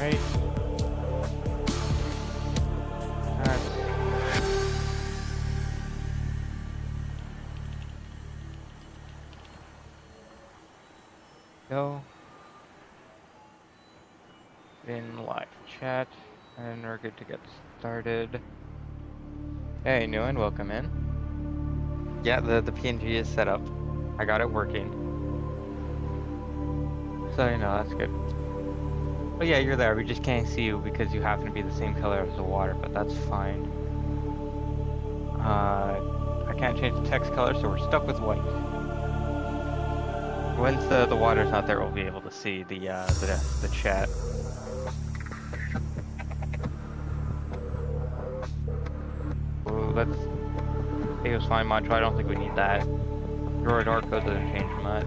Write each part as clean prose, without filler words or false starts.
Right. Go. In live chat, and we're good to get started. Hey, new one, welcome in. Yeah, the PNG is set up. I got it working. So, you know, that's good. But yeah, you're there. We just can't see you because you happen to be the same color as the water, but that's fine. I can't change the text color, so we're stuck with white. Once the water's not there, we'll be able to see the chat. Ooh, let's take it was fine mantra. I don't think we need that. Drawer door code doesn't change much.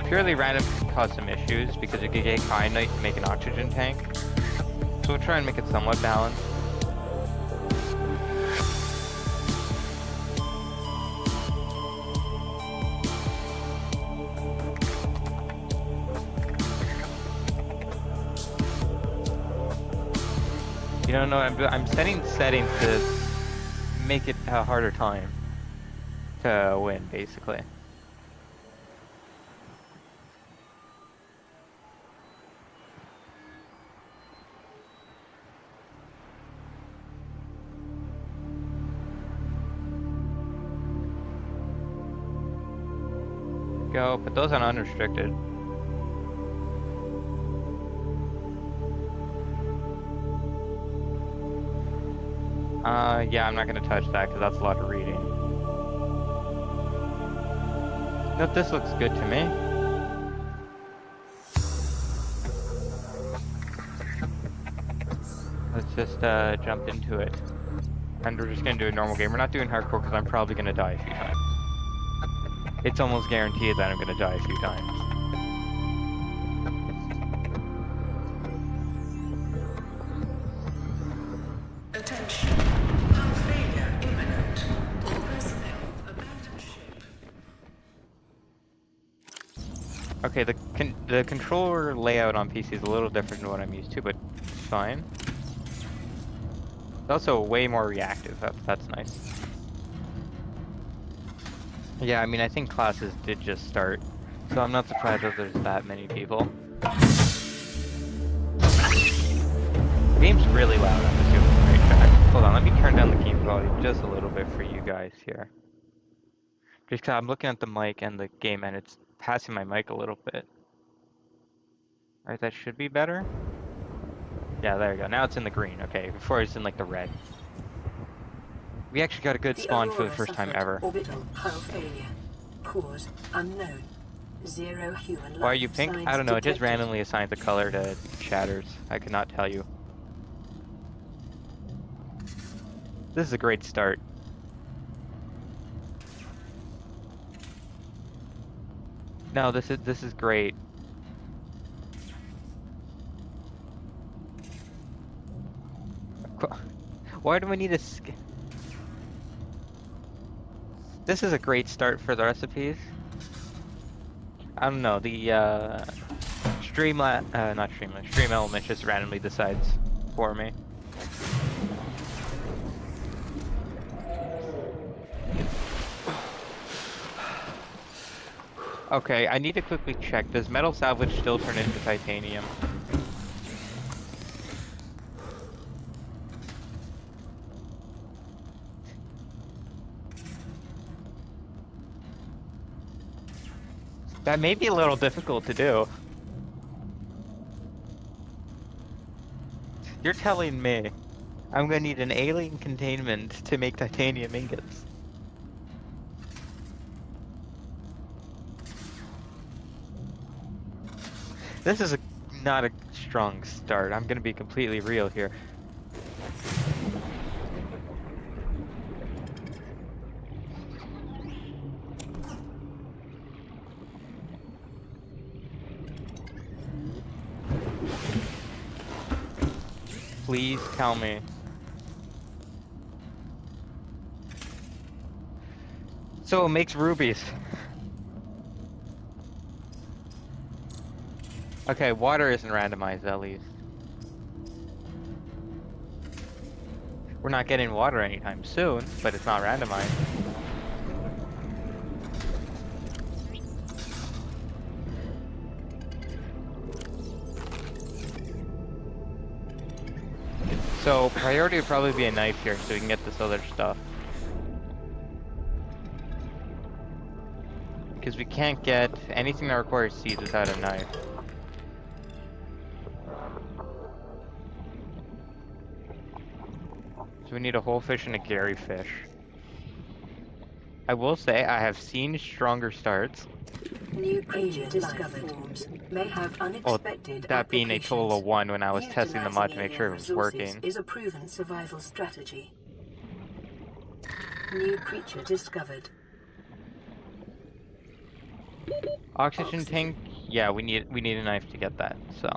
Purely random could cause some issues because it could get kyanite to make an oxygen tank. So we'll try and make it somewhat balanced. You don't know, I'm setting settings to make it a harder time to win, basically. Go, put those on unrestricted. Yeah, I'm not gonna touch that because that's a lot of reading. Nope, this looks good to me. Let's just jump into it. And we're just gonna do a normal game. We're not doing hardcore because I'm probably gonna die a few times. It's almost guaranteed that I'm gonna die a few times. Attention. Hull failure imminent. All personnel abandon ship. Okay, the controller layout on PC is a little different than what I'm used to, but it's fine. It's also way more reactive. That's nice. Yeah, I mean, I think classes did just start, so I'm not surprised that there's that many people. The game's really loud, I'm assuming, right, chat? Hold on, let me turn down the game volume just a little bit for you guys here. Just 'cause I'm looking at the mic and the game, and it's passing my mic a little bit. Alright, that should be better. Yeah, there you go. Now it's in the green. Okay, before it's in like the red. We actually got a good spawn for the first time ever. Orbital hull failure. Cause unknown. 0 human life. Why are you pink? signs I don't know. It just detected. randomly assigns a color to chatters. I could not tell you. This is a great start. No, this is great. Why do we need a This is a great start for the recipes. I don't know, the Stream Element just randomly decides for me. Okay, I need to quickly check. Does metal salvage still turn into titanium? That may be a little difficult to do. You're telling me I'm gonna need an alien containment to make titanium ingots. This is not a strong start. I'm gonna be completely real here. Please tell me. So it makes rubies. Okay, water isn't randomized at least. We're not getting water anytime soon, but it's not randomized. So priority would probably be a knife here so we can get this other stuff. Because we can't get anything that requires seeds without a knife. So we need a whole fish and a Gary fish. I will say I have seen stronger starts. New creature discovered. Forms may have unexpected That being a total of 1 when I was testing the mod to make sure it was working. Is a proven survival strategy. New creature discovered. Oxygen tank, yeah, we need a knife to get that. So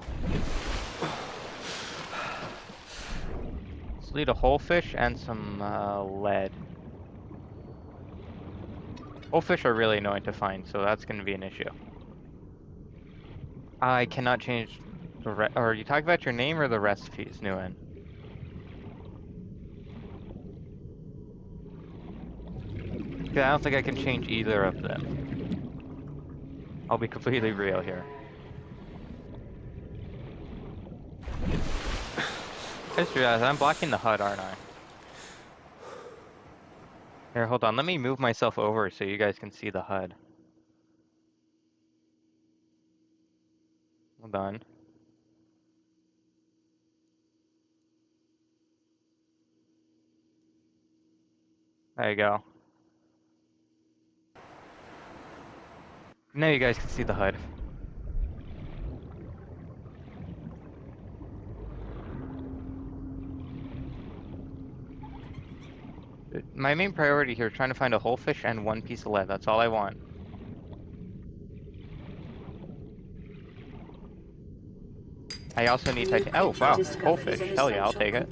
let's need a whole fish and some lead. Whole fish are really annoying to find, so that's going to be an issue. I cannot change the are you talking about your name or the recipes, Nguyen? I don't think I can change either of them. I'll be completely real here. I just realized I'm blocking the HUD, aren't I? Here, hold on. Let me move myself over so you guys can see the HUD. Hold on. There you go. Now you guys can see the HUD. My main priority here is trying to find a whole fish and 1 piece of lead. That's all I want. I also need titanium. Oh, wow. Whole fish. Hell yeah, I'll take it.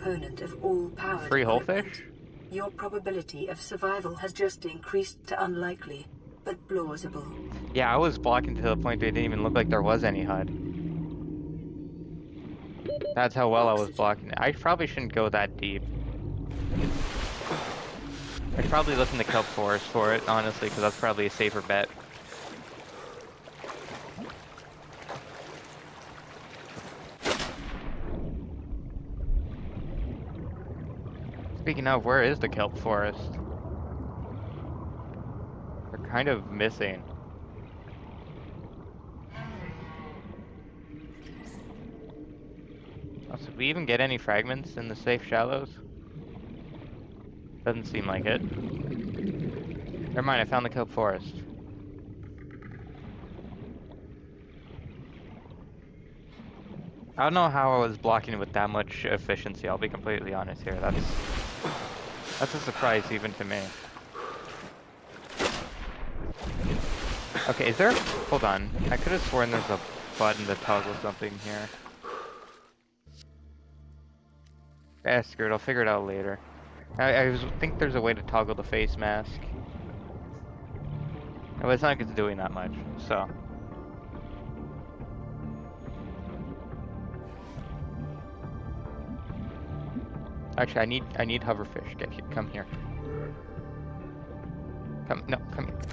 Free whole fish? Your probability of survival has just increased to unlikely, but plausible. Yeah, I was blocking to the point that it didn't even look like there was any HUD. That's how well I was blocking it. I probably shouldn't go that deep. I'd probably look in the kelp forest for it, honestly, because that's probably a safer bet. Speaking of, where is the kelp forest? They're kind of missing. Oh, so did we even get any fragments in the safe shallows? Doesn't seem like it. Never mind, I found the kelp forest. I don't know how I was blocking it with that much efficiency, I'll be completely honest here. That's a surprise even to me. Okay, is there... Hold on. I could have sworn there's a button to toggle something here. Screw it, I'll figure it out later. I think there's a way to toggle the face mask. But it's not doing that much, so... Actually, I need hoverfish. Come here. Come here.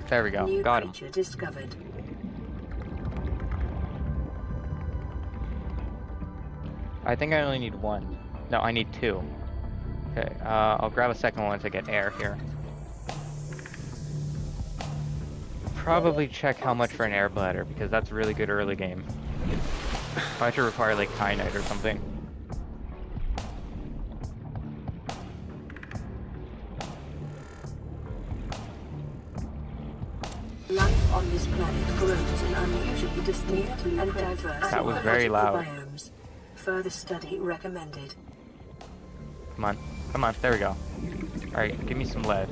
There we go. New Got him. creature discovered. I think I only need 1. No, I need 2. Okay, I'll grab a second one to get air here. Probably check how much for an air bladder, because that's really good early game. I should require like kyanite or something. Life on this planet grows in unusually distinct and diverse That was very loud. biomes. Further study recommended. Come on. Come on. There we go. Alright, give me some lead.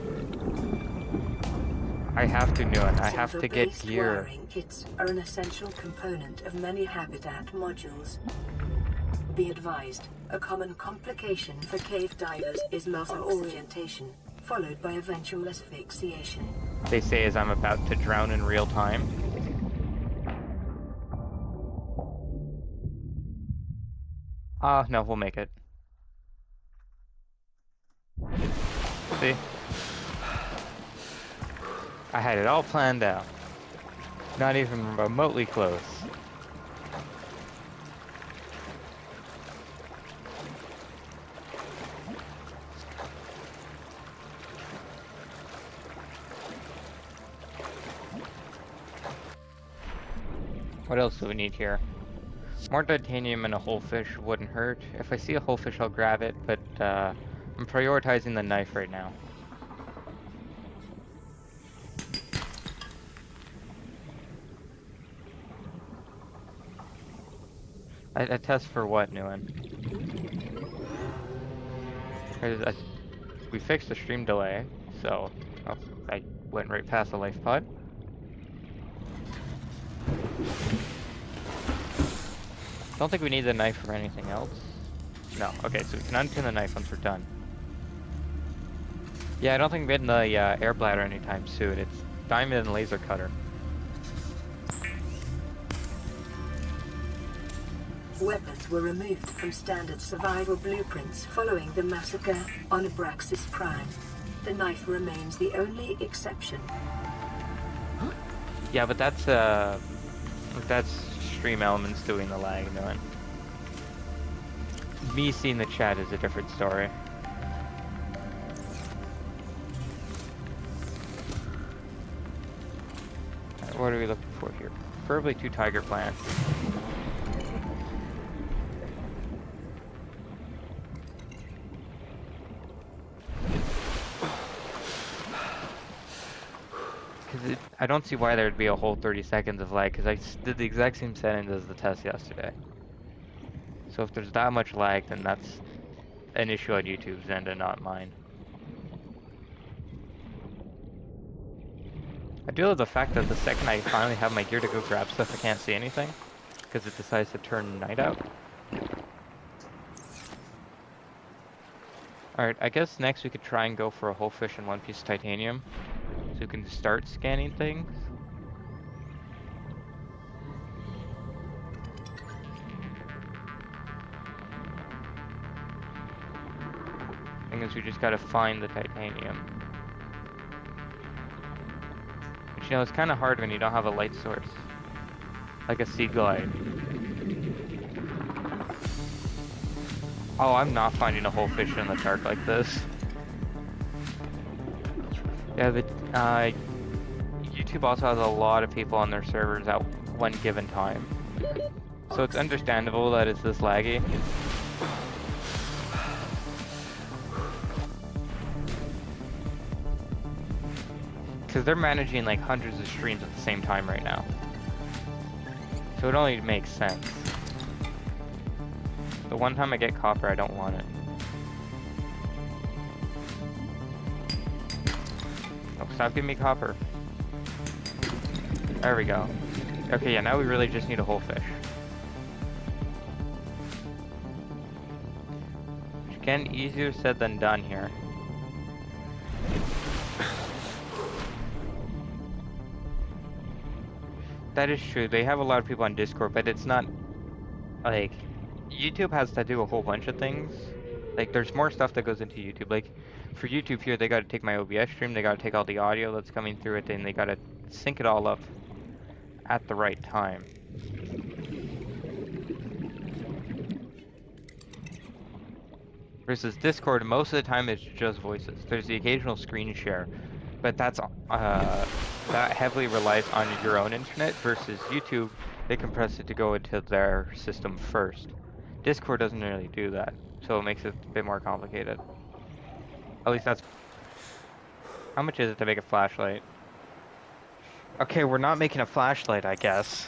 I have to do it. I have to get Silver-based gear. wiring kits are an essential component of many habitat modules. Be advised, a common complication for cave divers is loss of orientation. followed by eventual asphyxiation. They say as I'm about to drown in real time. No, we'll make it. See? I had it all planned out. Not even remotely close. What else do we need here? More titanium and a whole fish wouldn't hurt. If I see a whole fish, I'll grab it, but I'm prioritizing the knife right now. I test for what, Nguyen? We fixed the stream delay, so I went right past the Lifepod. Don't think we need the knife for anything else. No, okay, so we can unpin the knife once we're done. Yeah, I don't think we're getting the air bladder anytime soon. It's diamond and laser cutter. Weapons were removed from standard survival blueprints following the massacre on Abraxas Prime. The knife remains the only exception. Yeah, but that's stream elements doing the lag, Nguyen. Me seeing the chat is a different story. Alright, what are we looking for here? Preferably 2 tiger plants. Because I don't see why there would be a whole 30 seconds of lag, because I did the exact same settings as the test yesterday. So if there's that much lag, then that's an issue on YouTube's end and not mine. I do love the fact that the second I finally have my gear to go grab stuff, I can't see anything, because it decides to turn night out. Alright, I guess next we could try and go for a whole fish and 1 piece of titanium, so we can start scanning things. Thing is, we just gotta find the titanium. Which, you know, it's kind of hard when you don't have a light source. Like a sea glide. Oh, I'm not finding a whole fish in the dark like this. Yeah, YouTube also has a lot of people on their servers at one given time. So it's understandable that it's this laggy. Because they're managing like hundreds of streams at the same time right now. So it only makes sense. The one time I get copper, I don't want it. Oh, stop giving me copper. There we go. Okay, yeah, now we really just need a whole fish. Which again, easier said than done here. That is true. They have a lot of people on Discord, but it's not like YouTube has to do a whole bunch of things. Like there's more stuff that goes into YouTube. Like for YouTube here, they got to take my OBS stream, they got to take all the audio that's coming through it, and they got to sync it all up at the right time. Versus Discord, most of the time it's just voices. There's the occasional screen share, but that's that heavily relies on your own internet. Versus YouTube, they compress it to go into their system first. Discord doesn't really do that, so it makes it a bit more complicated. At least that's... How much is it to make a flashlight? Okay, we're not making a flashlight, I guess.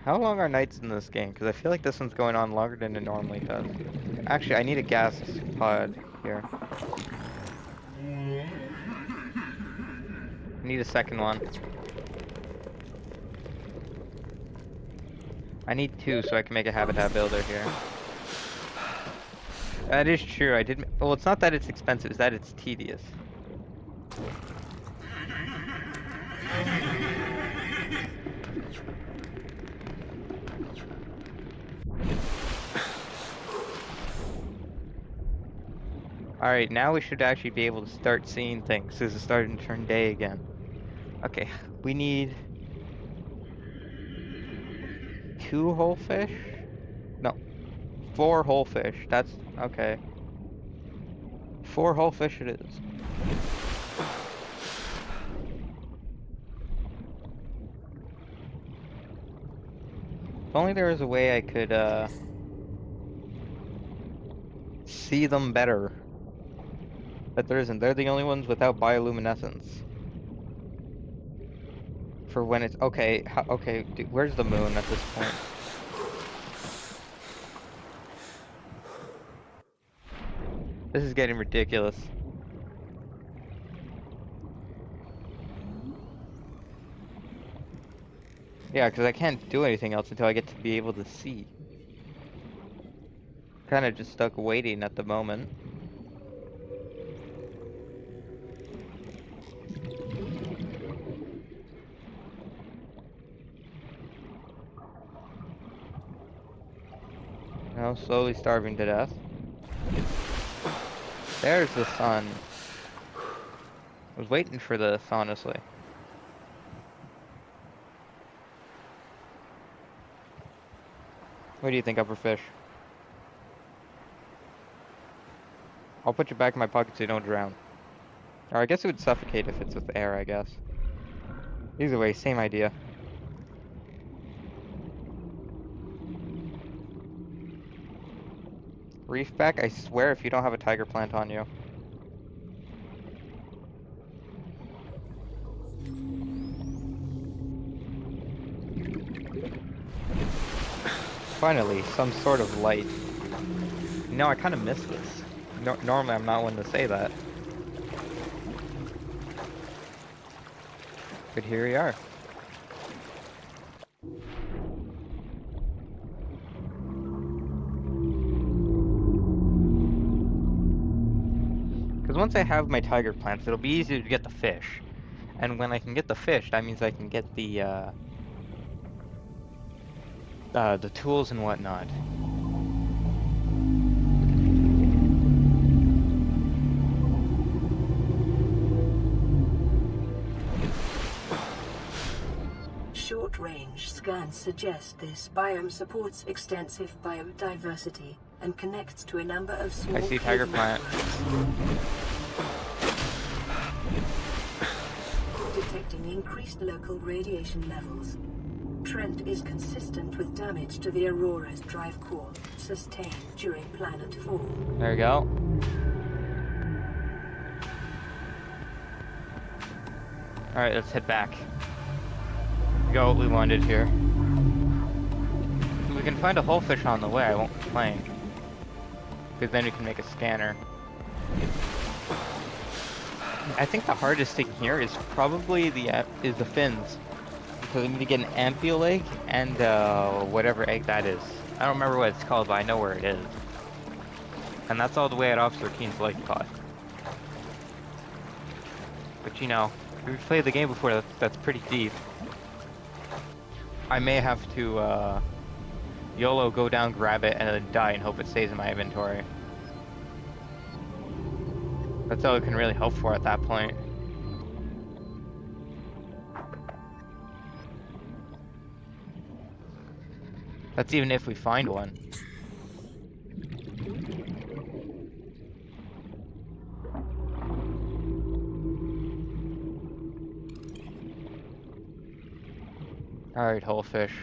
How long are nights in this game? Because I feel like this one's going on longer than it normally does. Actually, I need a gas pod here. I need a second one. I need 2 so I can make a habitat builder here. That is true, I did. Well, it's not that it's expensive, it's that it's tedious. Alright, now we should actually be able to start seeing things, because it's starting to turn day again. Okay, we need 2 whole fish? No, 4 whole fish. That's okay. 4 whole fish it is. If only there was a way I could see them better. But there isn't. They're the only ones without bioluminescence. For when it's okay. Okay, where's the moon at this point? This is getting ridiculous. Yeah, because I can't do anything else until I get to be able to see. Kind of just stuck waiting at the moment. Now slowly starving to death. There's the sun. I was waiting for this, honestly. What do you think, upper fish? I'll put you back in my pocket so you don't drown. Or I guess it would suffocate if it's with air, I guess. Either way, same idea. Reef back, I swear if you don't have a tiger plant on you. Finally, some sort of light. You know, I kind of miss this. Normally I'm not one to say that. But here we are. Because once I have my tiger plants, it'll be easier to get the fish. And when I can get the fish, that means I can get the tools and whatnot. Short-range scans suggest this biome supports extensive biodiversity and connects to a number of small I see tiger plant. Detecting increased local radiation levels. Trend is consistent with damage to the Aurora's drive core sustained during planet fall. There we go. Alright, let's head back. We got what we wanted here. If we can find a whole fish on the way, I won't complain. Because then we can make a scanner. I think the hardest thing here is probably the fins. Because we need to get an amphio egg and whatever egg that is. I don't remember what it's called, but I know where it is. And that's all the way at Officer Keen's Lifepod. But you know, we've played the game before, that's pretty deep. I may have to YOLO go down, grab it, and then die and hope it stays in my inventory. That's all it can really hope for at that point. That's even if we find one. Alright, whole fish.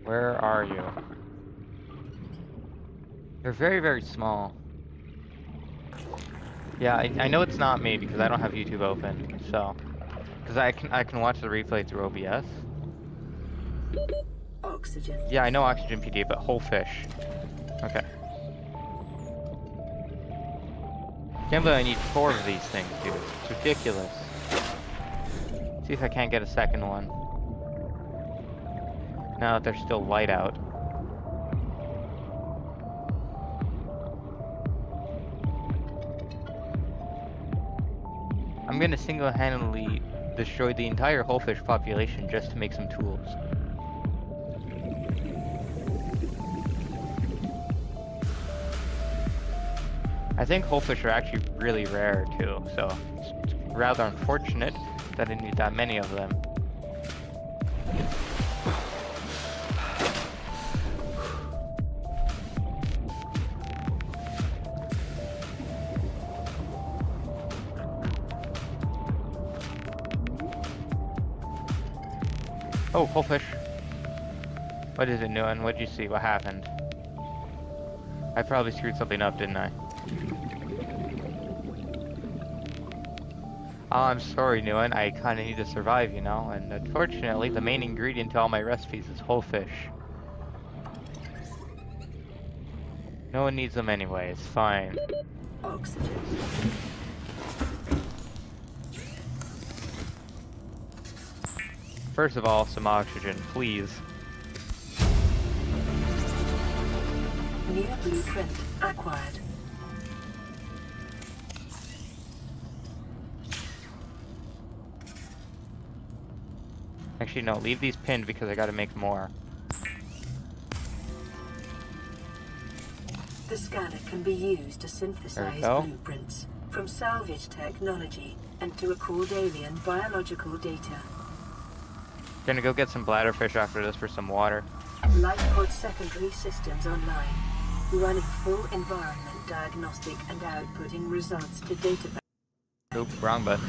Where are you? They're very, very small. Yeah, I know it's not me because I don't have YouTube open, so. Because I can watch the replay through OBS. Oxygen. Yeah, I know oxygen PD, but whole fish. Okay. Can't believe I need 4 of these things, dude. It's ridiculous. See if I can't get a second one. Now that they're still light out. I'm gonna single-handedly destroy the entire whole fish population just to make some tools. I think whole fish are actually really rare too, so it's rather unfortunate that I need that many of them. Oh, whole fish. What is it doing? What'd you see? What happened? I probably screwed something up, didn't I? Oh, I'm sorry, Nguyen. I kinda need to survive, you know? And unfortunately, the main ingredient to all my recipes is whole fish. No one needs them anyway, it's fine. Oxygen. First of all, some oxygen, please. New blueprint acquired. Actually, no, leave these pinned because I gotta make more. The scanner can be used to synthesize go. blueprints from salvage technology and to record alien biological data. Gonna go get some bladderfish after this for some water. Lifepod secondary systems online, running full environment diagnostic and outputting results to database. Oop, wrong button.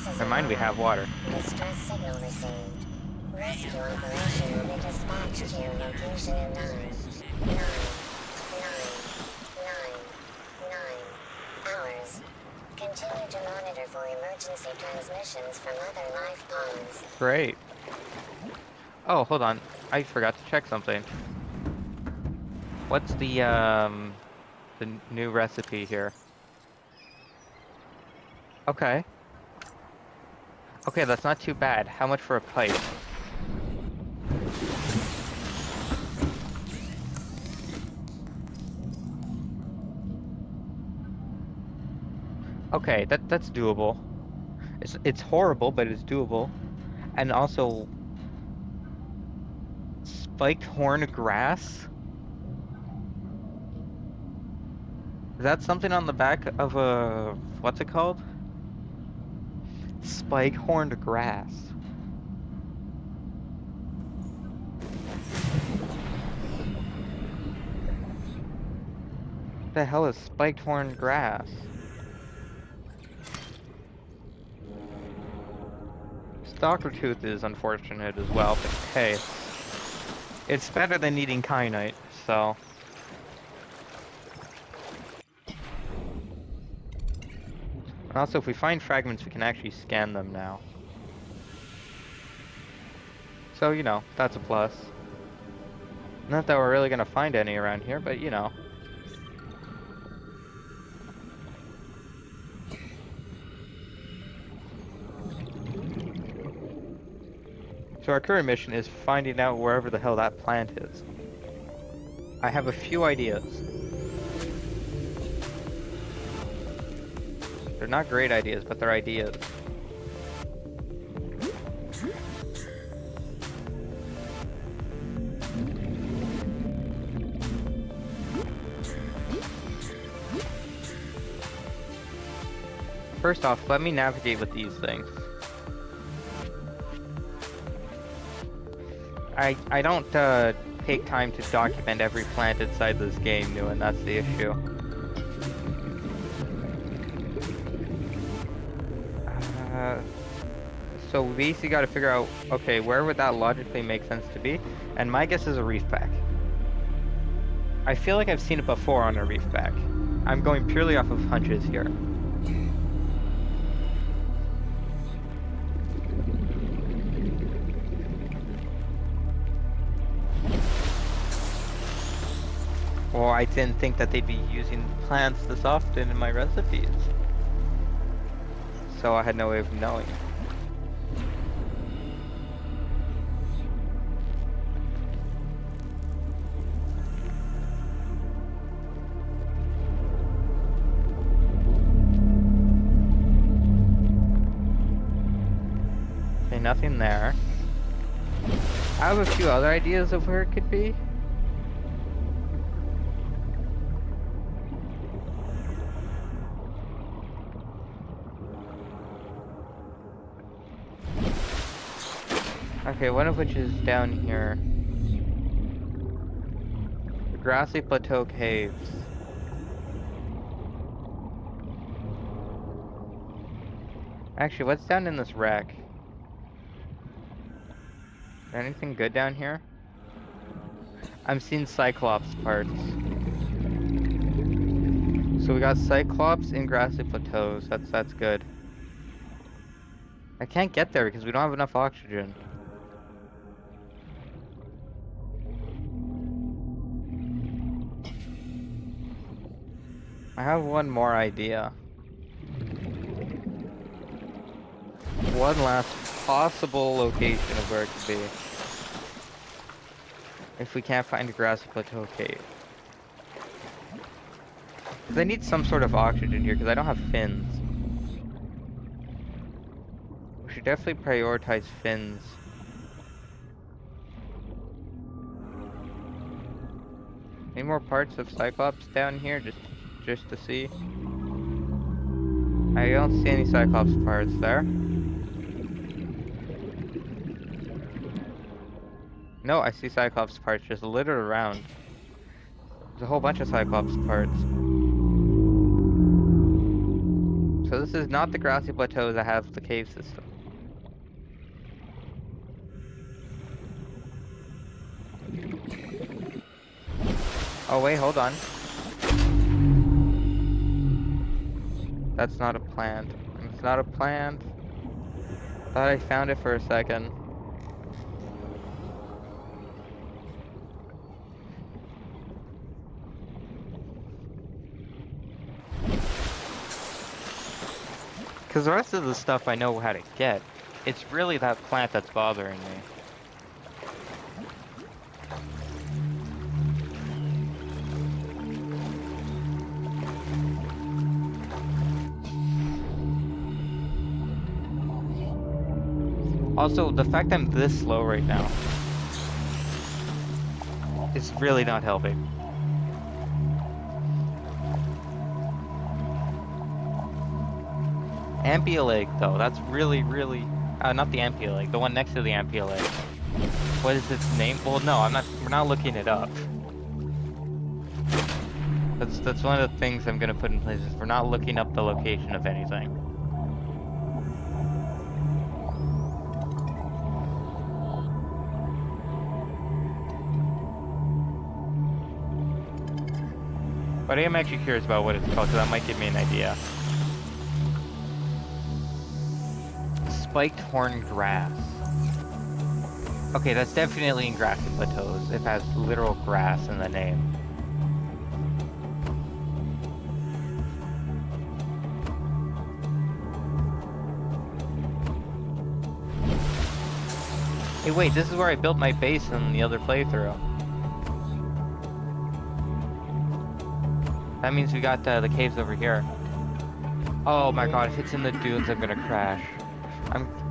Never mind, we have water. Distress signal received. Rescue operation will be dispatched to your location in 9 hours. Continue to monitor for emergency transmissions from other life pods. Great. Oh, hold on. I forgot to check something. What's the new recipe here? Okay. Okay, that's not too bad. How much for a pipe? Okay, that's doable. It's horrible, but it's doable. And also spiked horn grass? Is that something on the back of a what's it called? Spike horned grass. What the hell is spiked horned grass? Stalker tooth is unfortunate as well, but hey, it's better than eating kyanite, so. And also, if we find fragments, we can actually scan them now. So, you know, that's a plus. Not that we're really gonna find any around here, but you know. So our current mission is finding out wherever the hell that plant is. I have a few ideas. They're not great ideas, but they're ideas. First off, let me navigate with these things. I don't take time to document every plant inside this game, New, and that's the issue. So we basically got to figure out, okay, where would that logically make sense to be? And my guess is a reef pack. I feel like I've seen it before on a reef pack. I'm going purely off of hunches here. Well, I didn't think that they'd be using plants this often in my recipes. So I had no way of knowing. Okay, nothing there. I have a few other ideas of where it could be. Okay, one of which is down here. The Grassy Plateau Caves. Actually, what's down in this wreck? Is there anything good down here? I'm seeing Cyclops parts. So we got Cyclops in Grassy Plateaus. That's good. I can't get there because we don't have enough oxygen. I have one more idea. One last possible location of where it could be. If we can't find a Grassy Plateau cave. Because I need some sort of oxygen here because I don't have fins. We should definitely prioritize fins. Any more parts of Cyclops down here just to see? I don't see any Cyclops parts there. No, I see Cyclops parts just littered around. There's a whole bunch of Cyclops parts. So this is not the Grassy Plateau that have the cave system. Oh wait, hold on. That's not a plant. It's not a plant. Thought I found it for a second. Because the rest of the stuff I know how to get. It's really that plant that's bothering me. Also, the fact I'm this slow right now is really not helping. Ampia Lake, though, that's really, not the Ampia Lake, the one next to the Ampia Lake. What is its name? Well, no, we're not looking it up. That's one of the things I'm gonna put in place is we're not looking up the location of anything. But I am actually curious about what it's called, because that might give me an idea. Spiked horn grass. Okay, that's definitely in grassy plateaus. It has literal grass in the name. Hey wait, this is where I built my base in the other playthrough. That means we got the caves over here. Oh my god, if it's in the dunes, I'm gonna crash.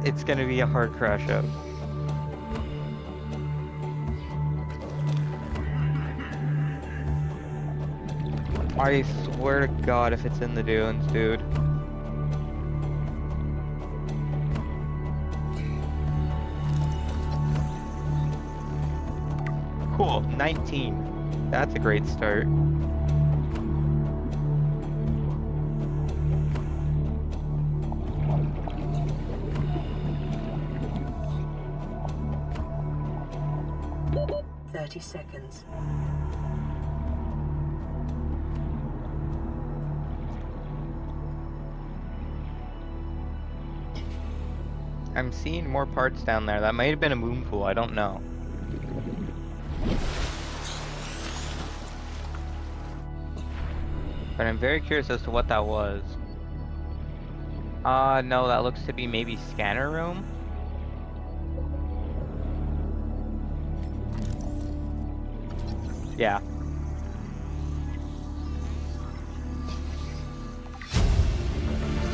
It's gonna be a hard crash out. I swear to god if it's in the dunes, dude. Cool, 19. That's a great start. Seconds. I'm seeing more parts down there. That might have been a moon pool, I don't know. But I'm very curious as to what that was. No, that looks to be maybe scanner room. Yeah.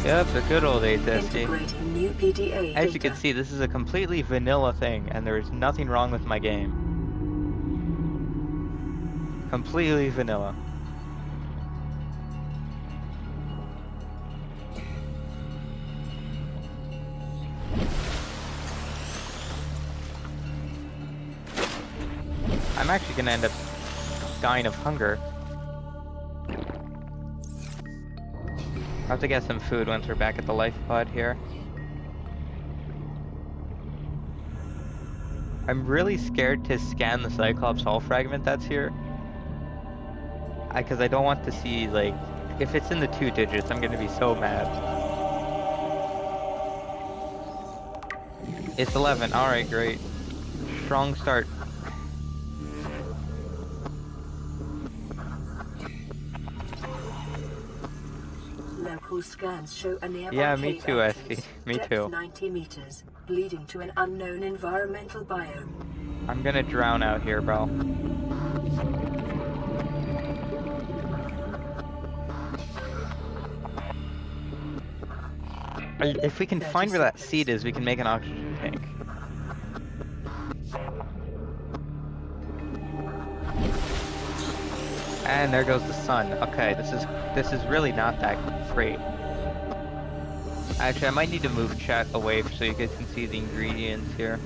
Yep, the good old days, Esky. Integrating new PDA As you can data. see, this is a completely vanilla thing, and there is nothing wrong with my game. Completely vanilla. I'm actually gonna end up dying of hunger. I'll have to get some food once we're back at the Lifepod here. I'm really scared to scan the Cyclops hull fragment that's here. Because I don't want to see, like, if it's in the 2 digits, I'm gonna be so mad. It's 11, alright, great. Strong start. Local scans show a nearby Yeah, me cave too, entrance, Esky. Me depth too. 90 meters, leading to an unknown environmental biome. I'm gonna drown out here, bro. If we can find where that seed is, we can make an oxygen tank. And there goes the sun. Okay, this is really not that great. Actually, I might need to move chat away so you guys can see the ingredients here.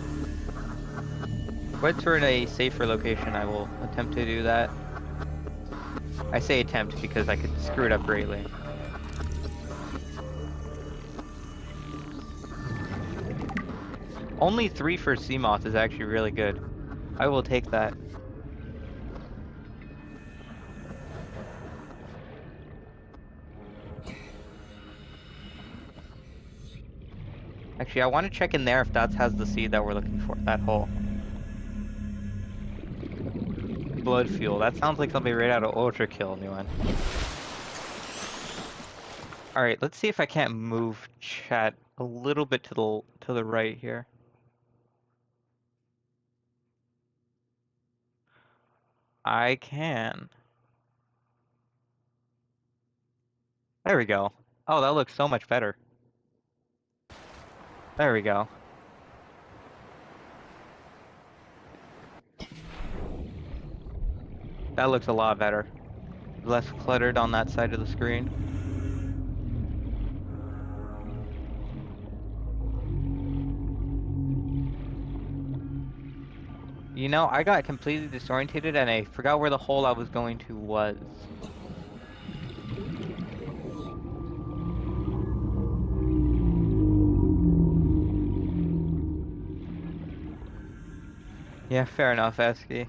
Once we're in a safer location, I will attempt to do that. I say attempt because I could screw it up greatly. Only 3 for Seamoth is actually really good. I will take that. Actually, I want to check in there if that has the seed that we're looking for, that hole. Blood fuel. That sounds like something right out of Ultra Kill, new one. Alright, let's see if I can't move chat a little bit to the right here. I can. There we go. Oh, that looks so much better. There we go. That looks a lot better. Less cluttered on that side of the screen. You know, I got completely disorientated and I forgot where the hole I was going to was. Yeah, fair enough, Esky.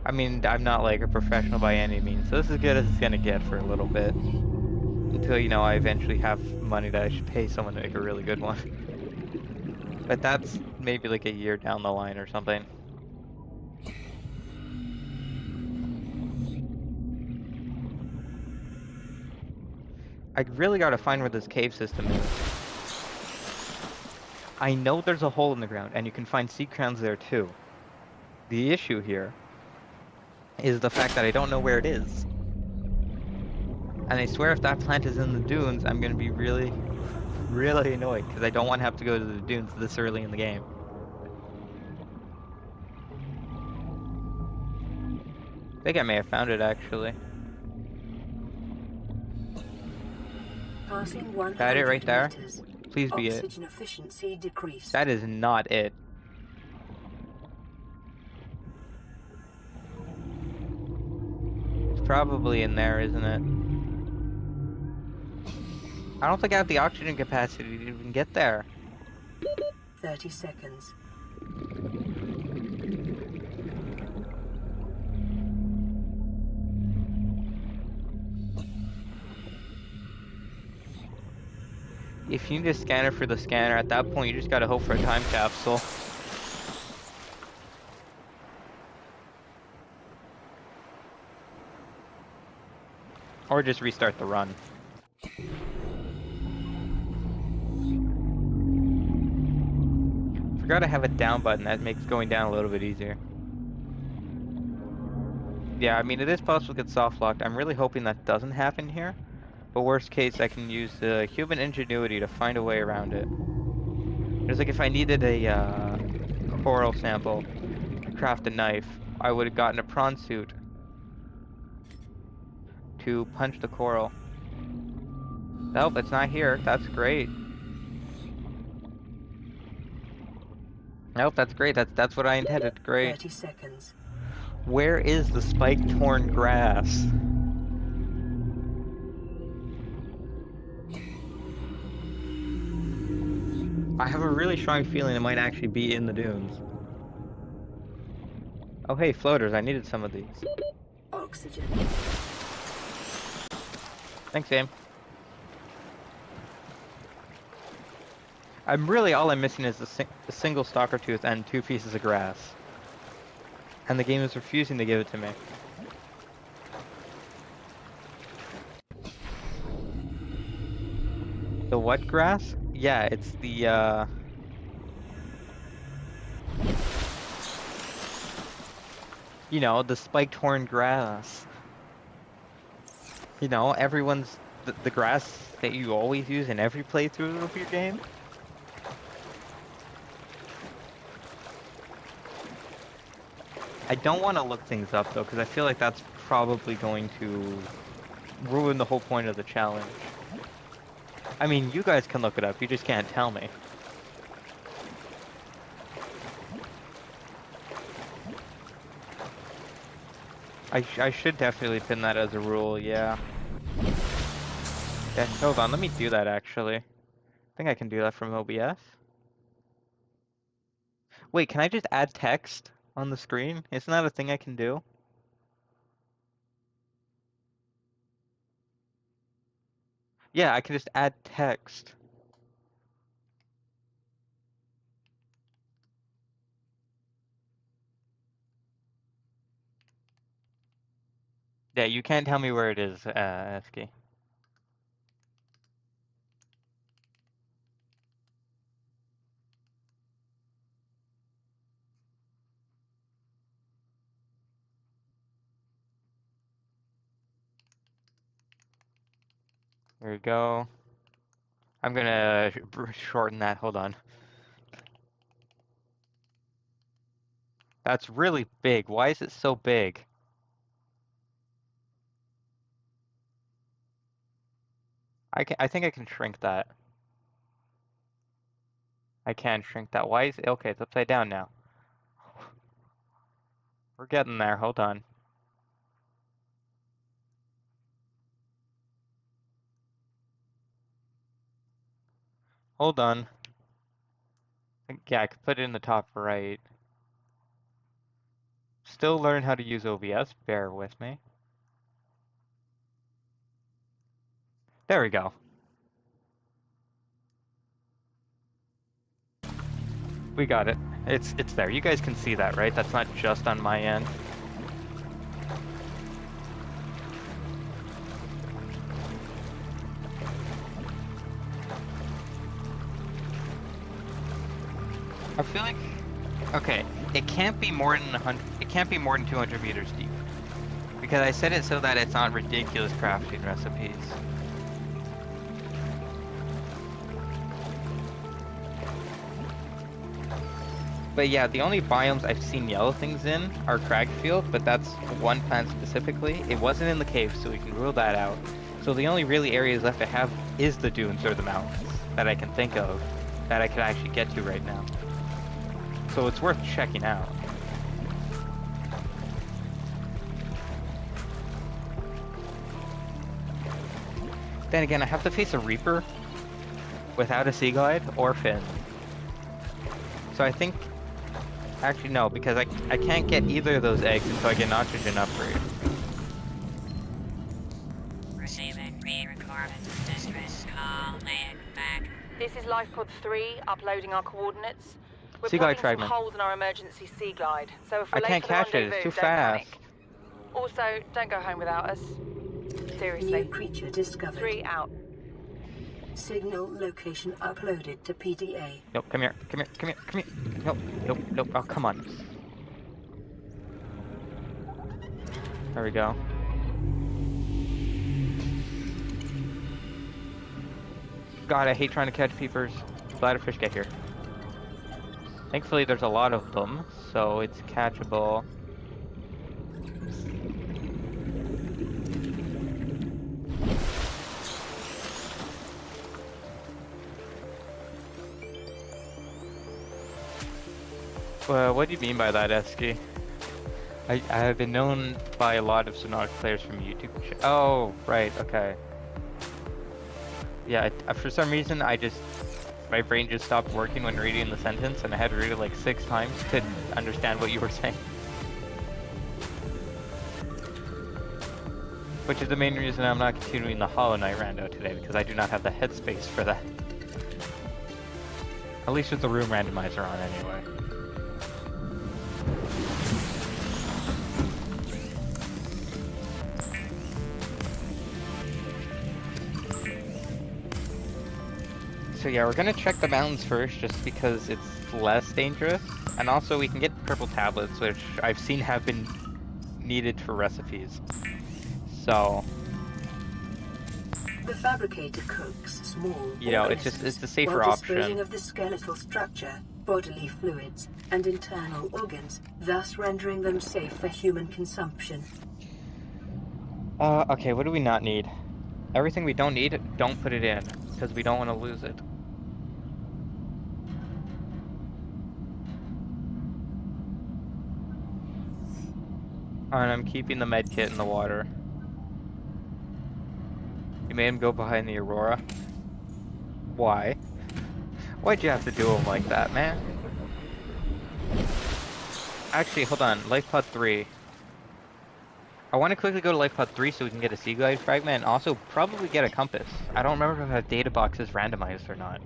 I mean, I'm not like a professional by any means, so this is as good as it's gonna get for a little bit. Until, you know, I eventually have money that I should pay someone to make a really good one. But that's maybe like a year down the line or something. I really gotta find where this cave system is. I know there's a hole in the ground, and you can find seed crowns there too. The issue here is the fact that I don't know where it is. And I swear if that plant is in the dunes, I'm gonna be really, really annoyed, because I don't want to have to go to the dunes this early in the game. I think I may have found it, actually. Passing That it right 100 there? meters, Please be it. oxygen efficiency decreased. That is not it. It's probably in there, isn't it? I don't think I have the oxygen capacity to even get there. 30 seconds. If you need a scanner for the scanner, at that point you just gotta hope for a time capsule. Or just restart the run. Forgot to have a down button. That makes going down a little bit easier. Yeah, I mean, it is possible to get soft locked. I'm really hoping that doesn't happen here. But worst case, I can use human ingenuity to find a way around it. It's like if I needed a coral sample to craft a knife, I would have gotten a prawn suit to punch the coral. Nope, it's not here. That's great. Nope, that's great. That's what I intended. Great. 30 seconds. Where is the spike-torn grass? I have a really strong feeling it might actually be in the dunes. Oh hey, floaters, I needed some of these. Oxygen. Thanks, Aim. All I'm missing is a single stalker tooth and 2 pieces of grass. And the game is refusing to give it to me. The what grass? Yeah, it's the you know, the spiked-horn grass. You know, everyone's the grass that you always use in every playthrough of your game. I don't want to look things up though, because I feel like that's probably going to ruin the whole point of the challenge. I mean, you guys can look it up, you just can't tell me. I should definitely pin that as a rule, yeah. Yeah, hold on, let me do that actually. I think I can do that from OBS. Wait, can I just add text on the screen? Isn't that a thing I can do? Yeah, I can just add text. Yeah, you can't tell me where it is, Eski. There we go. I'm gonna shorten that, hold on. That's really big. Why is it so big? I think I can shrink that. I can shrink that. Why is it? Okay, it's upside down now. We're getting there. Hold on. Hold on. Yeah, I could put it in the top right. Still learn how to use OBS. Bear with me. There we go. We got it. It's there. You guys can see that, right? That's not just on my end. I feel like, okay, it can't be more than 100. It can't be more than 200 meters deep, because I set it so that it's not ridiculous crafting recipes. But yeah, the only biomes I've seen yellow things in are Cragfield, but that's one plant specifically. It wasn't in the cave, so we can rule that out. So the only really areas left to have is the dunes or the mountains that I can think of that I could actually get to right now. So it's worth checking out. Then again, I have to face a Reaper without a Sea Glide or Fin. So I think... Actually, no, because I can't get either of those eggs until I get an oxygen upgrade. Receiving re-recorded distress call, laying back. This is Lifepod 3, uploading our coordinates. We're Sea glide plotting some fragment. holes in our emergency sea glide, so if we're I late can't for the catch it, it's rendezvous, too don't fast. panic. Also, don't go home without us. Seriously. New creature discovered. 3 out. Signal location uploaded to PDA. Nope, come here, come here, come here, come here. Nope, nope, nope. Oh, come on. There we go. God, I hate trying to catch peepers. Bladderfish, get here. Thankfully, there's a lot of them, so it's catchable. What do you mean by that, Esky? I have been known by a lot of Subnautica players from YouTube. Oh, right, okay. Yeah, for some reason, my brain just stopped working when reading the sentence, and I had to read it like 6 times to understand what you were saying. Which is the main reason I'm not continuing the Hollow Knight rando today, because I do not have the headspace for that. At least with the room randomizer on anyway. So yeah, we're gonna check the mountains first, just because it's less dangerous, and also we can get purple tablets, which I've seen have been needed for recipes. So, The fabricator cooks small. you know, it's a safer while disposing option. of the skeletal structure, bodily fluids, and internal organs, thus rendering them safe for human consumption. Okay, what do we not need? Everything we don't need, don't put it in, because we don't want to lose it. And I'm keeping the med kit in the water. You made him go behind the Aurora? Why? Why'd you have to do him like that, man? Actually, hold on. Lifepod 3. I want to quickly go to Lifepod 3 so we can get a sea glide fragment and also probably get a compass. I don't remember if that data box is randomized or not.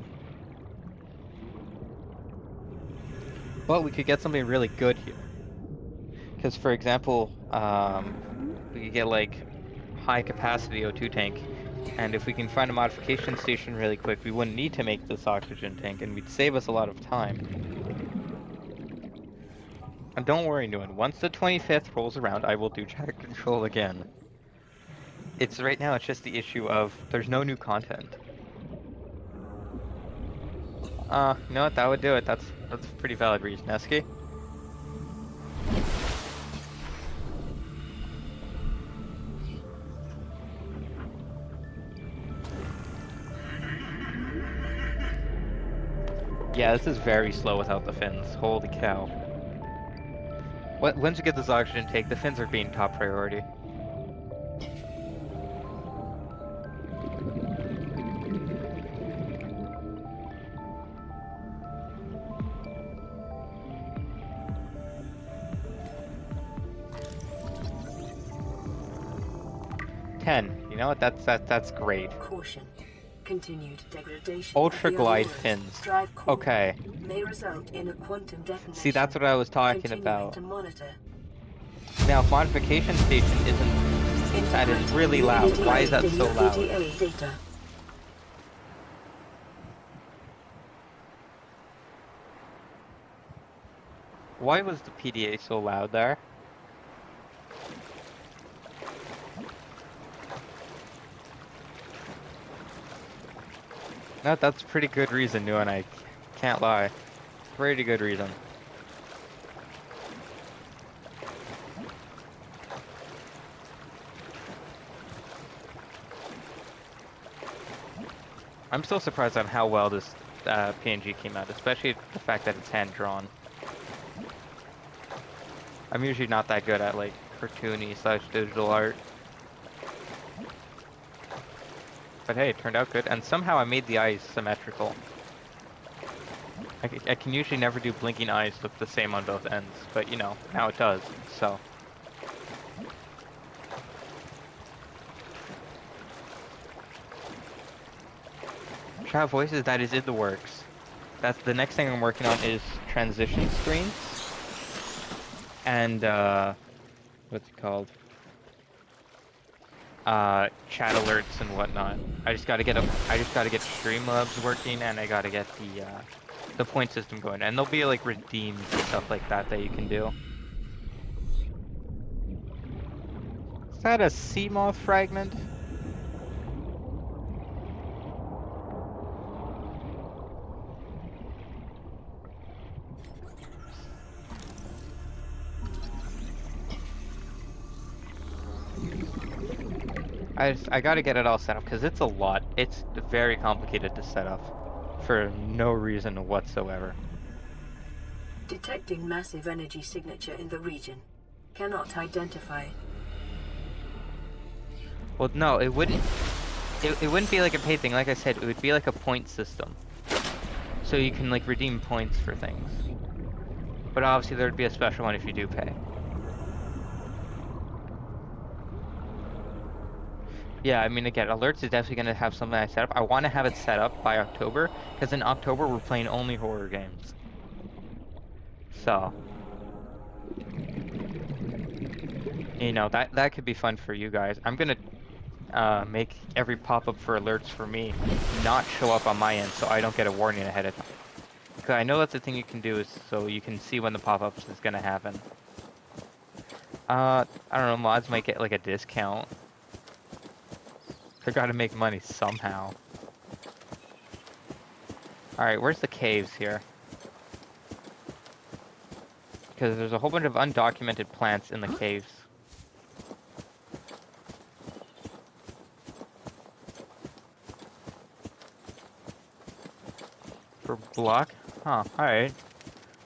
But we could get something really good here. Because, for example, we could get like high capacity O2 tank, and if we can find a modification station really quick, we wouldn't need to make this oxygen tank, and we'd save us a lot of time. And don't worry, Nguyen, once the 25th rolls around, I will do chat control again. It's right now, it's just the issue of there's no new content. You know what, that would do it. That's a pretty valid reason, Esky. Yeah, this is very slow without the fins. Holy cow. Once you get this oxygen tank, the fins are being top priority. You know what? That's great. Caution. Continued degradation. Ultra of the glide Aurora's fins. drive core Okay. may result in a quantum detonation. See, that's what I was talking Continuing about. to monitor. Now, if modification station isn't... That is really loud. Why is that so loud? PDA data. Why was the PDA so loud there? No, that's a pretty good reason, Nguyen, I can't lie. Pretty good reason. I'm still surprised on how well this PNG came out, especially the fact that it's hand-drawn. I'm usually not that good at, like, cartoony / digital art. But hey, it turned out good, and somehow I made the eyes symmetrical. I can usually never do blinking eyes look the same on both ends, but you know, now it does, so. Chat voices, that is in the works. That's the next thing I'm working on is transition screens. And, what's it called? chat alerts and whatnot. I just gotta get Streamlabs working, and I gotta get the point system going. And there'll be like redeems and stuff like that that you can do. Is that a sea moth fragment? I gotta get it all set up because it's a lot. It's very complicated to set up for no reason whatsoever. Detecting massive energy signature in the region. Cannot identify. Well, no, it wouldn't. It wouldn't be like a paid thing. Like I said, it would be like a point system. So you can like redeem points for things. But obviously there would be a special one if you do pay. Yeah, I mean, again, alerts is definitely going to have something I set up. I want to have it set up by October, because in October we're playing only horror games. So, you know, that could be fun for you guys. I'm going to make every pop-up for alerts for me not show up on my end, so I don't get a warning ahead of time. Because I know that's the thing you can do, is so you can see when the pop-ups is going to happen. I don't know, mods might get like a discount. They gotta make money somehow. Alright, where's the caves here? Because there's a whole bunch of undocumented plants in the caves. For block? Huh, alright.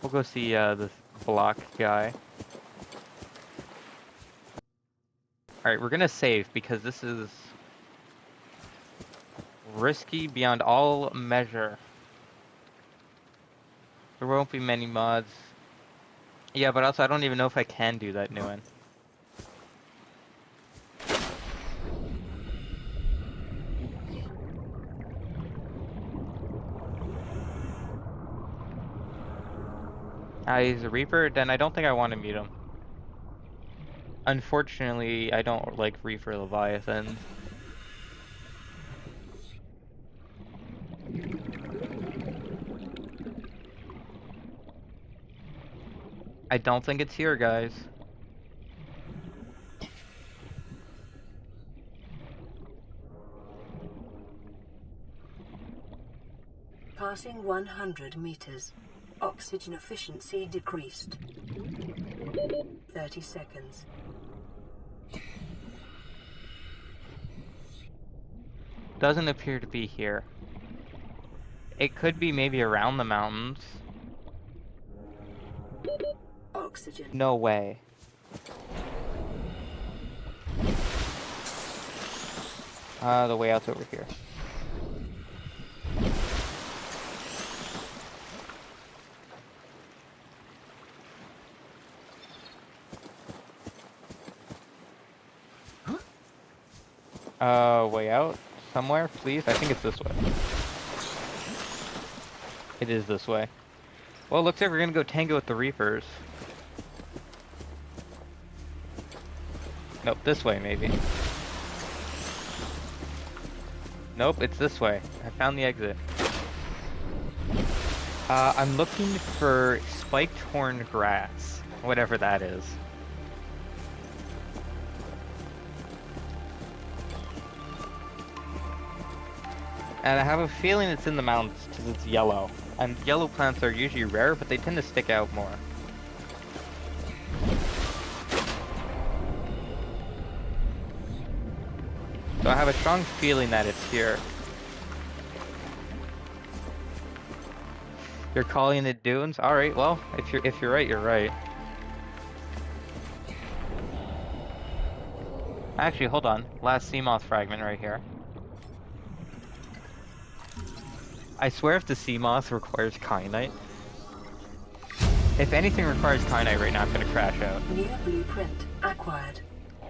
We'll go see this block guy. Alright, we're gonna save because this is risky beyond all measure. There won't be many mods. Yeah, but also I don't even know if I can do that new one. He's a Reaper? Then I don't think I want to meet him. Unfortunately, I don't like Reaper Leviathans. I don't think it's here, guys. Passing 100 meters. Oxygen efficiency decreased. 30 seconds. Doesn't appear to be here. It could be maybe around the mountains. Oxygen. No way. The way out's over here. Way out somewhere, please? I think it's this way. It is this way. Well, looks like we're gonna go tango with the Reapers. Nope, this way maybe. Nope, it's this way. I found the exit. I'm looking for spiked horn grass, whatever that is. And I have a feeling it's in the mountains because it's yellow. And yellow plants are usually rare, but they tend to stick out more. So I have a strong feeling that it's here. You're calling it dunes? Alright, well, if you're right, you're right. Actually, hold on. Last Seamoth fragment right here. I swear if the Seamoth requires kyanite. If anything requires kyanite right now, I'm gonna crash out. New blueprint acquired.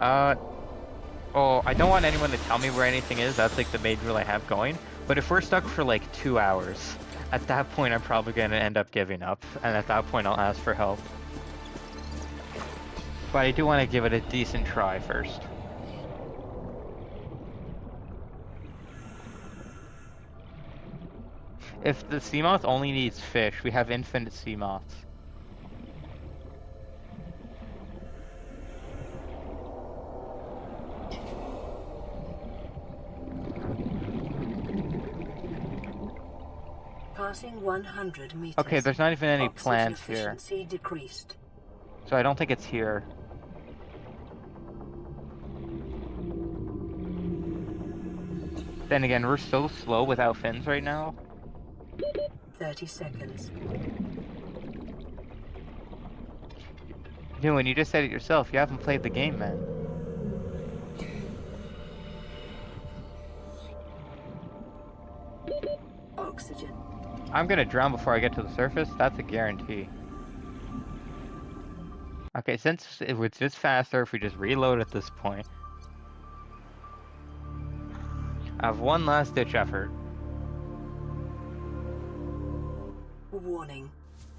Oh, I don't want anyone to tell me where anything is. That's like the main rule I have going. But if we're stuck for like 2 hours, at that point I'm probably gonna end up giving up. And at that point I'll ask for help. But I do want to give it a decent try first. If the sea moth only needs fish, we have infinite sea moths. Passing 100 meters. Okay, there's not even any Oxygen plants here. efficiency decreased. So I don't think it's here. Then again, we're so slow without fins right now. 30 seconds. Dude, and you just said it yourself, you haven't played the game, man. Oxygen. I'm gonna drown before I get to the surface, that's a guarantee. Okay, since it's just faster if we just reload at this point. I have one last ditch effort. Warning.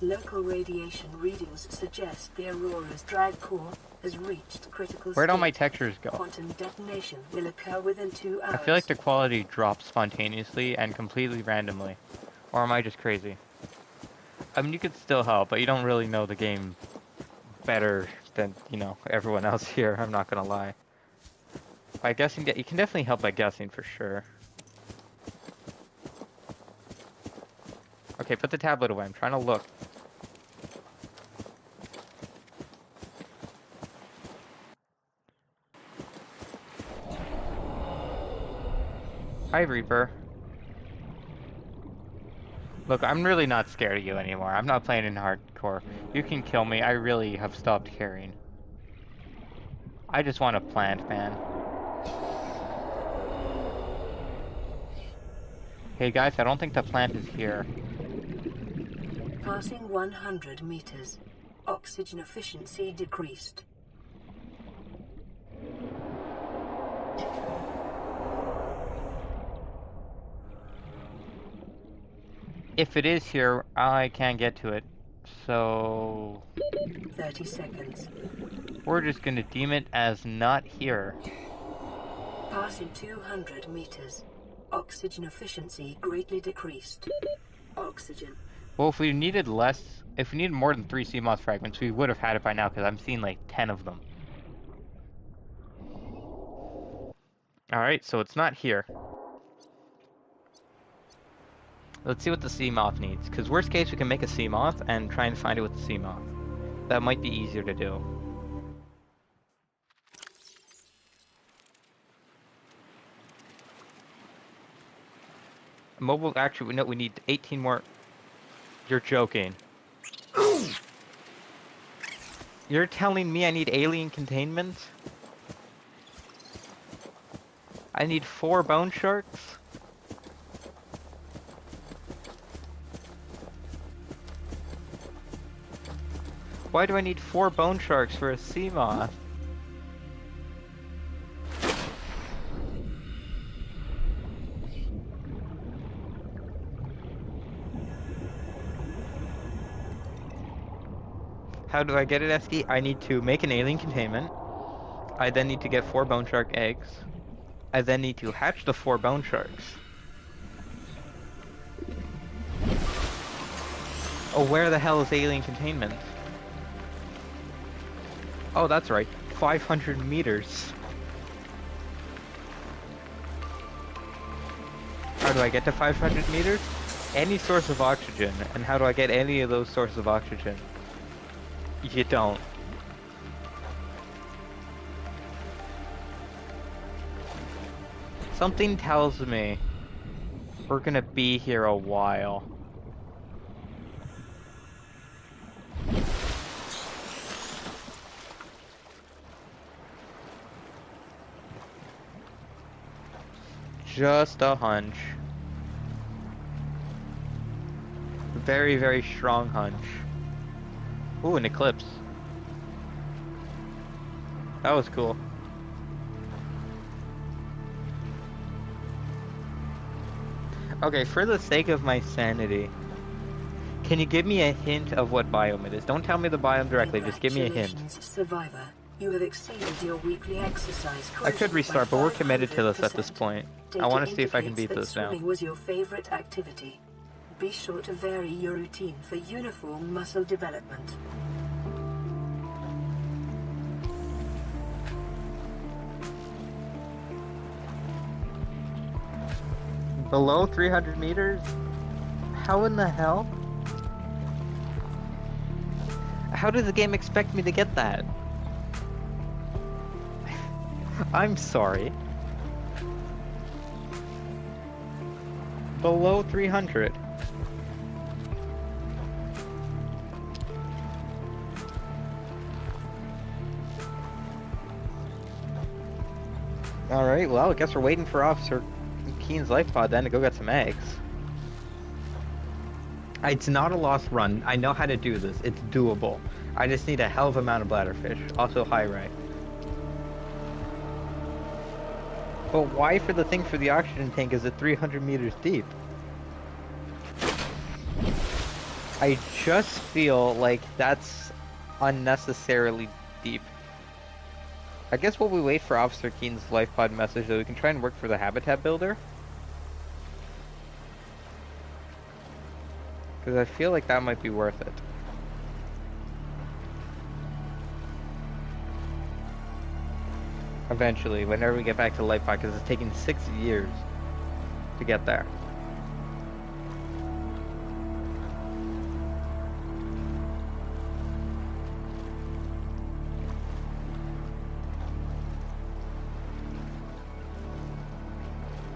Local radiation readings suggest the Aurora's drag core has reached critical Where'd all my state. textures go? Quantum detonation will occur within 2 hours. I feel like the quality drops spontaneously and completely randomly. Or am I just crazy? I mean, you could still help, but you don't really know the game better than, you know, everyone else here, I'm not gonna lie. By guessing, you can definitely help by guessing for sure. Okay, put the tablet away, I'm trying to look. Hi, Reaper. Look, I'm really not scared of you anymore. I'm not playing in hardcore. You can kill me. I really have stopped caring. I just want a plant, man. Hey guys, I don't think the plant is here. Passing 100 meters. Oxygen efficiency decreased. If it is here, I can't get to it. So 30 seconds. we're just gonna deem it as not here. Passing 200 meters. Oxygen efficiency greatly decreased. Oxygen. Well, if we needed more than 3 CMOS fragments, we would have had it by now, because I'm seeing like 10 of them. Alright, so it's not here. Let's see what the sea moth needs, because worst case we can make a sea moth and try and find it with the sea moth. That might be easier to do. Mobile, actually, no, we need 18 more. You're joking. You're telling me I need alien containment? I need 4 bone sharks? Why do I need 4 bone sharks for a sea moth? How do I get it, Esky? I need to make an alien containment. I then need to get 4 bone shark eggs. I then need to hatch the 4 bone sharks. Oh, where the hell is alien containment? Oh, that's right. 500 meters. How do I get to 500 meters? Any source of oxygen. And how do I get any of those sources of oxygen? You don't. Something tells me we're gonna be here a while. Just a hunch. Very, very strong hunch. Ooh, an eclipse. That was cool. Okay, for the sake of my sanity, can you give me a hint of what biome it is? Don't tell me the biome directly, just give me a hint. Congratulations, Survivor. You have exceeded your weekly exercise. I could restart, but we're committed to this at this point. I want to see if I can beat Indicates that this now. swimming was your favorite activity. Be sure to vary your routine for uniform muscle development. Below 300 meters? How in the hell? How does the game expect me to get that? I'm sorry. Below 300. Alright, well, I guess we're waiting for Officer Keen's Lifepod then to go get some eggs. It's not a lost run. I know how to do this. It's doable. I just need a hell of a amount of bladderfish. Also high ray. But why for the thing for the oxygen tank is it 300 meters deep? I just feel like that's unnecessarily deep. I guess while we wait for Officer Keen's Lifepod message, though, we can try and work for the habitat builder. Because I feel like that might be worth it. Eventually, whenever we get back to Lifepod, because it's taking 6 years to get there.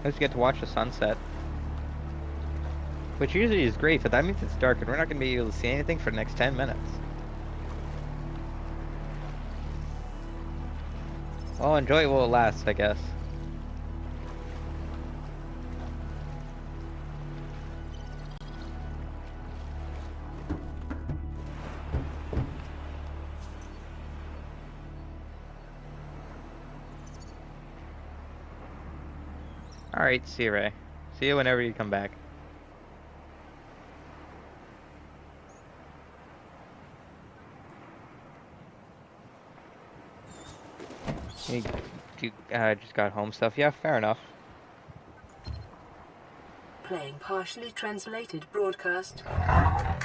I just get to watch the sunset. Which usually is great, but that means it's dark and we're not going to be able to see anything for the next 10 minutes. Well, enjoy it while it lasts, I guess. Alright, see you, Ray. See you whenever you come back. You just got home stuff? Yeah, fair enough. Playing partially translated broadcast. 9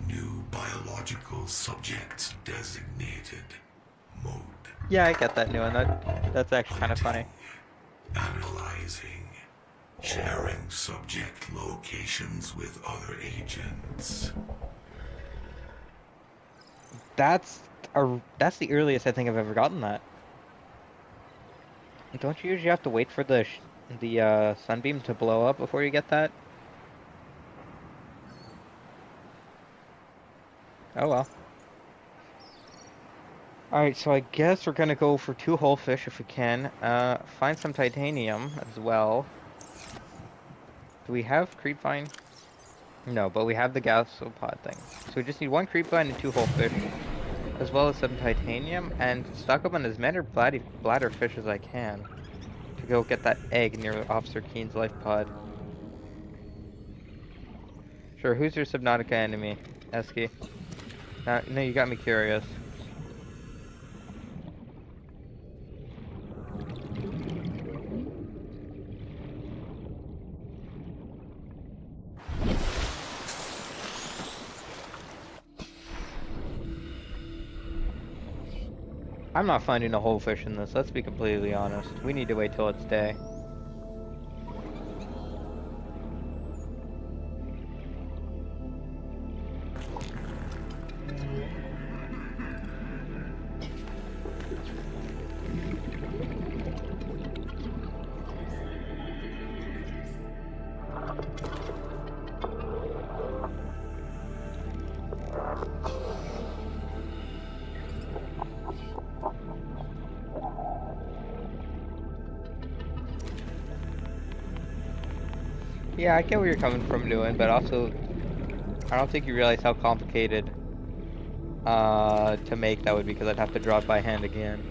new biological subjects designated. Mode. Yeah, I get that new one. That's actually kind of funny. Analyzing. Sharing subject locations with other agents. That's the earliest I think I've ever gotten that. Don't you usually have to wait for the sunbeam to blow up before you get that? Oh well. Alright, so I guess we're gonna go for 2 whole fish if we can. Find some titanium as well. Do we have creepvine? No, but we have the gasopod thing. So we just need 1 creepvine and 2 whole fish, as well as some titanium, and stock up on as many bladder fish as I can to go get that egg near Officer Keen's Lifepod. Sure, who's your Subnautica enemy, Esky? No, you got me curious. I'm not finding a whole fish in this, let's be completely honest. We need to wait till it's day. Yeah, I get where you're coming from, Nguyen, but also, I don't think you realize how complicated to make that would be, because I'd have to draw it by hand again.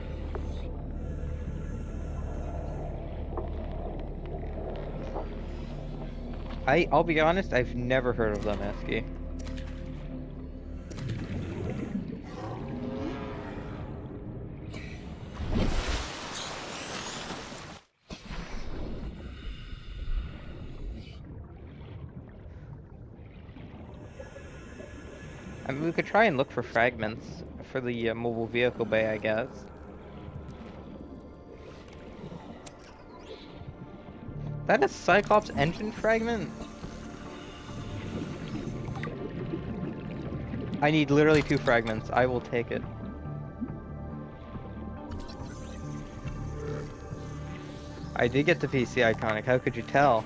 I'll be honest, I've never heard of them, Esky. I mean, we could try and look for fragments for the mobile vehicle bay, I guess. That a Cyclops engine fragment? I need literally 2 fragments. I will take it. I did get the PC iconic. How could you tell?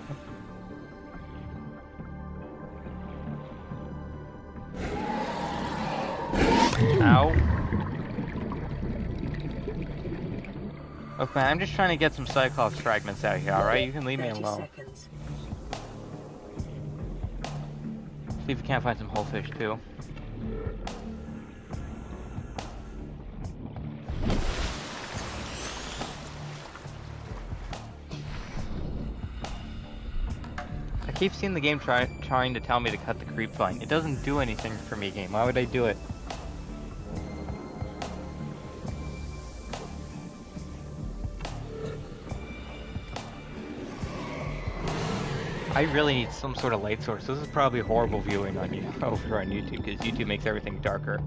Ow. Okay, I'm just trying to get some Cyclops fragments out here, alright? You can leave me 30 alone. seconds. See if we can't find some whole fish too. I keep seeing the game trying to tell me to cut the creep vine. It doesn't do anything for me, game. Why would I do it? I really need some sort of light source. This is probably horrible viewing on you over on YouTube because YouTube makes everything darker.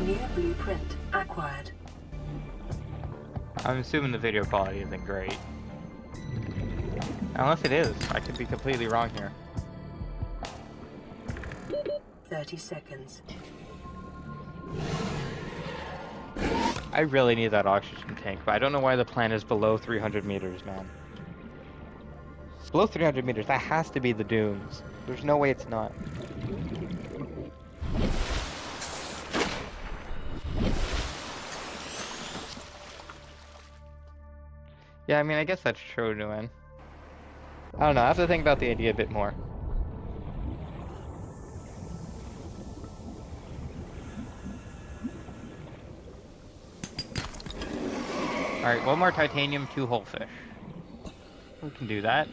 New blueprint acquired. I'm assuming the video quality isn't great. Unless it is. I could be completely wrong here. 30 seconds. I really need that oxygen tank, but I don't know why the plan is below 300 meters, man. Below 300 meters, that has to be the dunes. There's no way it's not. Yeah, I mean, I guess that's true, Nguyen. I don't know, I have to think about the idea a bit more. Alright, 1 more titanium, 2 whole fish. We can do that.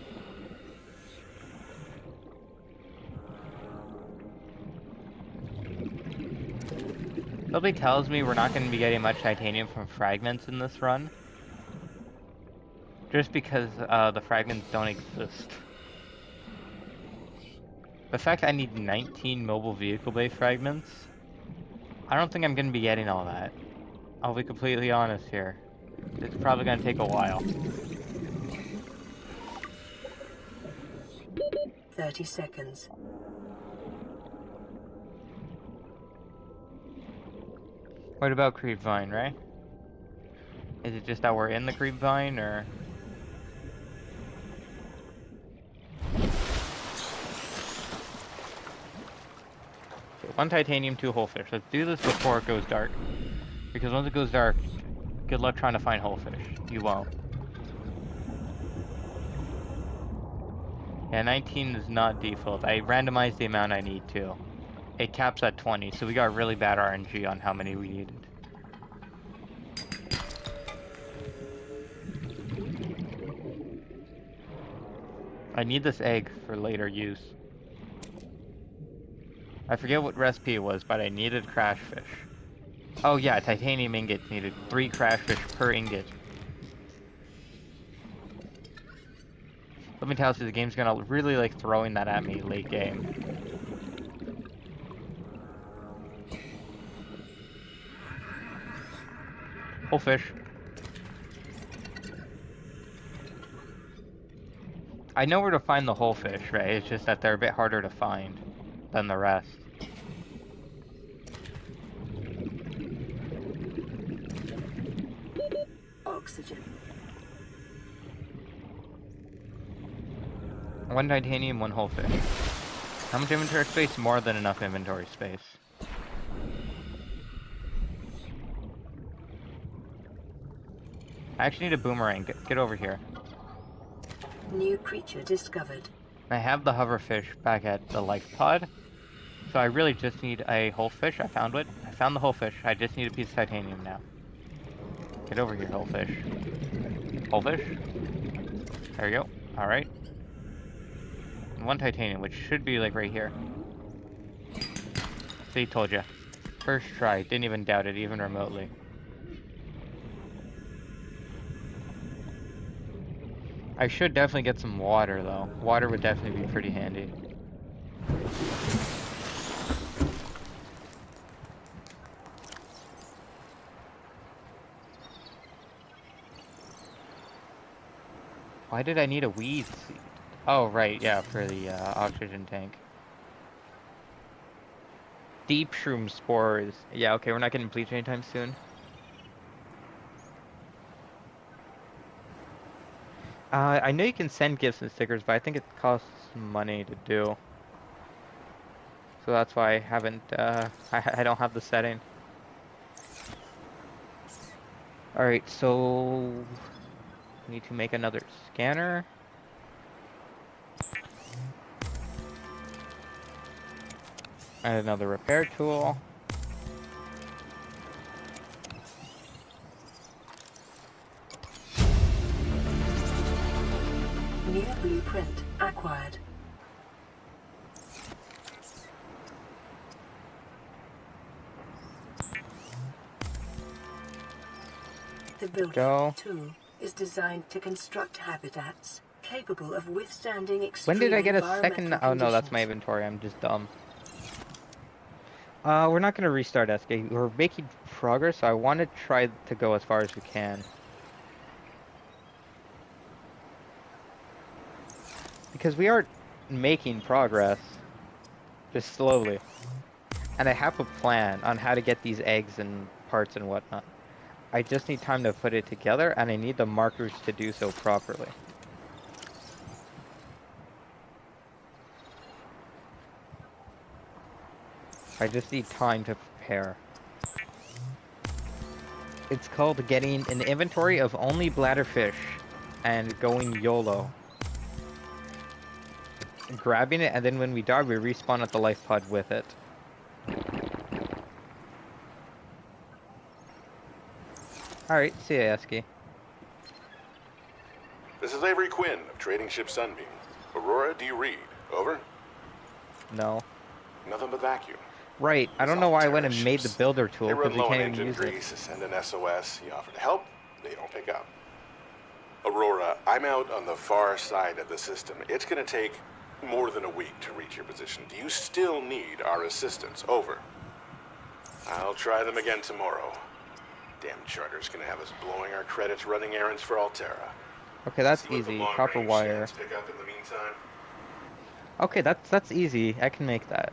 Somebody tells me we're not going to be getting much titanium from fragments in this run. Just because the fragments don't exist. The fact I need 19 mobile vehicle bay fragments, I don't think I'm going to be getting all that. I'll be completely honest here. It's probably going to take a while. 30 seconds. What about creep vine, right? Is it just that we're in the creep vine, or? Okay, 1 titanium, 2 whole fish. Let's do this before it goes dark. Because once it goes dark, good luck trying to find whole fish. You won't. Yeah, 19 is not default. I randomized the amount I need to. It caps at 20, so we got really bad RNG on how many we needed. I need this egg for later use. I forget what recipe it was, but I needed crash fish. Oh yeah, titanium ingots needed 3 crash fish per ingot. Let me tell you, the game's gonna really like throwing that at me late game. Whole fish. I know where to find the whole fish, right? It's just that they're a bit harder to find than the rest. Oxygen. 1 titanium, 1 whole fish. How much inventory space? More than enough inventory space. I actually need a boomerang. Get over here. New creature discovered. I have the hoverfish back at the Lifepod, so I really just need a whole fish. I found it. I found the whole fish. I just need a piece of titanium now. Get over here, whole fish. Whole fish. There you go. All right. 1 titanium, which should be like right here. See, told ya. First try. Didn't even doubt it, even remotely. I should definitely get some water though. Water would definitely be pretty handy. Why did I need a weed seed? Oh, right, yeah, for the oxygen tank. Deep shroom spores. Yeah, okay, we're not getting bleach anytime soon. I know you can send gifts and stickers, but I think it costs money to do. So that's why I haven't, I don't have the setting. Alright, so... we need to make another scanner. And another repair tool. New blueprint acquired. The building, too, is designed to construct habitats capable of withstanding extreme When did I get a environmental second? Oh no, that's my conditions. inventory. I'm just dumb. We're not gonna restart SK. We're making progress, so I want to try to go as far as we can. Because we are making progress, just slowly. And I have a plan on how to get these eggs and parts and whatnot. I just need time to put it together, and I need the markers to do so properly. I just need time to prepare. It's called getting an inventory of only bladderfish and going YOLO. Grabbing it, and then when we die, we respawn at the Lifepod with it. Alright, see ya, Esky. This is Avery Quinn of Trading Ship Sunbeam. Aurora, do you read? Over? No. Nothing but vacuum. Right, I don't know why I went and made the builder tool, They because run we low on can't even engine use grease, it. send an SOS, you offer to help, they don't pick up. Aurora, I'm out on the far side of the system. It's gonna take more than a week to reach your position. Do you still need our assistance? Over. I'll try them again tomorrow. Damn charter's gonna have us blowing our credits running errands for Altera. Okay, that's See what the easy. long Copper range wire. scans pick up in the meantime. Okay, that's easy. I can make that.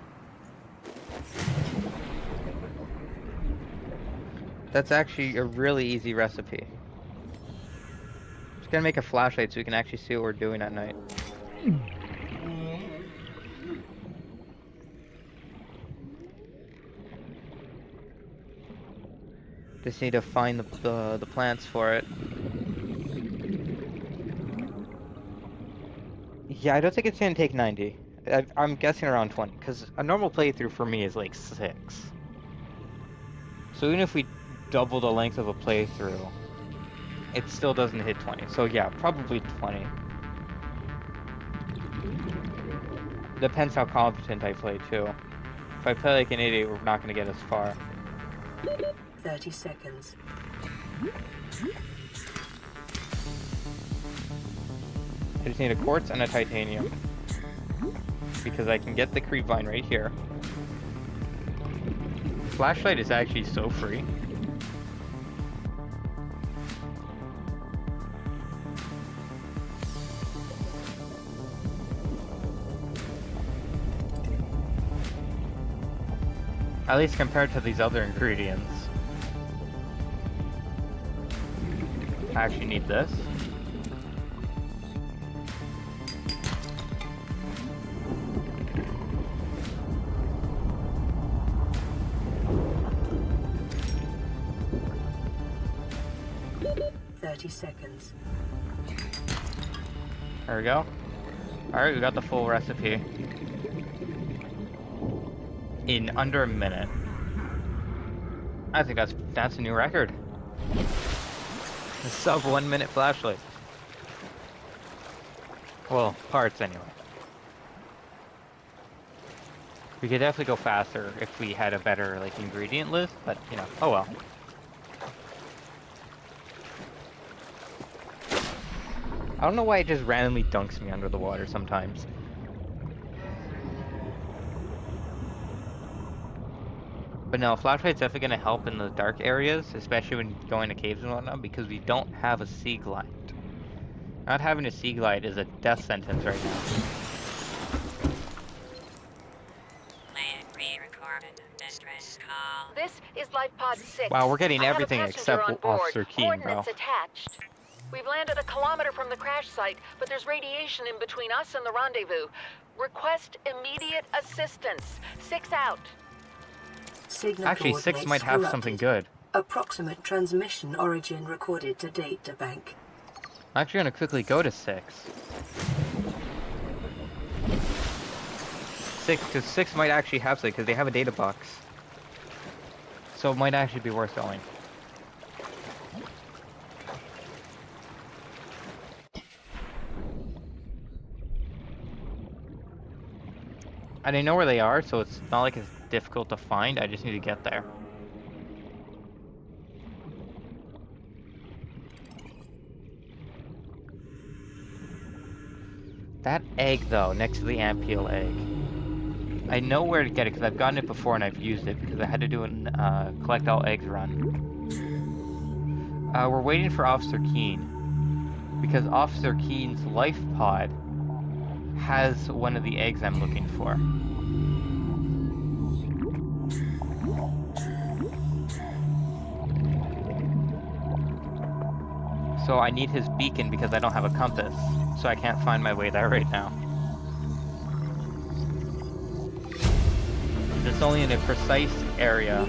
That's actually a really easy recipe. Just gonna make a flashlight so we can actually see what we're doing at night. Just need to find the plants for it. Yeah, I don't think it's gonna take 90. I'm guessing around 20, because a normal playthrough for me is like 6. So even if we double the length of a playthrough, it still doesn't hit 20. So yeah, probably 20. Depends how competent I play too. If I play like an idiot, we're not gonna get as far. 30 seconds. I just need a quartz and a titanium. Because I can get the creep vine right here. Flashlight is actually so free. At least compared to these other ingredients. I actually need this. Seconds. There we go. Alright, we got the full recipe. In under a minute. I think that's a new record. A sub 1 minute flashlight. Well, parts anyway. We could definitely go faster if we had a better like ingredient list, but you know, oh well. I don't know why it just randomly dunks me under the water sometimes. But no, flashlight's definitely going to help in the dark areas, especially when going to caves and whatnot, because we don't have a sea glide. Not having a sea glide is a death sentence right now. Plan pre-recorded distress call. This is Lifepod 6. Wow, we're getting I have a everything passenger except on board. Officer Keen, bro. Coordinates attached. We've landed a kilometer from the crash site, but there's radiation in between us and the rendezvous. Request immediate assistance. 6 out. Signal Actually, 6 coordinates might have corrupted. something good. Approximate transmission origin recorded to data bank. I'm actually going to quickly go to 6. 6, because 6 might actually have something, because they have a data box. So it might actually be worth going. And I know where they are, so it's not like it's difficult to find, I just need to get there. That egg, though, next to the Ampeel egg. I know where to get it, because I've gotten it before and I've used it, because I had to do a collect all eggs run. We're waiting for Officer Keen, because Officer Keen's Lifepod has one of the eggs I'm looking for. So I need his beacon because I don't have a compass, so I can't find my way there right now. It's only in a precise area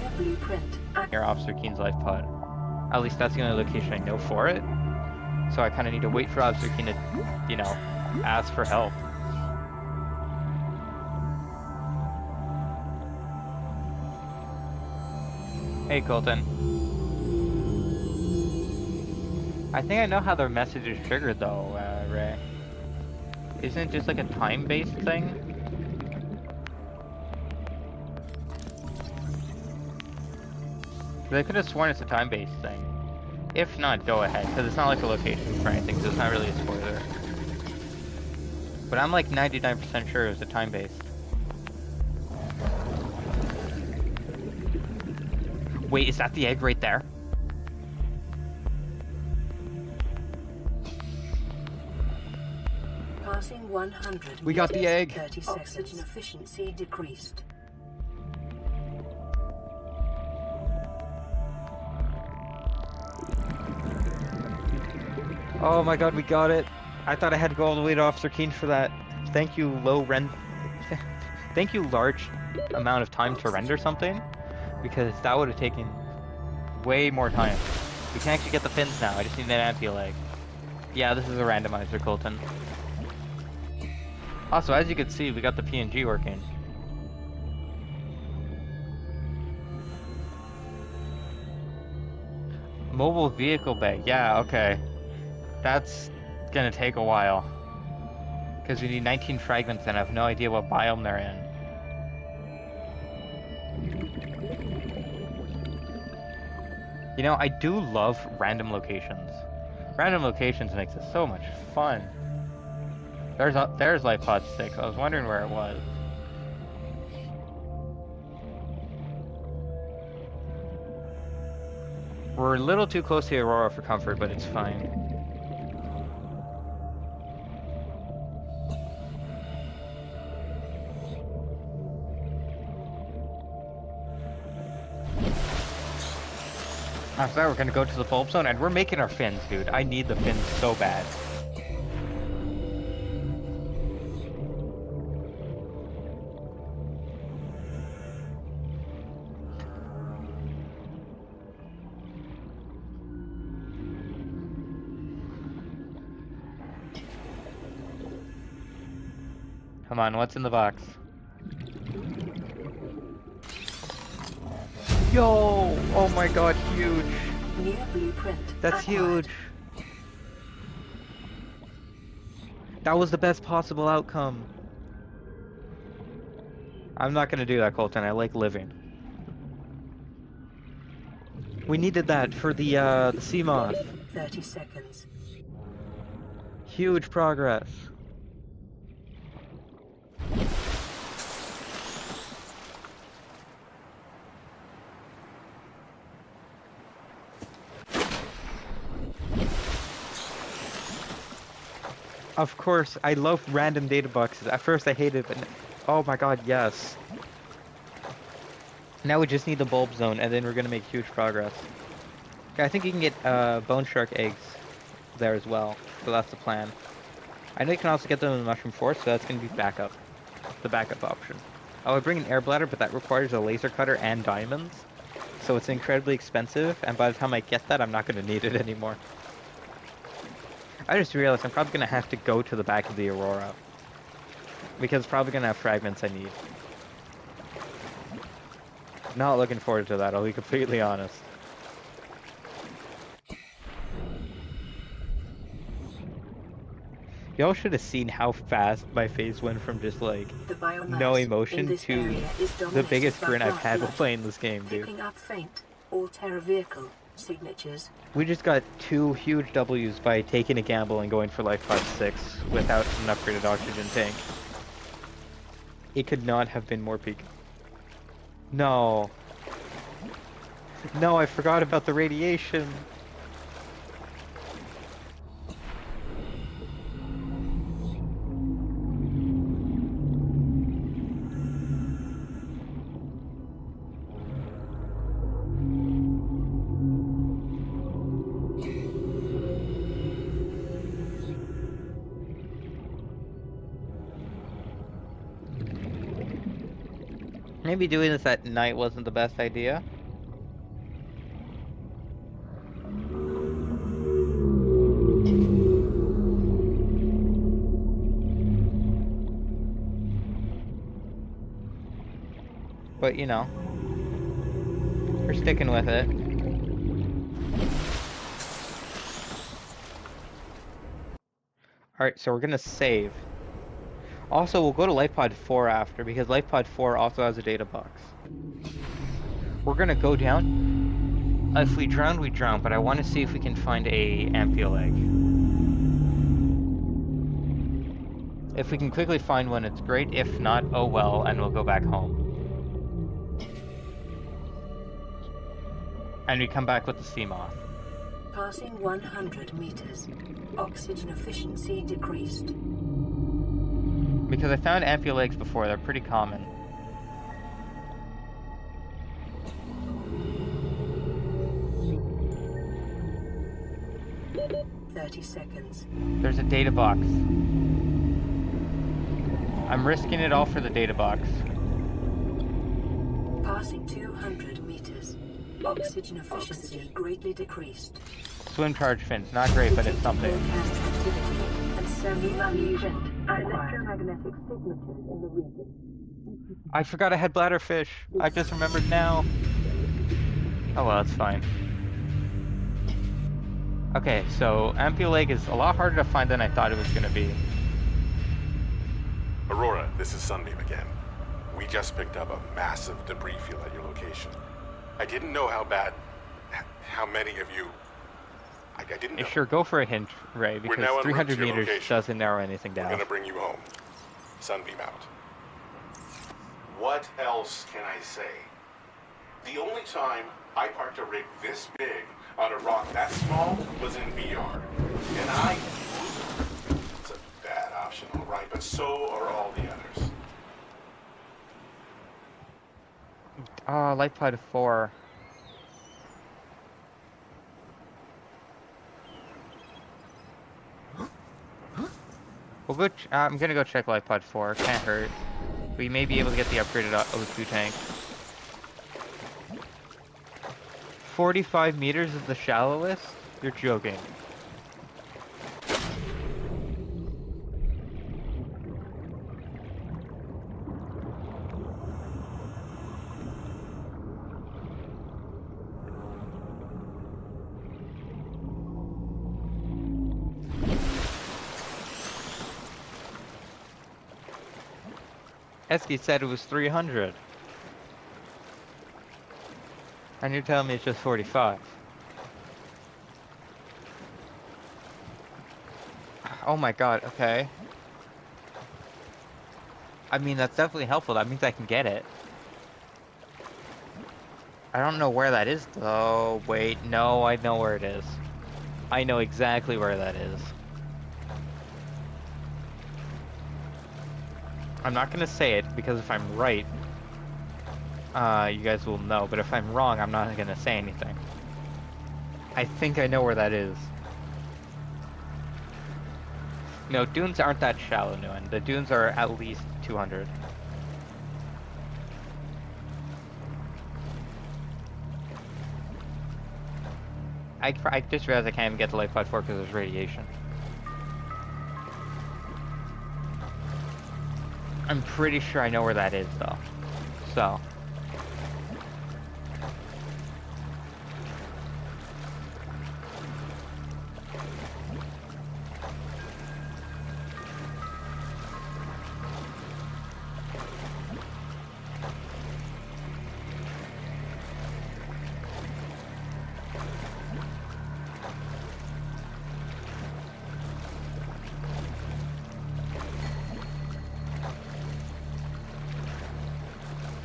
near Officer Keen's Lifepod. At least that's the only location I know for it. So I kind of need to wait for Officer Keen to, you know, ask for help. Hey, Colton. I think I know how their message is triggered, though, Ray. Isn't it just like a time-based thing? I could have sworn it's a time-based thing. If not, go ahead, because it's not like a location for anything, so it's not really a spoiler. But I'm like 99% sure it was a time-based. Wait, is that the egg right there? Passing 100. We got the egg. 30 oxygen efficiency decreased. Oh my god, we got it. I thought I had to go all the way to Officer Keen for that. Thank you, Thank you, large amount of time to render something, because that would have taken way more time. We can actually get the fins now. I just need an Ampeel egg. Yeah, this is a randomizer, Colton. Also, as you can see, we got the PNG working. Mobile vehicle bay. Yeah, okay. That's gonna take a while. Because we need 19 fragments and I have no idea what biome they're in. You know, I do love random locations. Random locations makes it so much fun. There's Lifepod 6. I was wondering where it was. We're a little too close to Aurora for comfort, but it's fine. After that, we're gonna go to the bulb zone, and we're making our fins, dude. I need the fins so bad. Come on, what's in the box? Yo! Oh my god, huge! Near blueprint. That's acquired. huge! That was the best possible outcome. I'm not gonna do that, Colton. I like living. We needed that for the sea moth. 30 seconds. Huge progress. Of course, I love random data boxes. At first I hated it, but oh my god, yes. Now we just need the bulb zone, and then we're gonna make huge progress. Okay, I think you can get bone shark eggs there as well, so that's the plan. I know you can also get them in the mushroom forest, so that's gonna be backup. The backup option. I would bring an air bladder, but that requires a laser cutter and diamonds, so it's incredibly expensive, and by the time I get that, I'm not gonna need it anymore. I just realized I'm probably gonna have to go to the back of the Aurora, because it's probably gonna have fragments I need. Not looking forward to that, I'll be completely honest. Y'all should have seen how fast my face went from just like no emotion to the biggest grin I've had while playing this game, dude. Picking up faint all-terror vehicle signatures. We just got 2 huge W's by taking a gamble and going for Lifepod 6 without an upgraded oxygen tank. It could not have been more peak. No. No, I forgot about the radiation. Maybe doing this at night wasn't the best idea. But you know, we're sticking with it. Alright, so we're gonna save. Also, we'll go to Lifepod 4 after, because Lifepod 4 also has a data box. We're gonna go down. If we drown, we drown, but I want to see if we can find a amphibia egg. If we can quickly find one, it's great. If not, oh well, and we'll go back home. And we come back with the sea moth. Passing 100 meters. Oxygen efficiency decreased. Because I found amphibia eggs before, they're pretty common. Seconds. There's a data box. I'm risking it all for the data box. Passing 200 meters. Oxygen efficiency greatly decreased. Swim charge fins, not great, but it's something. And electromagnetic signatures in the region. I forgot I had bladderfish. I just remembered now. Oh well, it's fine. Okay, so amphibia egg is a lot harder to find than I thought it was going to be. Aurora, this is Sunbeam again. We just picked up a massive debris field at your location. I didn't know how many of you... I didn't know. Sure, go for a hint, Ray, because 300 meters doesn't narrow anything down. We're gonna bring you home. Sunbeam out. What else can I say? The only time I parked a rig this big on a rock that small was in VR. And it's a bad option, all right, but so are all the others. Lifepod 4. We'll go. I'm gonna go check Lifepod 4. Can't hurt. We may be able to get the upgraded O2 tank. 45 meters is the shallowest? You're joking. Esky said it was 300. And you're telling me it's just 45. Oh my god, okay. I mean, that's definitely helpful. That means I can get it. I don't know where that is, though. Wait, no, I know where it is. I know exactly where that is. I'm not gonna say it, because if I'm right, you guys will know. But if I'm wrong, I'm not gonna say anything. I think I know where that is. No, dunes aren't that shallow, Nguyen. The dunes are at least 200. I just realized I can't even get the Lifepod 4 because there's radiation. I'm pretty sure I know where that is, though. So.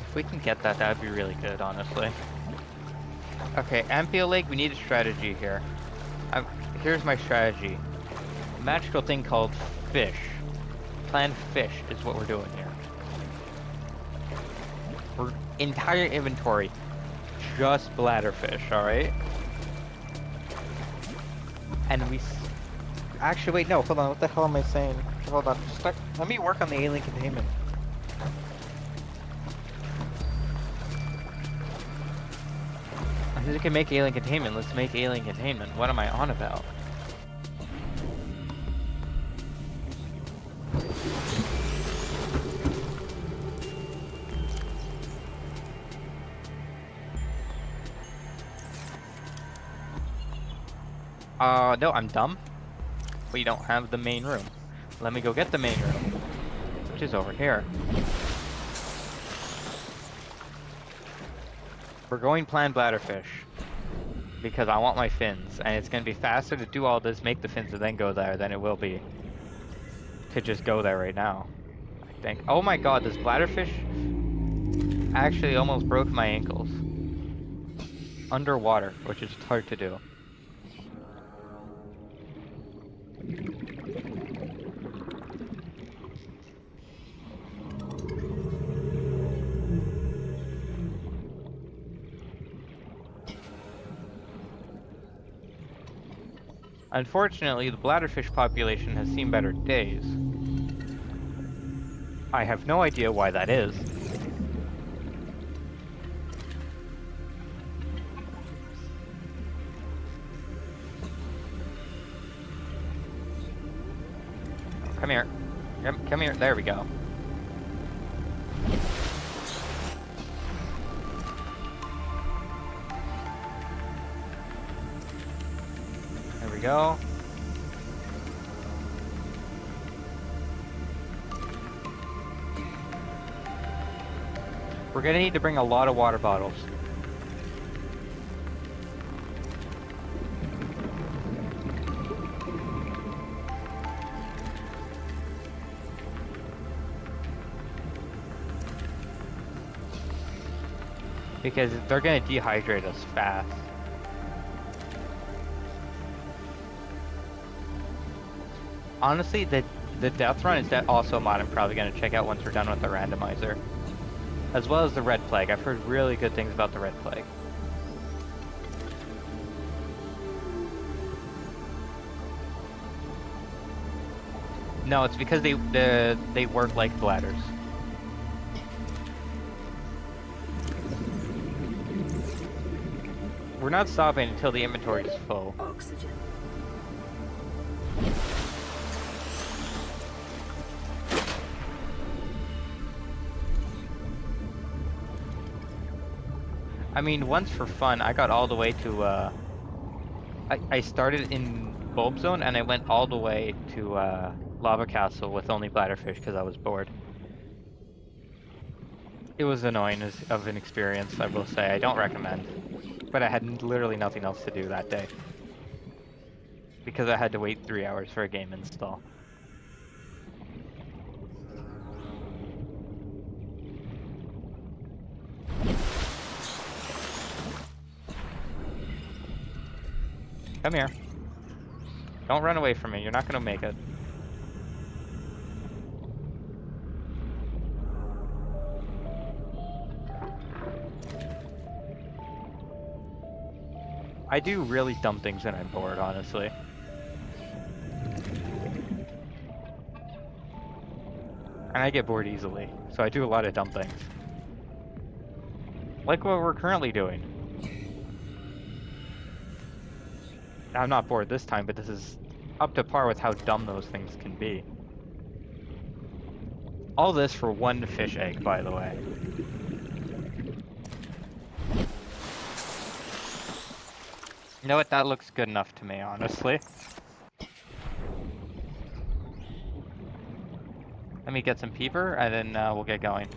If we can get that, that would be really good, honestly. Okay, Amphiel Lake, we need a strategy here. Here's my strategy. A magical thing called fish. Planned fish is what we're doing here. We're entire inventory, just bladderfish, alright? And we... Actually, wait, no, hold on, what the hell am I saying? Hold on, let me work on the alien containment. If we can make alien containment, let's make alien containment. What am I on about? No, I'm dumb. We don't have the main room. Let me go get the main room, which is over here. We're going plan bladderfish because I want my fins, and it's gonna be faster to do all this, make the fins, and then go there than it will be to just go there right now, I think. Oh my god, this bladderfish actually almost broke my ankles underwater, which is hard to do. Unfortunately, the bladderfish population has seen better days. I have no idea why that is. Come here. Come here. There we go. There we go. We're gonna need to bring a lot of water bottles. Because they're gonna dehydrate us fast. Honestly, the death run is also a mod I'm probably gonna check out once we're done with the randomizer. As well as the red plague. I've heard really good things about the red plague. No, it's because they work like bladders. We're not stopping until the inventory is full. Oxygen. I mean, once for fun, I got all the way to, I started in Bulb Zone and I went all the way to, Lava Castle with only bladderfish because I was bored. It was annoying of an experience, I will say. I don't recommend. But I had literally nothing else to do that day. because I had to wait 3 hours for a game install. Come here. Don't run away from me, you're not gonna make it. I do really dumb things when I'm bored, honestly. And I get bored easily, so I do a lot of dumb things. Like what we're currently doing. I'm not bored this time, but this is up to par with how dumb those things can be. All this for one fish egg, by the way. You know what? That looks good enough to me, honestly. Let me get some peeper, and then we'll get going.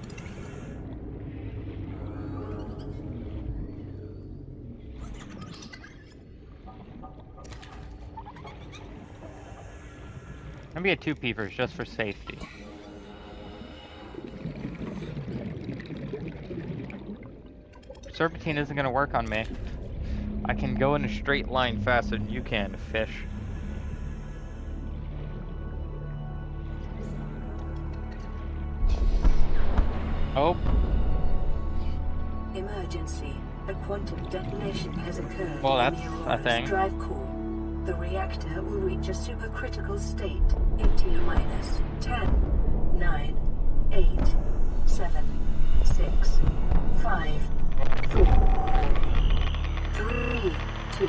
Let me get 2 peepers just for safety. Serpentine isn't gonna work on me. I can go in a straight line faster than you can, fish. Oh. Emergency. A quantum detonation has occurred Well, in that's the a Aurora's thing. drive core. The reactor will reach a supercritical state in T-minus 10, 9, 8, 7, 6, 5, 4, 3, 2.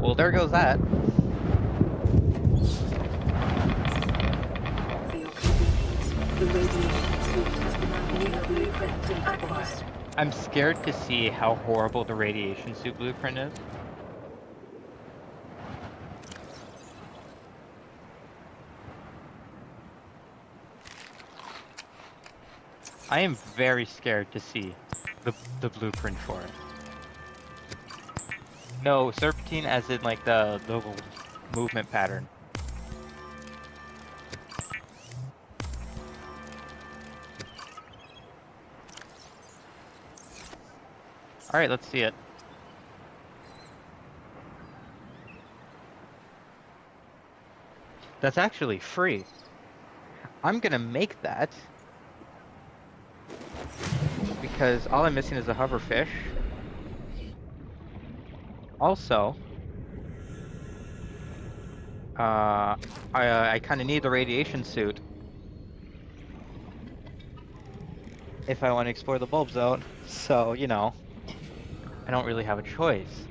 Well, there goes that. For your convenience, the radiation suit has been under blueprint and acquired. I'm scared to see how horrible the radiation suit blueprint is. I am very scared to see the blueprint for it. No, serpentine as in like the movement pattern. Alright, let's see it. That's actually free. I'm gonna make that. Because all I'm missing is a hoverfish. Also, I kind of need the radiation suit if I want to explore the bulb zone. So, you know, I don't really have a choice.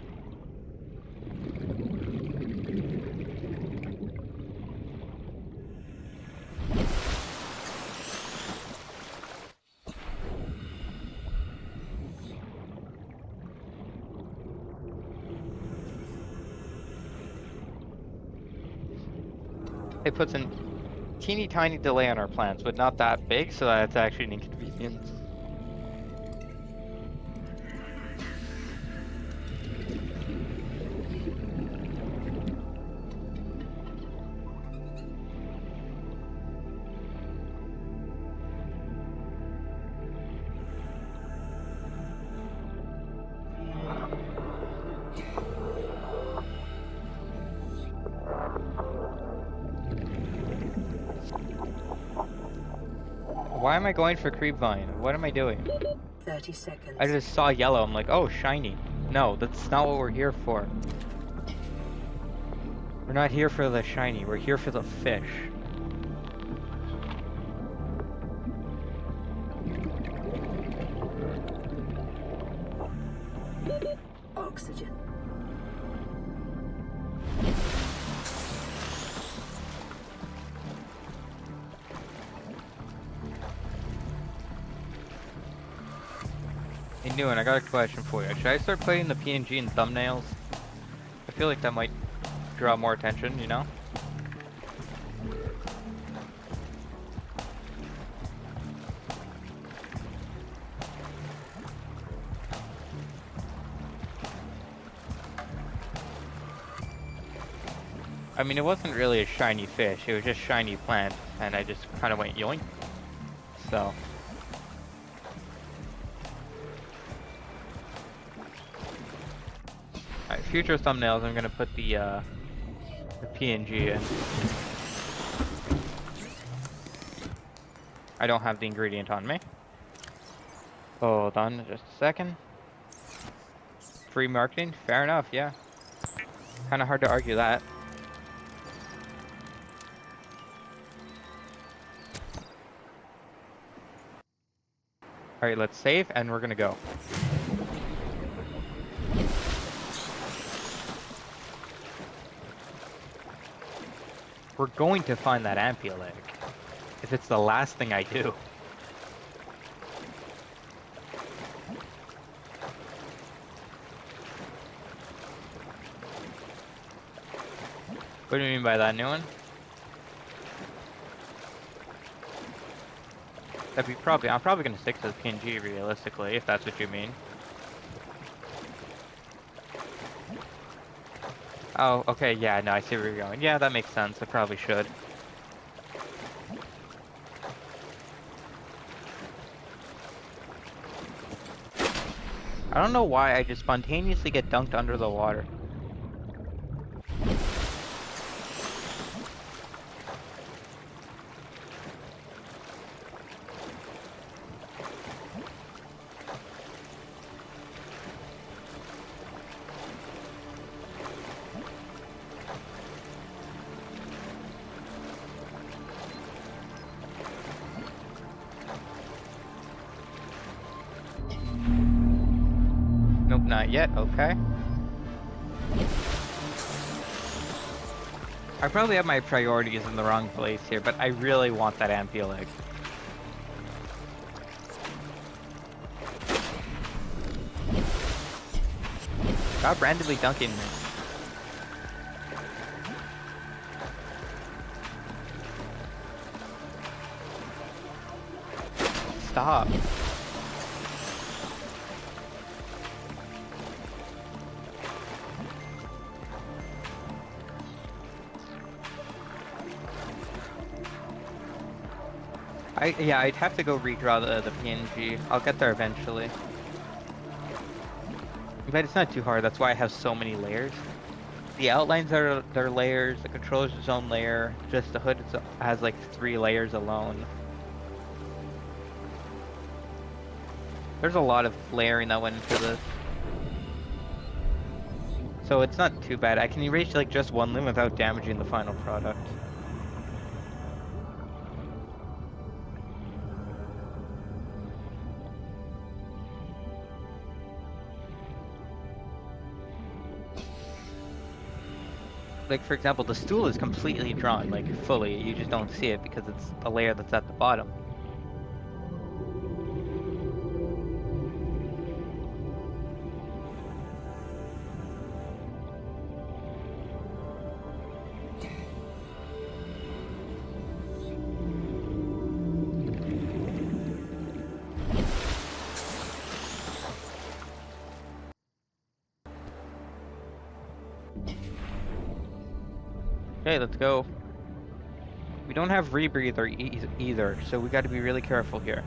It puts a teeny tiny delay on our plans, but not that big, so that's actually an inconvenience. Why am I going for Creepvine? What am I doing? 30 seconds. I just saw yellow, I'm like, oh, shiny. No, that's not what we're here for. We're not here for the shiny, we're here for the fish. Oxygen. Hey, Newen, I got a question for you. Should I start putting the PNG in thumbnails? I feel like that might draw more attention, you know? I mean, it wasn't really a shiny fish, it was just shiny plant, and I just kind of went yoink. So. Alright, future thumbnails, I'm gonna put the PNG in. I don't have the ingredient on me. Hold on just a second. Free marketing? Fair enough, yeah. Kinda hard to argue that. Alright, let's save, and we're gonna go. We're going to find that ampule egg. If it's the last thing I do. What do you mean by that, new one? That'd be probably, I'm probably gonna stick to the PNG realistically, if that's what you mean. Oh, okay, yeah, no, I see where you're going. Yeah, that makes sense, I probably should. I don't know why I just spontaneously get dunked under the water. Nope, not yet, okay. I probably have my priorities in the wrong place here, but I really want that ampule egg. Stop randomly dunking me. Stop. Yeah, I'd have to go redraw the PNG. I'll get there eventually. But it's not too hard, that's why I have so many layers. The outlines are their layers, the controller's its own layer, just the hood has like 3 layers alone. There's a lot of layering that went into this. So it's not too bad. I can erase like just one limb without damaging the final product. Like, for example, the stool is completely drawn, like, fully. You just don't see it because it's a layer that's at the bottom. Okay, let's go. We don't have rebreather either, so we got to be really careful here.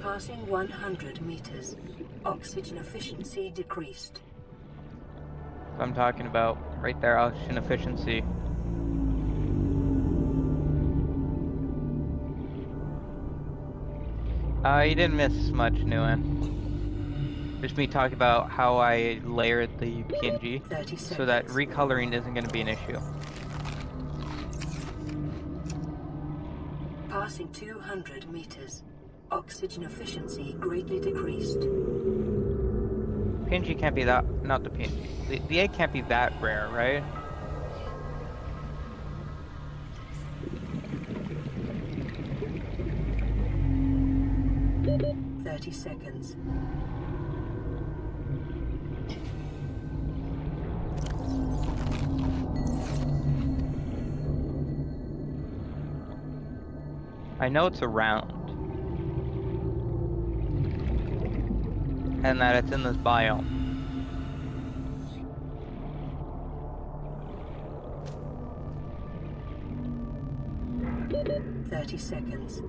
Passing 100 meters. Oxygen efficiency decreased. I'm talking about right there, oxygen efficiency. You didn't miss much, Nguyen. Just me talking about how I layered the PNG so that recoloring isn't going to be an issue. Passing 200 meters. Oxygen efficiency greatly decreased. PNG can't be that, not the PNG. The egg can't be that rare, right? Seconds. I know it's around. And that it's in this biome. 30 seconds.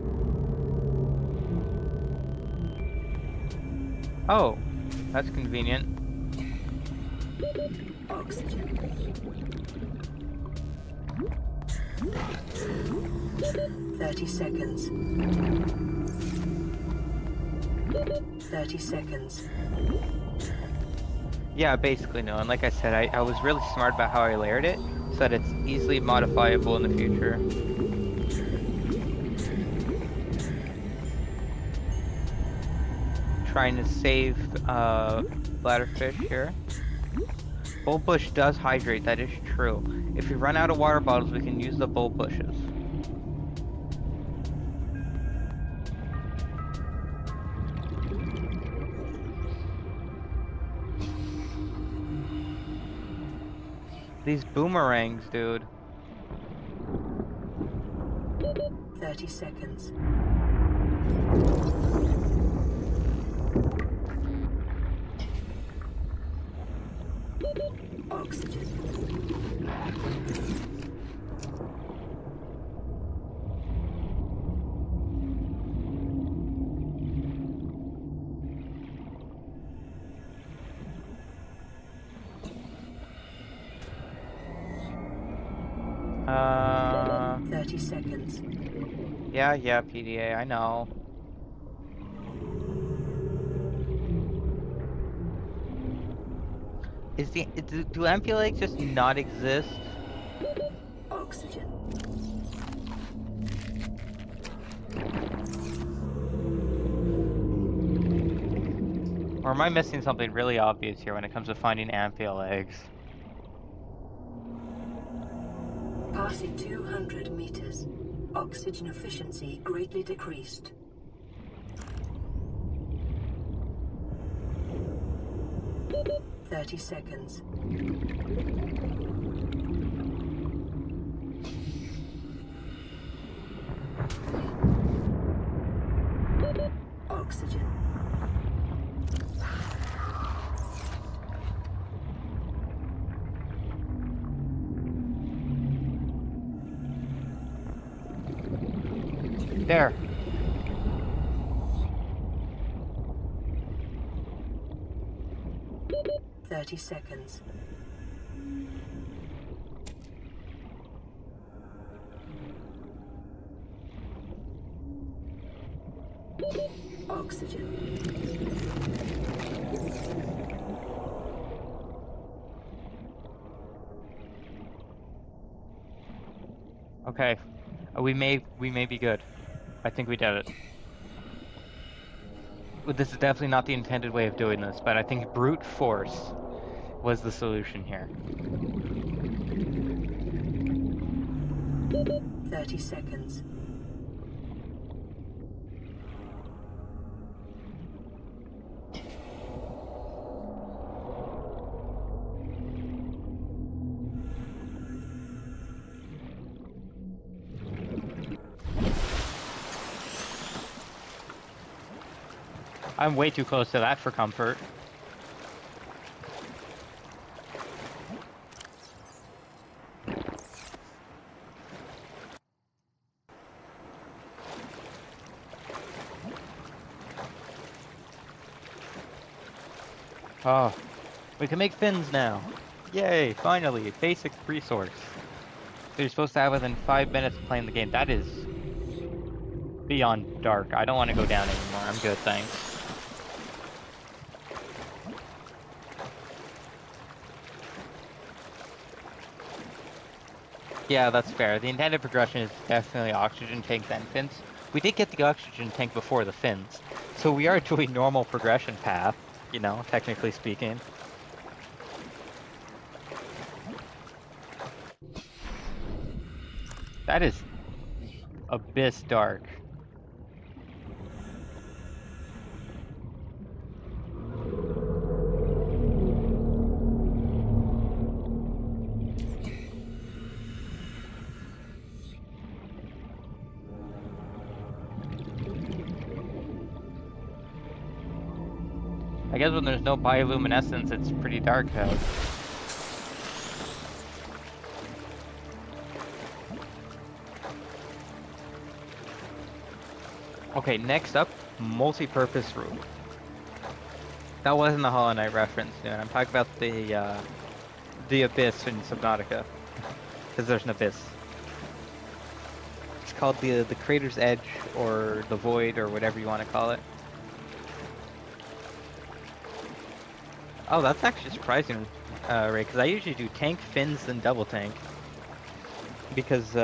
Oh, that's convenient. Oxygen. 30 seconds. 30 seconds. Yeah, basically no. And like I said, I was really smart about how I layered it, so that it's easily modifiable in the future. Trying to save bladderfish here. Bullbush does hydrate, that is true. If we run out of water bottles, we can use the bullbushes. These boomerangs, dude. 30 seconds. Oxygen. Uh... 30 seconds. Yeah, PDA, I know. Do ampullates just not exist? Oxygen. Or am I missing something really obvious here when it comes to finding amphil eggs? Passing 200 meters. Oxygen efficiency greatly decreased. Thirty seconds. Oxygen. There. Thirty seconds. Oxygen. Okay. We may be good. I think we did it. Well, this is definitely not the intended way of doing this, but I think brute force was the solution here. 30 seconds. I'm way too close to that for comfort. Oh, we can make fins now. Yay, finally, basic resource. So you're supposed to have within 5 minutes of playing the game. That is beyond dark. I don't want to go down anymore. I'm good, thanks. Yeah, that's fair. The intended progression is definitely oxygen tanks and fins. We did get the oxygen tank before the fins, so we are doing normal progression path, you know, technically speaking. That is abyss dark. I guess when there's no bioluminescence, it's pretty dark out. Okay, next up, multi-purpose room. That wasn't the Hollow Knight reference, dude. I'm talking about the abyss in Subnautica, because there's an abyss. It's called the Crater's Edge, or the Void, or whatever you want to call it. Oh, that's actually surprising, Ray, because I usually do tank, fins, then double tank. Because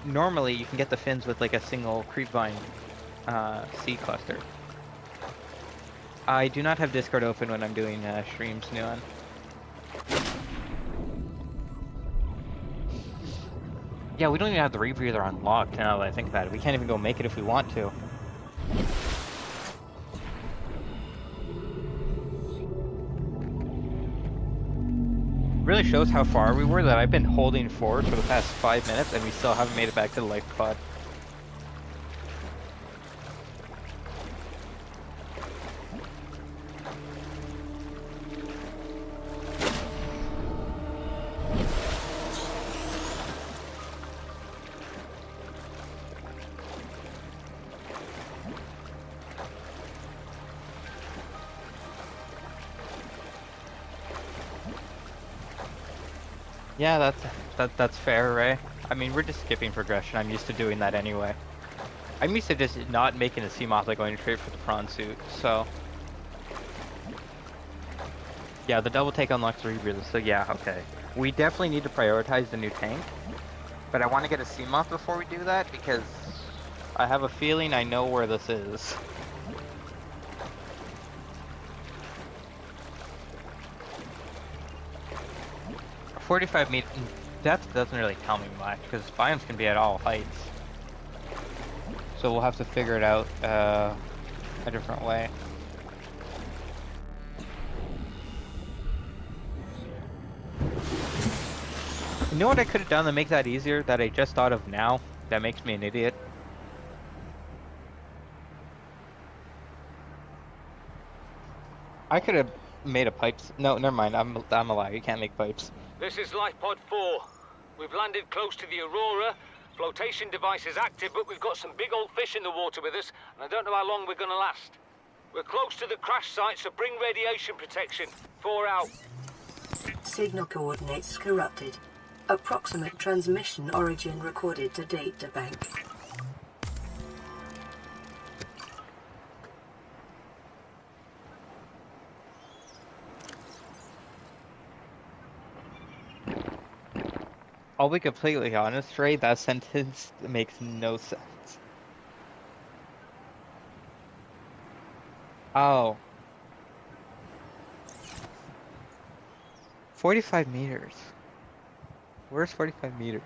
normally you can get the fins with like a single creepvine seed cluster. I do not have Discord open when I'm doing streams, Nuan. Yeah, we don't even have the rebreather unlocked now that I think about it. We can't even go make it if we want to. Really shows how far we were that I've been holding forward for the past 5 minutes and we still haven't made it back to the Lifepod. Yeah, that's fair, Ray. I mean, we're just skipping progression. I'm used to doing that anyway. I'm used to just not making a sea moth like going straight for the prawn suit, so. Yeah, the double take unlocks the rebreather, so yeah, okay. We definitely need to prioritize the new tank, but I want to get a sea moth before we do that because I have a feeling I know where this is. 45 meters depth doesn't really tell me much because biomes can be at all heights. So we'll have to figure it out a different way. You know what I could have done to make that easier that I just thought of now? That makes me an idiot. I could have made a pipes. No, never mind. I'm a liar. You can't make pipes. This is Lifepod 4. We've landed close to the Aurora. Flotation device is active, but we've got some big old fish in the water with us, and I don't know how long we're gonna last. We're close to the crash site, so bring radiation protection. 4 out. Signal coordinates corrupted. Approximate transmission origin recorded to data bank. I'll be completely honest, Ray, that sentence makes no sense. Oh. 45 meters. Where's 45 meters?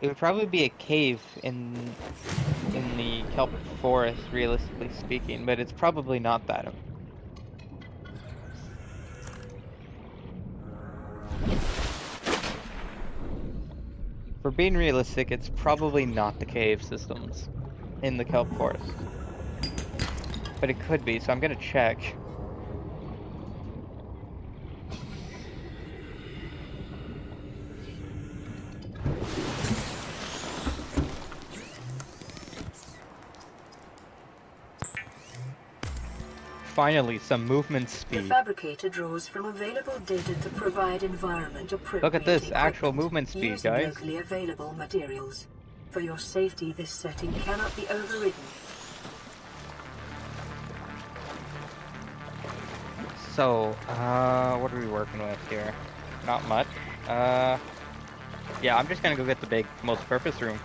It would probably be a cave in the kelp forest, realistically speaking, but it's probably not that. For being realistic, it's probably not the cave systems in the kelp forest. But it could be, so I'm gonna check. Finally, some movement The speed. fabricator draws from available data to provide environment appropriate. Look at this, actual equipment movement speed, using guys. locally available materials. For your safety, this setting cannot be overridden. So, what are we working with here? Not much. Yeah, I'm just gonna go get the big multi-purpose room.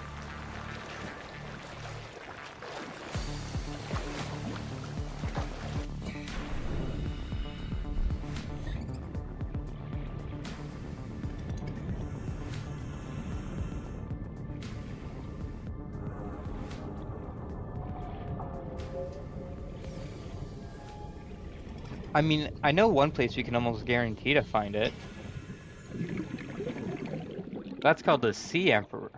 I mean, I know one place you can almost guarantee to find it. That's called the Sea Emperor.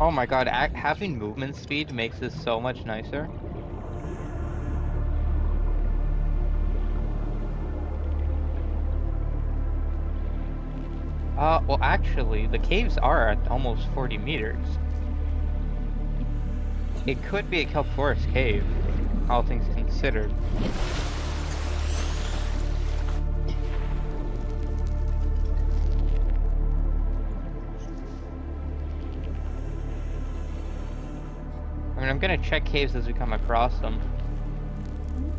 Oh my god, having movement speed makes this so much nicer. Well actually, the caves are at almost 40 meters. It could be a kelp forest cave, all things considered. I mean, I'm gonna check caves as we come across them.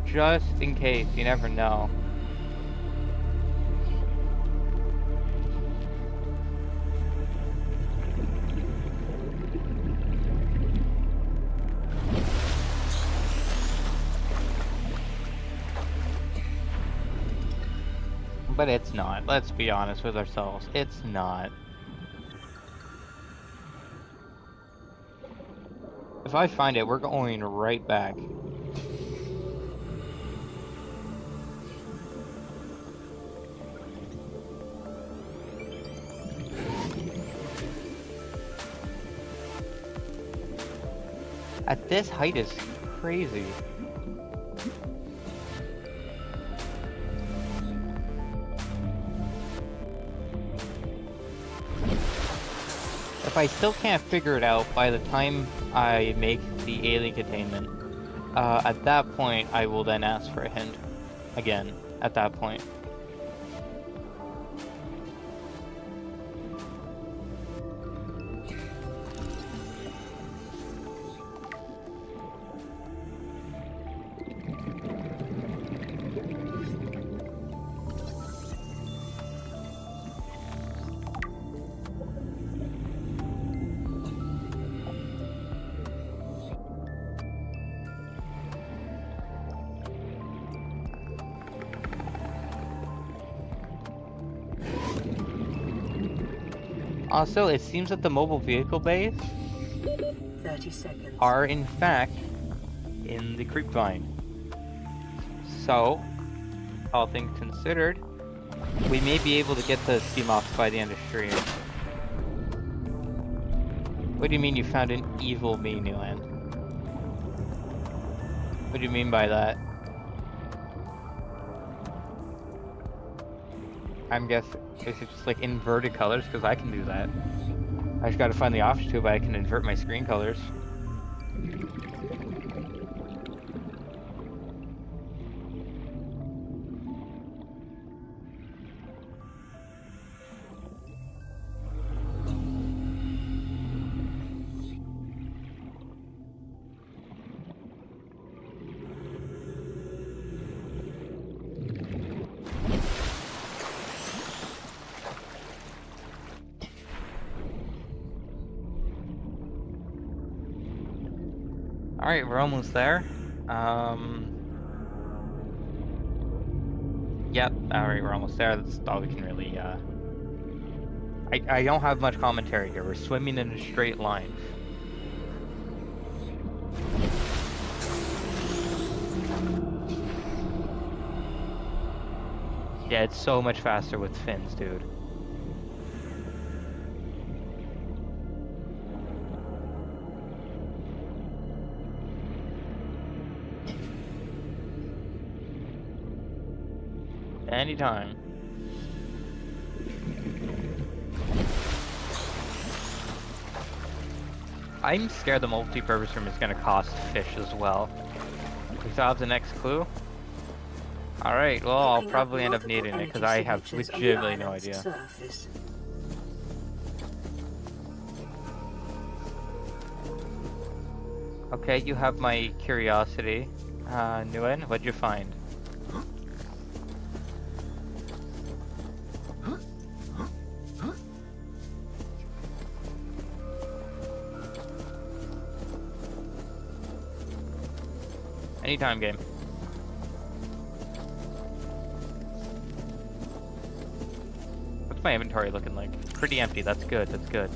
Just in case, you never know. But it's not. Let's be honest with ourselves. It's not. If I find it, we're going right back. At this height is crazy. If I still can't figure it out by the time I make the alien containment, at that point I will then ask for a hint. Again, at that point. Also, it seems that the mobile vehicle bays 30 seconds. are in fact in the creepvine. So, all things considered, we may be able to get the steam off by the end of stream. What do you mean you found an evil me, Newland? What do you mean by that? I'm guessing it's just like inverted colors, because I can do that. I just gotta find the option to, but I can invert my screen colors. Alright, we're almost there. Yep, alright, we're almost there. That's all we can really, I don't have much commentary here. We're swimming in a straight line. Yeah, it's so much faster with fins, dude. Anytime. I'm scared the multi-purpose room is gonna cost fish as well. We still have the next clue? Alright, well, I'll probably end up needing it because I have legitimately no idea. Surface. Okay, you have my curiosity. Nguyen, what'd you find? Anytime, game. What's my inventory looking like? Pretty empty, that's good, that's good.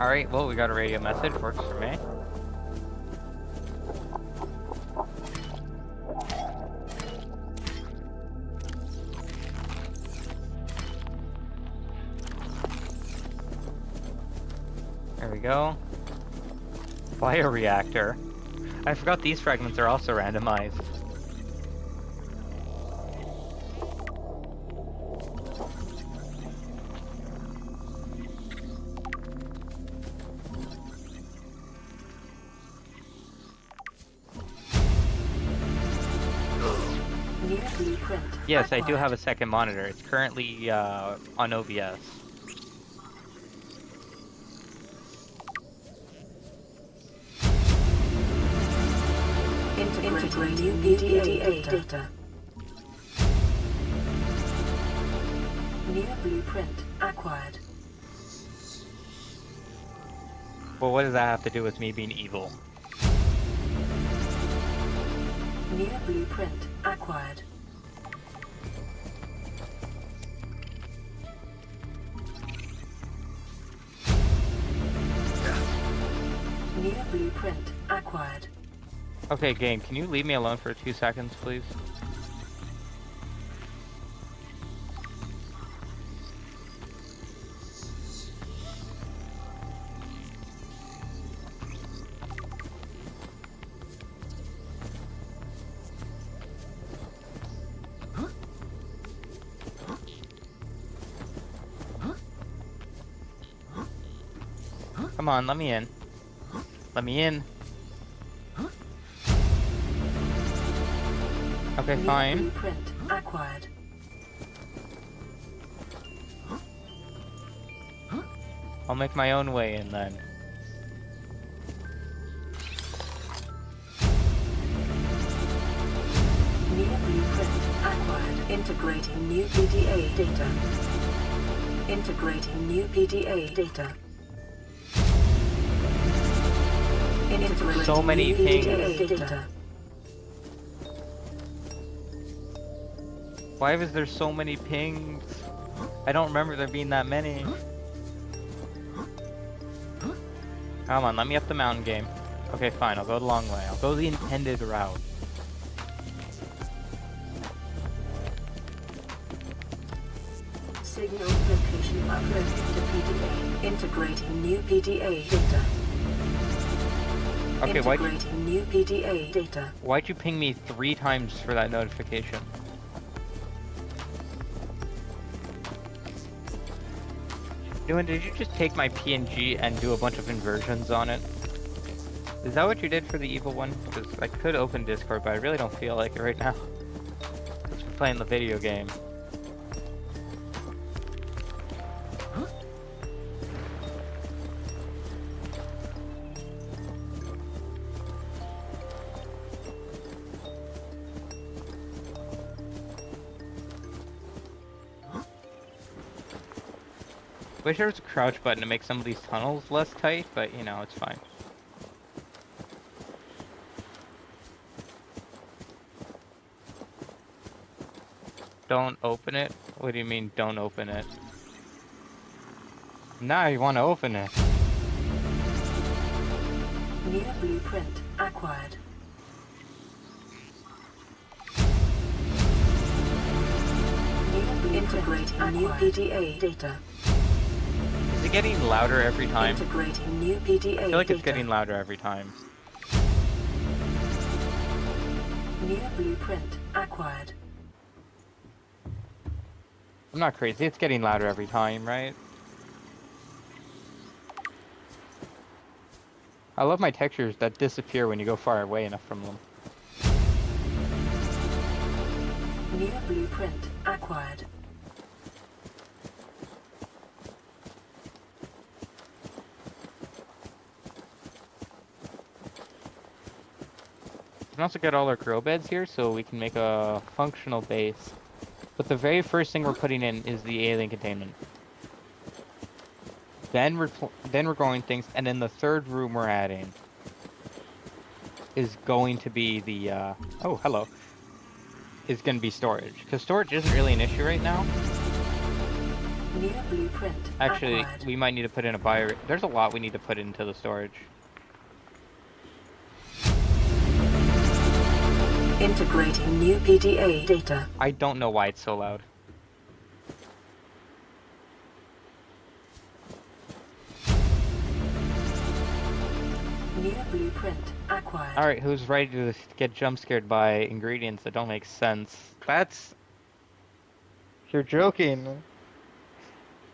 Alright, well, we got a radio message. Works for me. There we go. Bioreactor. I forgot these fragments are also randomized. New blueprint. Yes, I do acquired. have a second monitor. It's currently on OBS. Integrating new PDA data. New blueprint acquired. Well, what does that have to do with me being evil? New blueprint acquired. New blueprint acquired. Okay, game, can you leave me alone for 2 seconds, please? Come on, let me in. Let me in. Okay, New fine. blueprint acquired. I'll make my own way in then. New blueprint acquired. Integrating new PDA data. Integrating new PDA data. Integrating So many new pings. PDA data. Why was there so many pings? I don't remember there being that many. Come on, let me up the mountain, game. Okay, fine, I'll go the long way. I'll go the intended route. Signal location uploaded to PDA. Integrating new PDA data. Okay, Integrating new PDA data. why'd you ping me 3 times for that notification? Did you just take my PNG and do a bunch of inversions on it? Is that what you did for the evil one? Because I could open Discord, but I really don't feel like it right now. Because we're playing the video game. Wish there was a crouch button to make some of these tunnels less tight, but you know, it's fine. Don't open it? What do you mean, don't open it? Now you want to open it. New blueprint acquired. New integrating new PDA data. Is it getting louder every time? Integrating new PDA I feel like it's data. getting louder every time. New blueprint acquired. I'm not crazy, it's getting louder every time, right? I love my textures that disappear when you go far away enough from them. New blueprint acquired. We can also get all our grow beds here so we can make a functional base. But the very first thing we're putting in is the alien containment. Then we're growing things, and then the third room we're adding is going to be the oh, hello. Is going to be storage, because storage isn't really an issue right now. New blueprint Actually, acquired. we might need to put in a bio. There's a lot we need to put into the storage. Integrating new PDA data. I don't know why it's so loud. New blueprint acquired. Alright, who's ready to get jump scared by ingredients that don't make sense? That's... You're joking.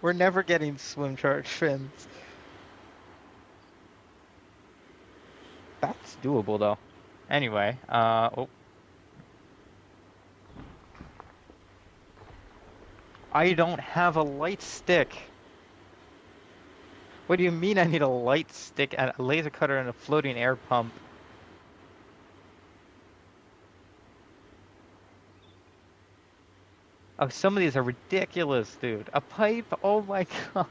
We're never getting swim charge fins. That's doable though. Anyway, oh. I don't have a light stick. What do you mean I need a light stick and a laser cutter and a floating air pump? Oh, some of these are ridiculous, dude. A pipe? Oh my god.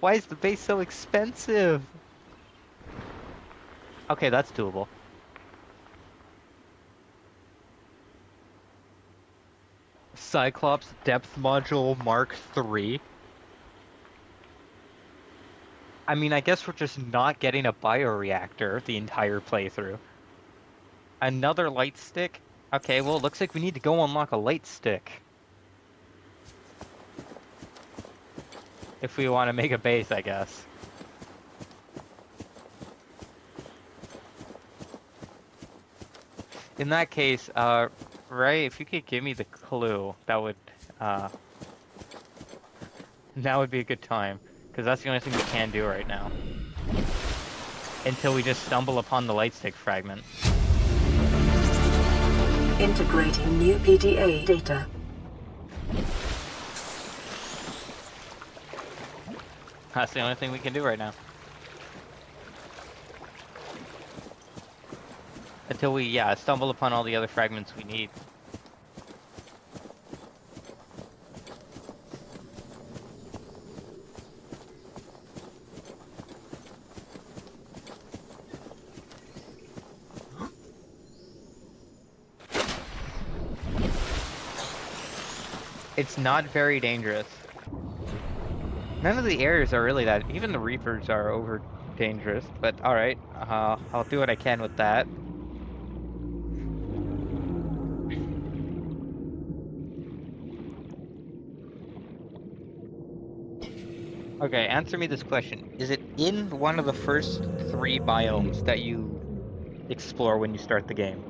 Why is the base so expensive? Okay, that's doable. Cyclops Depth Module Mark III. I mean, I guess we're just not getting a bioreactor the entire playthrough. Another light stick? Okay, well, it looks like we need to go unlock a light stick. If we want to make a base, I guess. In that case, Ray, if you could give me the clue, that would be a good time. Because that's the only thing we can do right now. Until we just stumble upon the light stick fragment. Integrating new PDA data. That's the only thing we can do right now. Until we, stumble upon all the other fragments we need. It's not very dangerous. None of the areas are really that. Even the Reapers are over dangerous, but alright. I'll do what I can with that. Okay, answer me this question. Is it in one of the first 3 biomes that you explore when you start the game?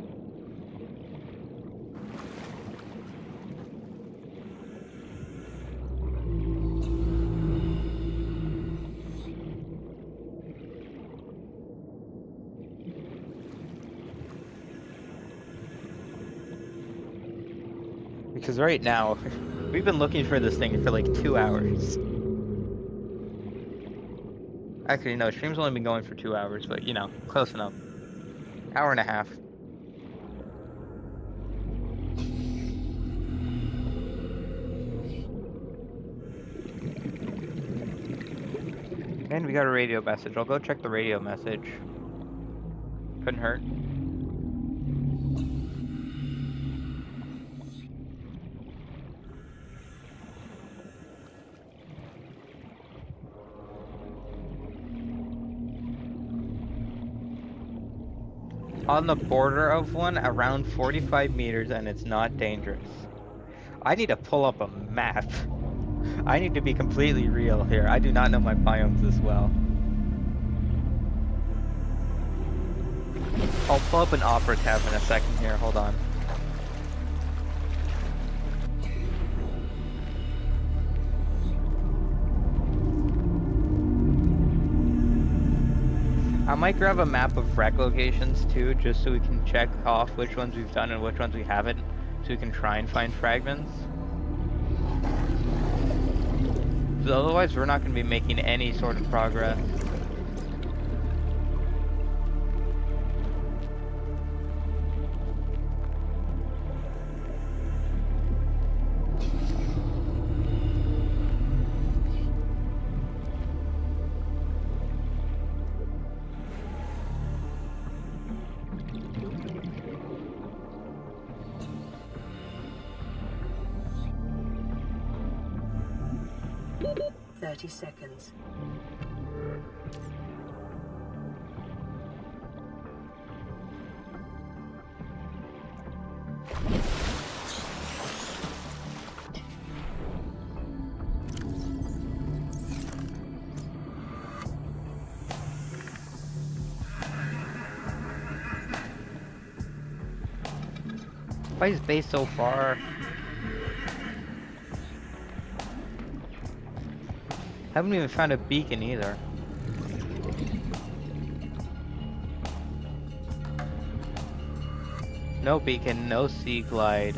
Because right now, we've been looking for this thing for like 2 hours. Actually, no, stream's only been going for 2 hours, but you know, close enough. Hour and a half. And we got a radio message. I'll go check the radio message. Couldn't hurt. On the border of one, around 45 meters, and it's not dangerous. I need to pull up a map. I need to be completely real here. I do not know my biomes as well. I'll pull up an opera tab in a second here, hold on. I might grab a map of wreck locations too, just so we can check off which ones we've done and which ones we haven't, so we can try and find fragments. Because otherwise we're not going to be making any sort of progress. 30 seconds. Why is base so far? Haven't even found a beacon either. No beacon, no sea glide.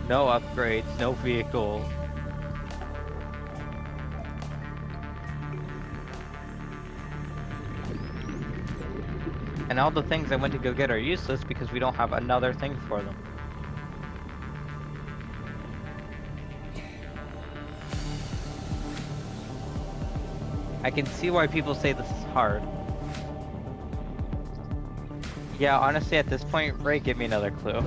No upgrades, no vehicle. And all the things I went to go get are useless because we don't have another thing for them. I can see why people say this is hard. Yeah, honestly, at this point, Ray, give me another clue.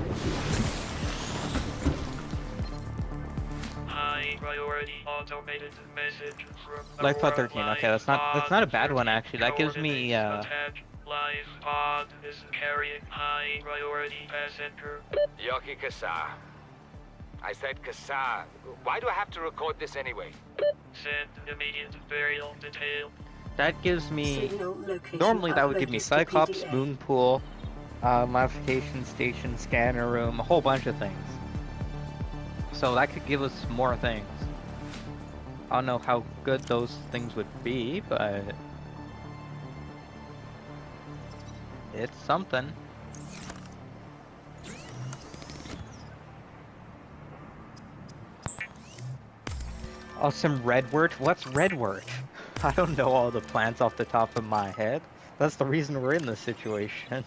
High priority automated message from Lifepod Aurora 13. Okay, that's not a bad one actually. That gives me Coordinates attached. Lifepod is carrying high priority passenger. Yoki Kasa. I said Kasa. Why do I have to record this anyway? Send immediate burial detail. that gives me Signal location normally that would give me uploaded to Cyclops, PDA. moon pool, modification station, scanner room, a whole bunch of things. So that could give us more things. I don't know how good those things would be, but it's something. Oh, some redwort? What's redwort? I don't know all the plants off the top of my head. That's the reason we're in this situation.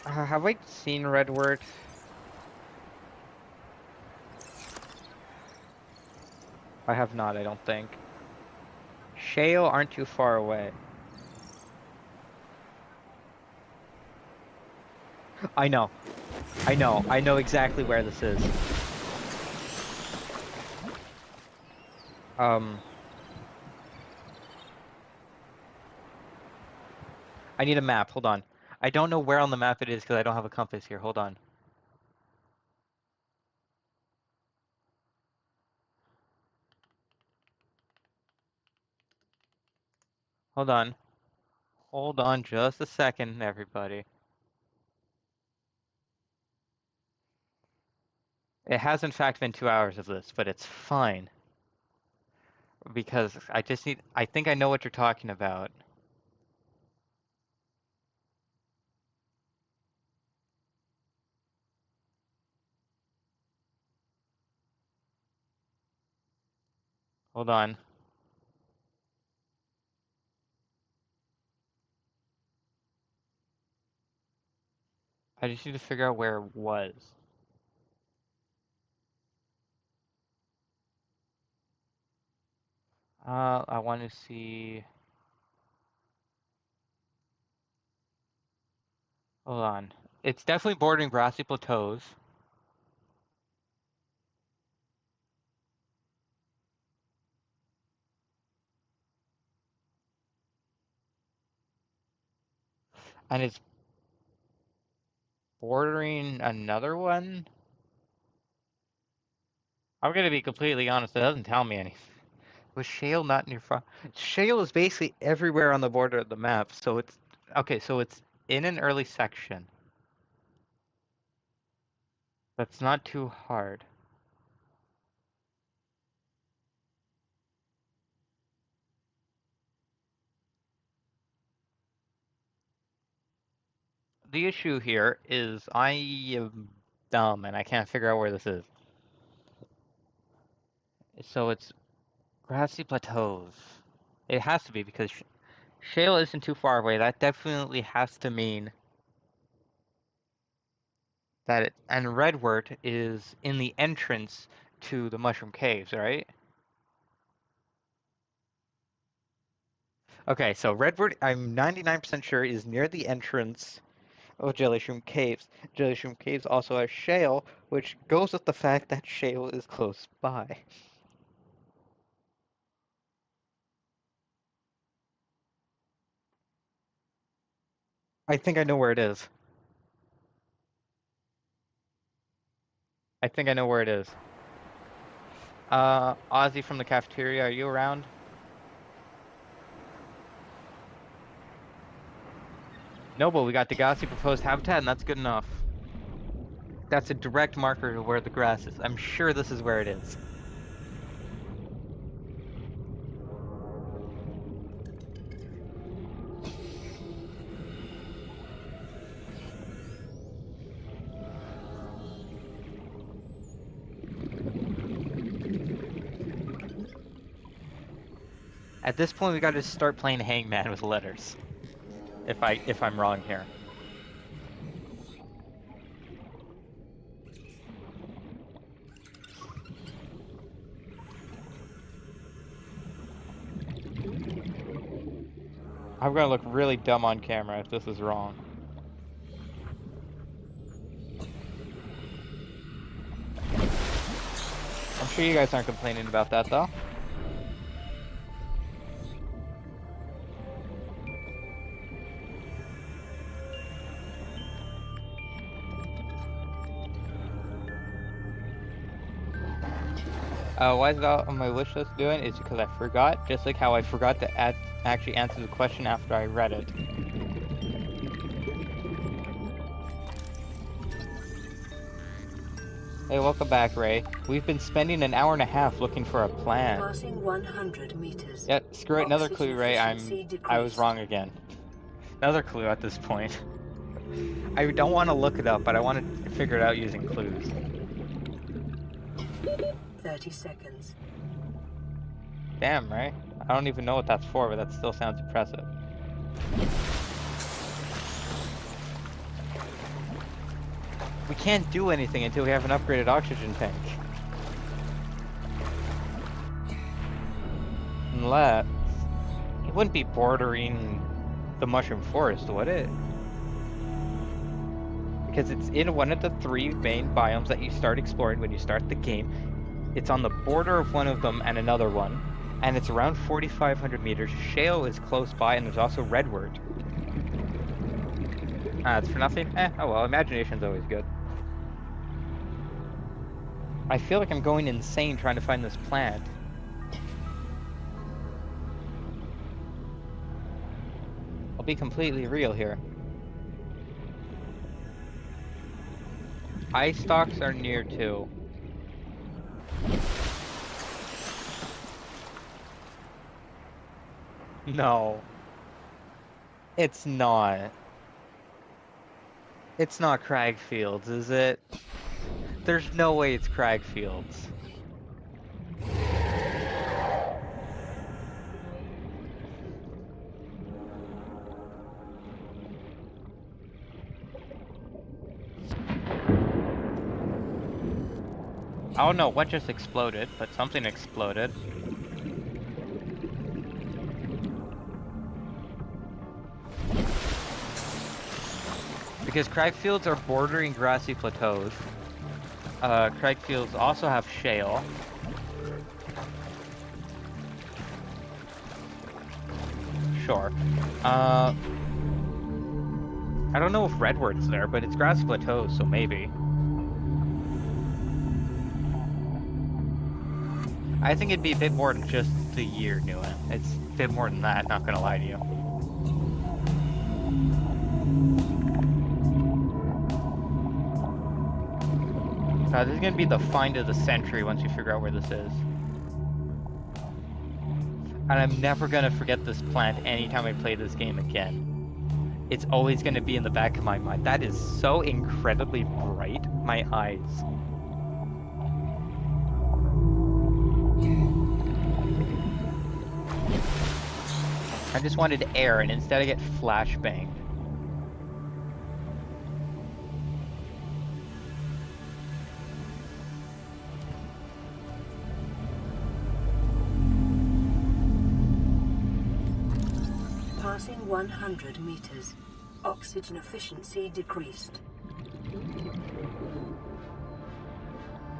Have I seen redwort? I have not, I don't think. Shale aren't too far away. I know. I know exactly where this is. I need a map, hold on. I don't know where on the map it is because I don't have a compass here, hold on. Hold on. Hold on just a second, everybody. It has in fact been 2 hours of this, but it's fine. Because I think I know what you're talking about. Hold on. I just need to figure out where it was. I want to see... Hold on. It's definitely bordering grassy plateaus. And it's bordering another one? I'm gonna be completely honest, it doesn't tell me anything. Was shale not near far? Shale is basically everywhere on the border of the map, so it's... Okay, so it's in an early section. That's not too hard. The issue here is I am dumb and I can't figure out where this is. So it's grassy plateaus. It has to be because shale isn't too far away. That definitely has to mean that it, and redwood is in the entrance to the mushroom caves, right? Okay, so redwood, I'm 99% sure is near the entrance of Jellyshroom Caves. Jellyshroom Caves also has shale, which goes with the fact that shale is close by. I think I know where it is. I think I know where it is. Ozzy from the cafeteria, are you around? No, but we got Degassi proposed habitat, and that's good enough. That's a direct marker to where the grass is. I'm sure this is where it is. At this point, we gotta start playing Hangman with letters. If I'm wrong here. I'm gonna look really dumb on camera if this is wrong. I'm sure you guys aren't complaining about that though. Why is that on my wish list doing? It's because I forgot, just like how I forgot to actually answer the question after I read it. Hey, welcome back, Ray. We've been spending an hour and a half looking for a plan. Passing 100 meters. Yeah, screw it, another clue, Ray. Oxygen I was wrong again. Another clue at this point. I don't want to look it up, but I want to figure it out using clues. 30 seconds. Damn, Ray. I don't even know what that's for, but that still sounds impressive. We can't do anything until we have an upgraded oxygen tank. Unless... It wouldn't be bordering the mushroom forest, would it? Because it's in one of the 3 main biomes that you start exploring when you start the game. It's on the border of one of them and another one. And it's around 4,500 meters. Shale is close by, and there's also redwood. It's for nothing? Oh well, imagination's always good. I feel like I'm going insane trying to find this plant. I'll be completely real here. Ice stalks are near too. No. It's not. It's not Cragfields, is it? There's no way it's Cragfields. I don't know what just exploded, but something exploded. Because Cragfields are bordering grassy plateaus. Cragfields also have shale. Sure. I don't know if redwood's there, but it's grassy plateaus, so maybe. I think it'd be a bit more than just the year knew it. It's a bit more than that, not gonna lie to you. This is gonna be the find of the century once you figure out where this is. And I'm never gonna forget this plant anytime I play this game again. It's always gonna be in the back of my mind. That is so incredibly bright, my eyes. I just wanted air, and instead I get flashbanged. Passing 100 meters. Oxygen efficiency decreased.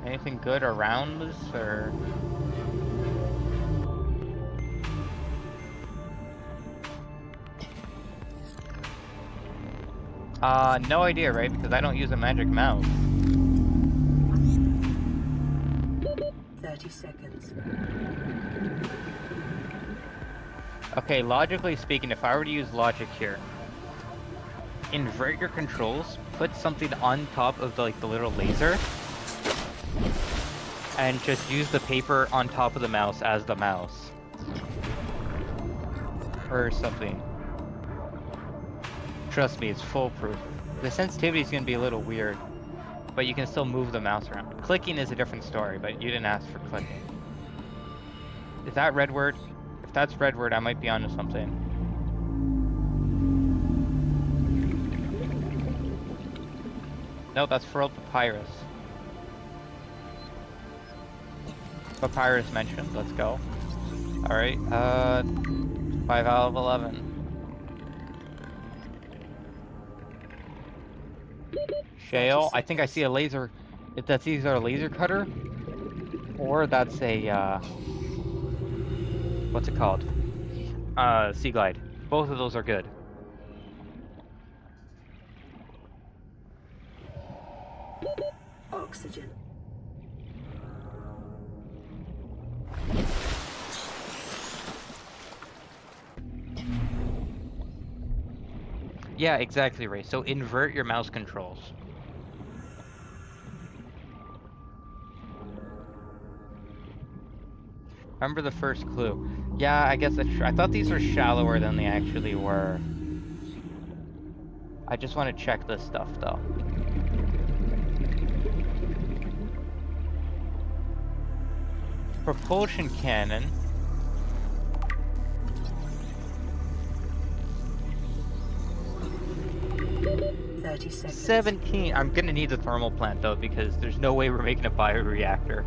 Anything good around this, or? No idea, right? Because I don't use a magic mouse. 30 seconds. Okay, logically speaking, if I were to use logic here, invert your controls, put something on top of the, like, the little laser, and just use the paper on top of the mouse as the mouse. Or something. Trust me, it's foolproof. The sensitivity is going to be a little weird, but you can still move the mouse around. Clicking is a different story, but you didn't ask for clicking. Is that red word? If that's red word, I might be onto something. No, that's furled papyrus. Papyrus mentioned. Let's go. Alright, 5 out of 11. Shale, I think I see a laser. If that's either a laser cutter, or that's a, what's it called? Sea glide. Both of those are good. Oxygen. Yeah, exactly, Ray. So invert your mouse controls. Remember the first clue. Yeah, I guess I thought these were shallower than they actually were. I just want to check this stuff, though. Propulsion cannon. 30 seconds. 17. I'm gonna need the thermal plant, though, because there's no way we're making a bioreactor.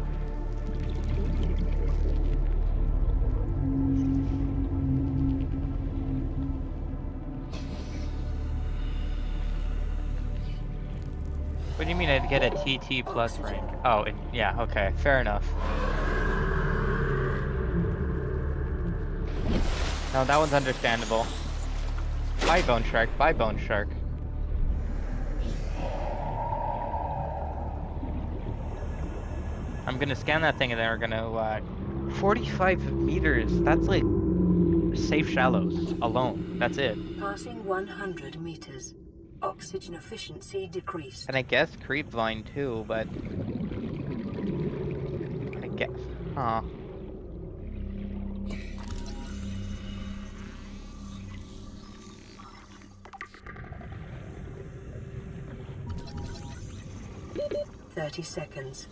What do you mean I'd get a TT plus rank? Oh, yeah, okay, fair enough. No, that one's understandable. Bye, Bone Shark. Bye, Bone Shark. I'm gonna scan that thing and then we're gonna, 45 meters. That's like safe shallows alone. That's it. Passing 100 meters. Oxygen efficiency decreased. And I guess creep line too, but I guess, huh? "30 seconds.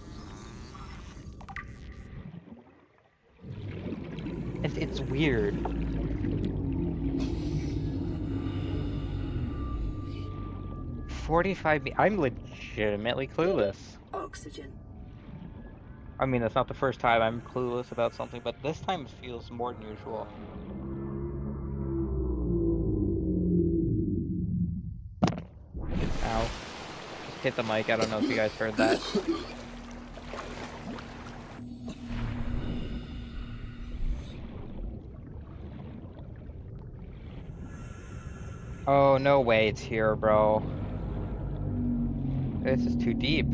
It's weird. I'm legitimately clueless. Oxygen. I mean, that's not the first time I'm clueless about something, but this time it feels more than usual. Ow. Just hit the mic, I don't know if you guys heard that. Oh, no way it's here, bro. This is too deep.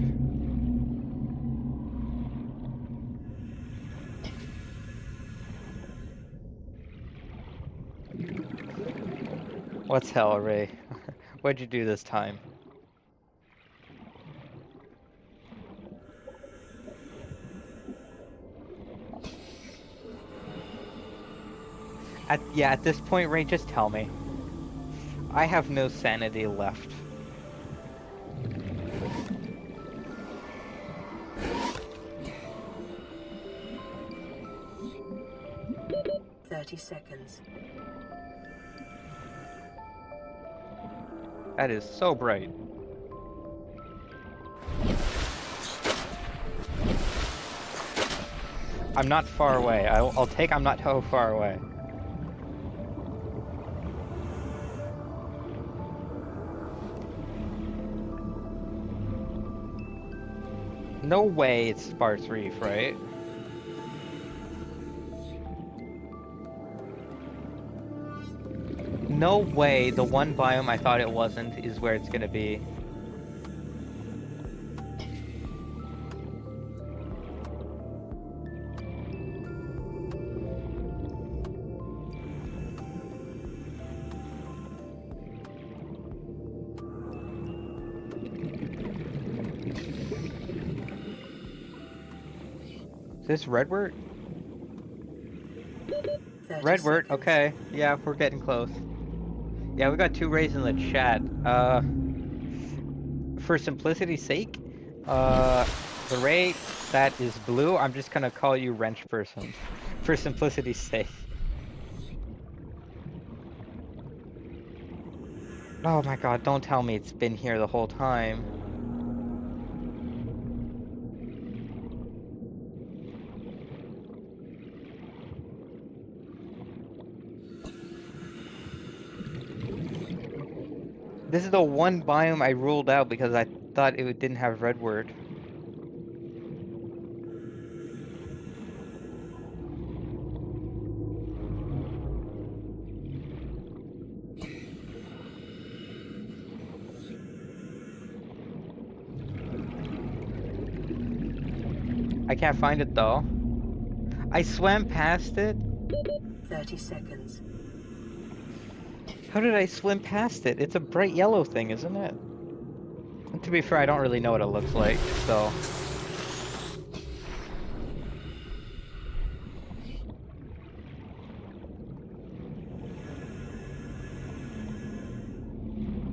What's hell, Ray? What'd you do this time? At this point, Ray, just tell me. I have no sanity left. "30 seconds. That is so bright. I'm not far away. I'll take I'm not so far away. No way it's sparse reef, right? No way the one biome I thought it wasn't is where it's gonna be. Is this Redwort? 30 Redwort, seconds. okay. Yeah, we're getting close. Yeah, we got 2 rays in the chat. For simplicity's sake, the ray that is blue, I'm just gonna call you wrench person. For simplicity's sake. Oh my god, don't tell me it's been here the whole time. This is the one biome I ruled out because I thought it didn't have Redwort. I can't find it though. I swam past it. 30 seconds. How did I swim past it? It's a bright yellow thing, isn't it? And to be fair, I don't really know what it looks like, so...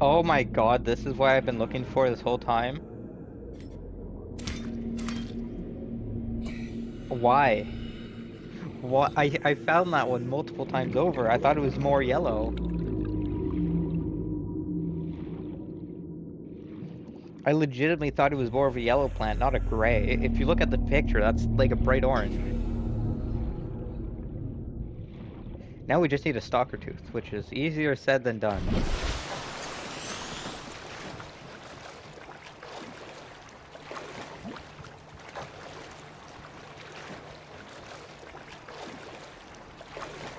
Oh my god, this is what I've been looking for this whole time? Why? What? I found that one multiple times over. I thought it was more yellow. I legitimately thought it was more of a yellow plant, not a gray. If you look at the picture, that's like a bright orange. Now we just need a stalker tooth, which is easier said than done.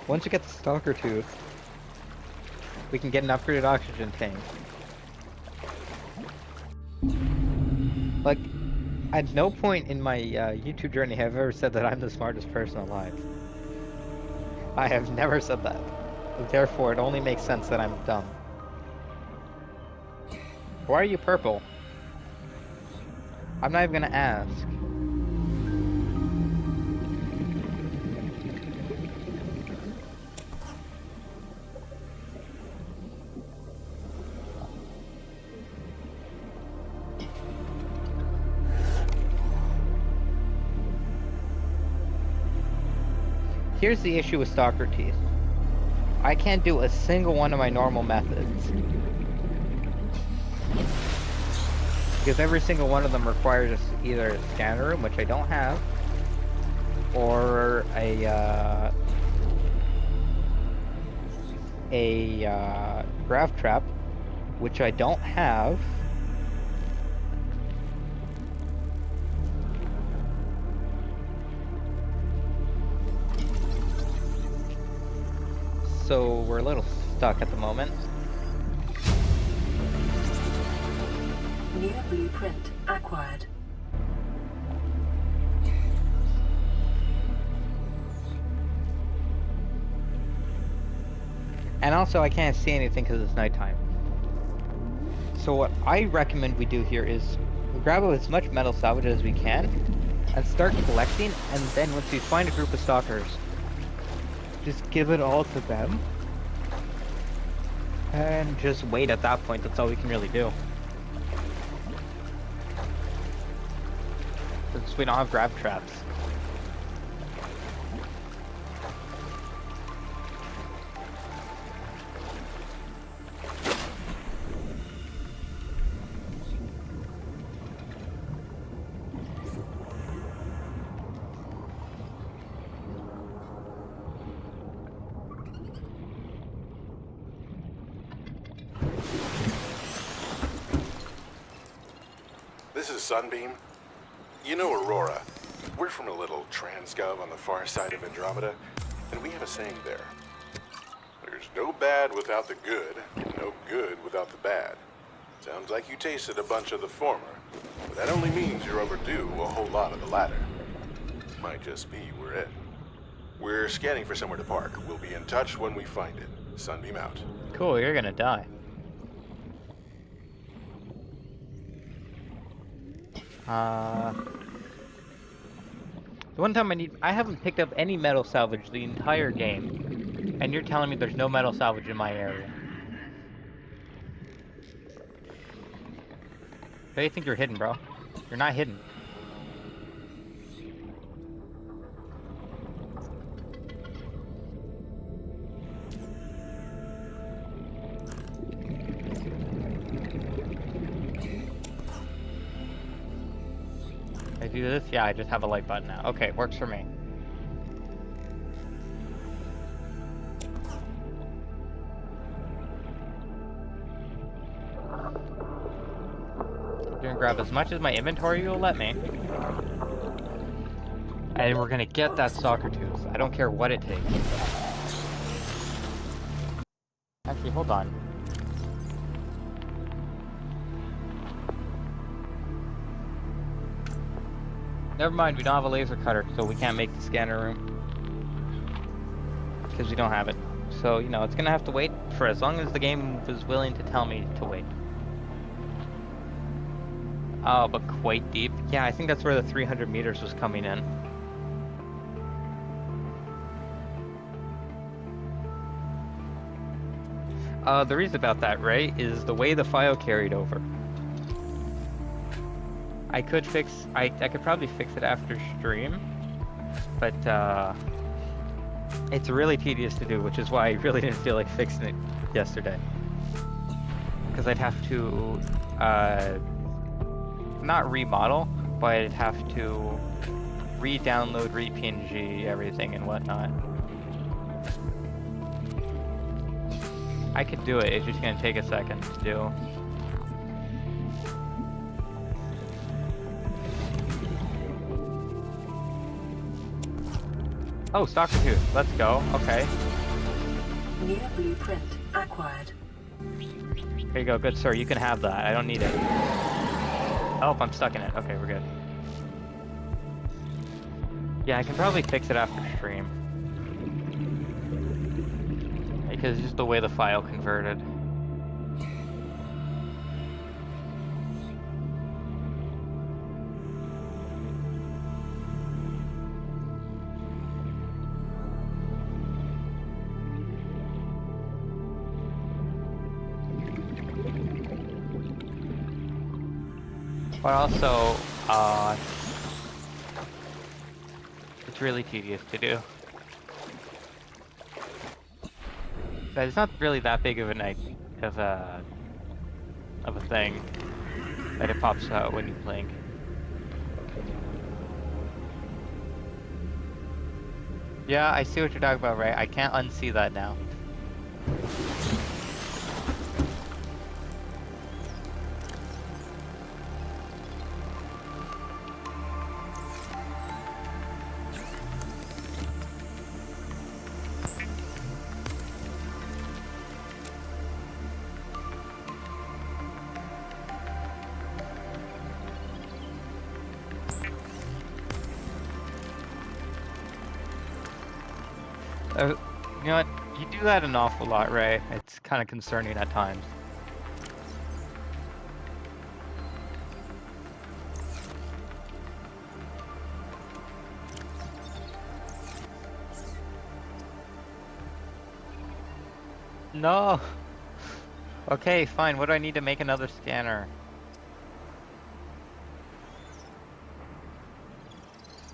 Once you get the stalker tooth, we can get an upgraded oxygen tank. Like, at no point in my YouTube journey have I ever said that I'm the smartest person alive. I have never said that. Therefore, it only makes sense that I'm dumb. Why are you purple? I'm not even gonna ask. Here's the issue with stalker teeth. I can't do a single one of my normal methods. Because every single one of them requires either a scanner room, which I don't have, or a grav trap, which I don't have. So we're a little stuck at the moment. New blueprint acquired. And also I can't see anything because it's nighttime. So what I recommend we do here is grab as much metal salvage as we can and start collecting, and then once we find a group of stalkers, just give it all to them and just wait at that point. That's all we can really do. Since we don't have grab traps. Sunbeam? You know Aurora. We're from a little transgov on the far side of Andromeda, and we have a saying there. There's no bad without the good, and no good without the bad. Sounds like you tasted a bunch of the former, but that only means you're overdue a whole lot of the latter. Might just be we're it. We're scanning for somewhere to park. We'll be in touch when we find it. Sunbeam out. Cool, you're gonna die. The one time I haven't picked up any metal salvage the entire game, and you're telling me there's no metal salvage in my area. How do you think you're hidden, bro? You're not hidden. I do this? Yeah, I just have a light button now. Okay, works for me. I'm gonna grab as much as my inventory will let me. And we're gonna get that soccer tooth. I don't care what it takes. Actually, hold on. Never mind, we don't have a laser cutter, so we can't make the scanner room. Because we don't have it. So, you know, it's gonna have to wait for as long as the game was willing to tell me to wait. Oh, but quite deep. Yeah, I think that's where the 300 meters was coming in. The reason about that, right, is the way the file carried over. I could probably fix it after stream, but it's really tedious to do, which is why I really didn't feel like fixing it yesterday. Because I'd have to, not remodel, but I'd have to re-download, re-PNG, everything and whatnot. I could do it, it's just gonna take a second to do. Oh, soccer tooth. Let's go. Okay. New blueprint acquired. Here you go. Good, sir. You can have that. I don't need it. Oh, I'm stuck in it. Okay, we're good. Yeah, I can probably fix it after stream. Because it's just the way the file converted. But also, it's really tedious to do. But it's not really that big of a thing that it pops out when you blink. Yeah, I see what you're talking about, right? I can't unsee that now. You know what? You do that an awful lot, Ray. It's kind of concerning at times. No! Okay, fine. What do I need to make another scanner?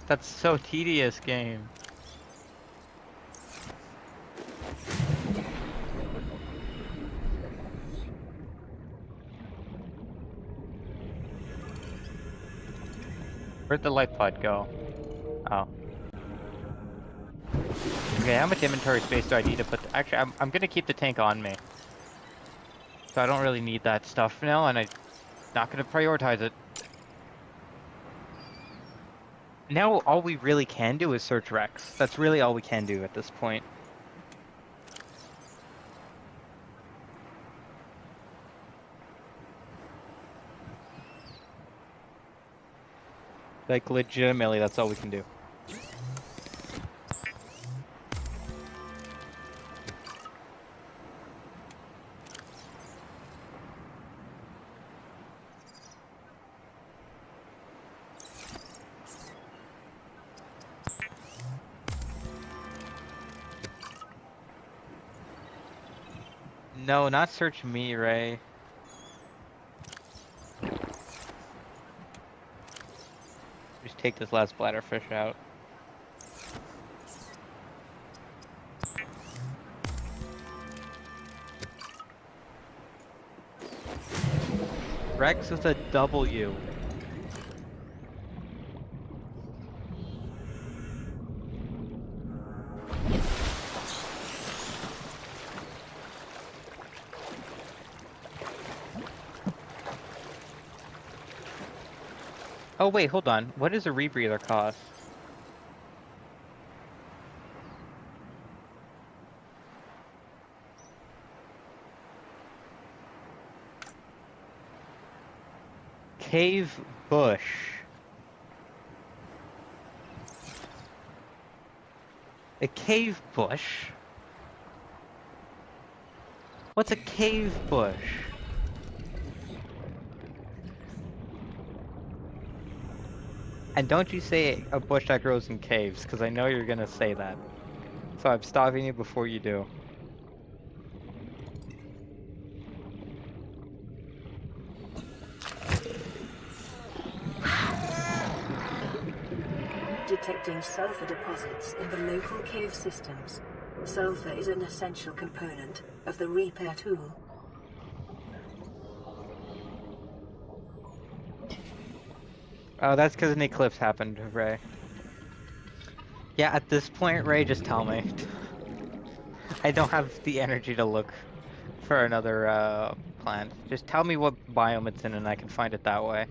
That's so tedious, game. Where'd the Lifepod go? Oh. Okay, how much inventory space do I need to put... Actually, I'm gonna keep the tank on me. So I don't really need that stuff now, and I'm not gonna prioritize it. Now all we really can do is search Rex. That's really all we can do at this point. Like, legitimately, that's all we can do. No, not search me, Ray. Just take this last bladderfish out. Rex with a W. Oh wait, hold on. What does a rebreather cost? Cave bush. A cave bush? What's a cave bush? And don't you say a bush that grows in caves, because I know you're gonna say that. So I'm stopping you before you do. Detecting sulfur deposits in the local cave systems. Sulfur is an essential component of the repair tool. Oh, that's because an eclipse happened, Ray. Yeah, at this point, Ray, just tell me. I don't have the energy to look for another plant. Just tell me what biome it's in and I can find it that way.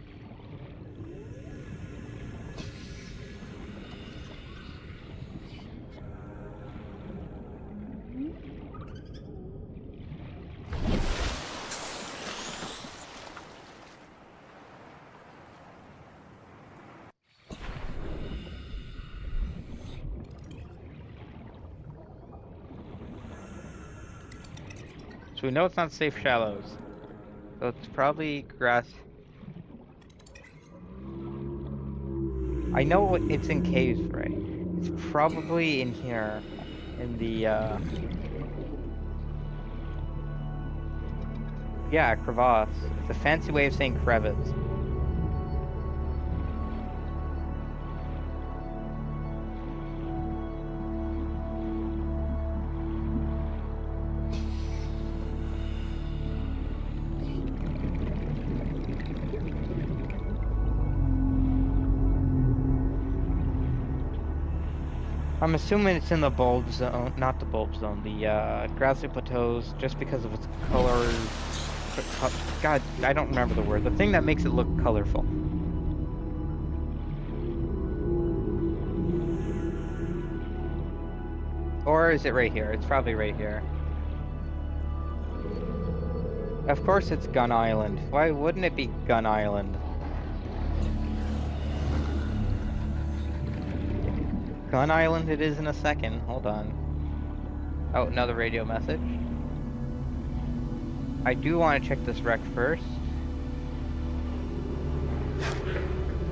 So we know it's not safe shallows. So it's probably grass. I know it's in caves, right? It's probably in here. In the, yeah, crevasse. It's a fancy way of saying crevice. I'm assuming it's in the bulb zone, not the bulb zone, the grassy plateaus, just because of its color. God, I don't remember the word. The thing that makes it look colorful. Or is it right here? It's probably right here. Of course it's Gun Island. Why wouldn't it be Gun Island? Gun Island it is in a second. Hold on. Oh, another radio message. I do want to check this wreck first.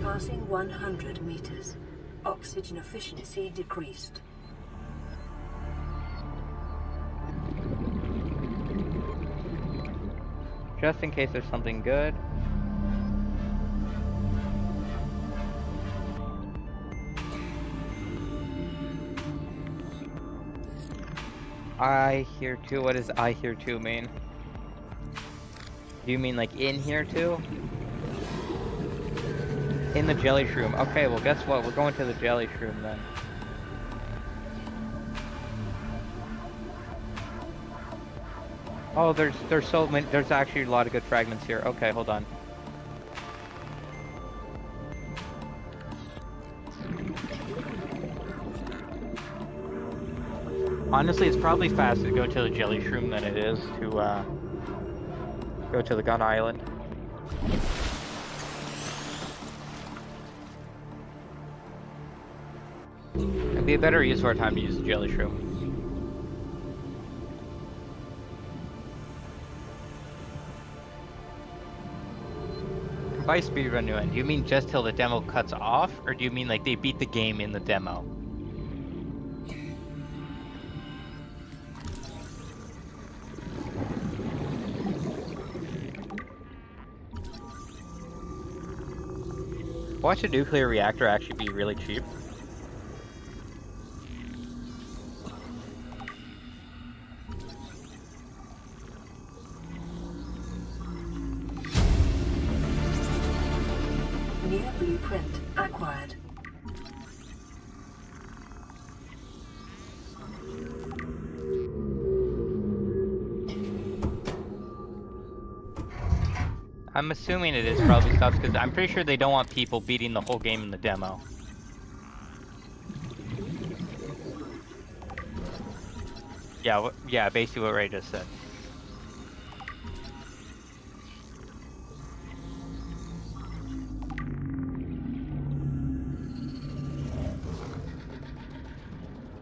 Passing 100 meters. Oxygen efficiency decreased. Just in case there's something good. I hear too. What does I hear too mean? Do you mean like in here too? In the jelly shroom. Okay, well guess what? We're going to the jelly shroom then. Oh, there's so many. There's actually a lot of good fragments here. Okay, hold on. Honestly, it's probably faster to go to the jelly shroom than it is to go to the gun island. It'd be a better use of our time to use the jelly shroom. By speedrun new end, do you mean just till the demo cuts off, or do you mean like they beat the game in the demo? Watch a nuclear reactor actually be really cheap. New blueprint acquired. I'm assuming it is probably stuff because I'm pretty sure they don't want people beating the whole game in the demo. Yeah, yeah, basically what Ray just said.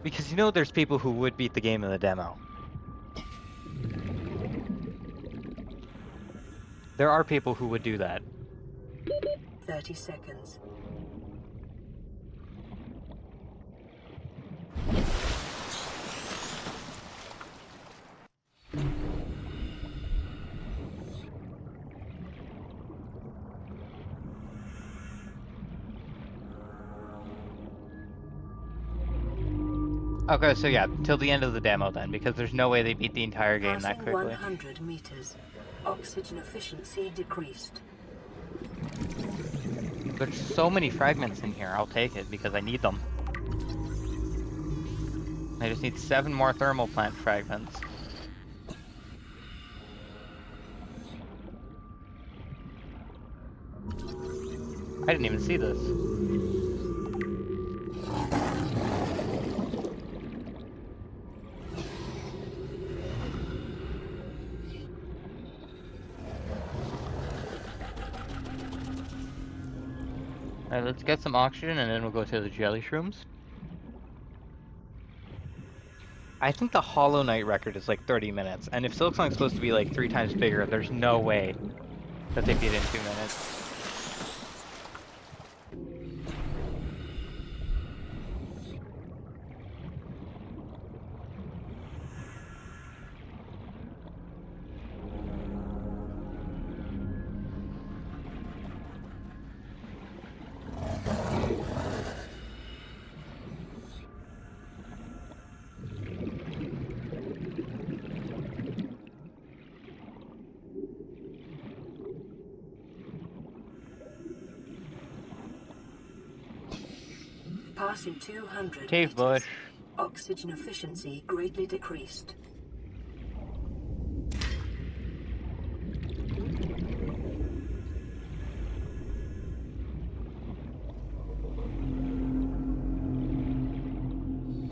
Because you know there's people who would beat the game in the demo. There are people who would do that. 30 seconds. Okay, so yeah, till the end of the demo then, because there's no way they beat the entire game that Passing quickly. 100 meters. Oxygen efficiency decreased. There's so many fragments in here, I'll take it, because I need them. I just need 7 more thermal plant fragments. I didn't even see this. Alright, let's get some oxygen and then we'll go to the jelly shrooms. I think the Hollow Knight record is like 30 minutes, and if Silksong's supposed to be like 3 times bigger, there's no way that they beat it in 2 minutes. Passing 200 Cave meters. bush. Oxygen efficiency greatly decreased.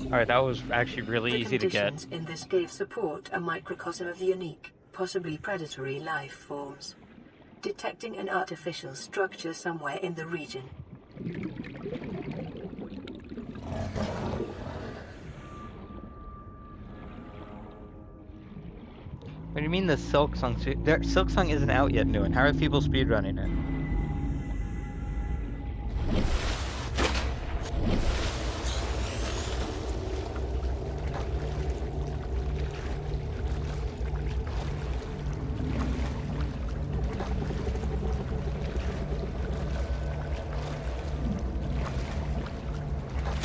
Alright, that was actually really easy to get. The conditions in this cave support a microcosm of unique, possibly predatory life forms. Detecting an artificial structure somewhere in the region. What do you mean the Silksong? Silksong isn't out yet, new, and how are people speedrunning it?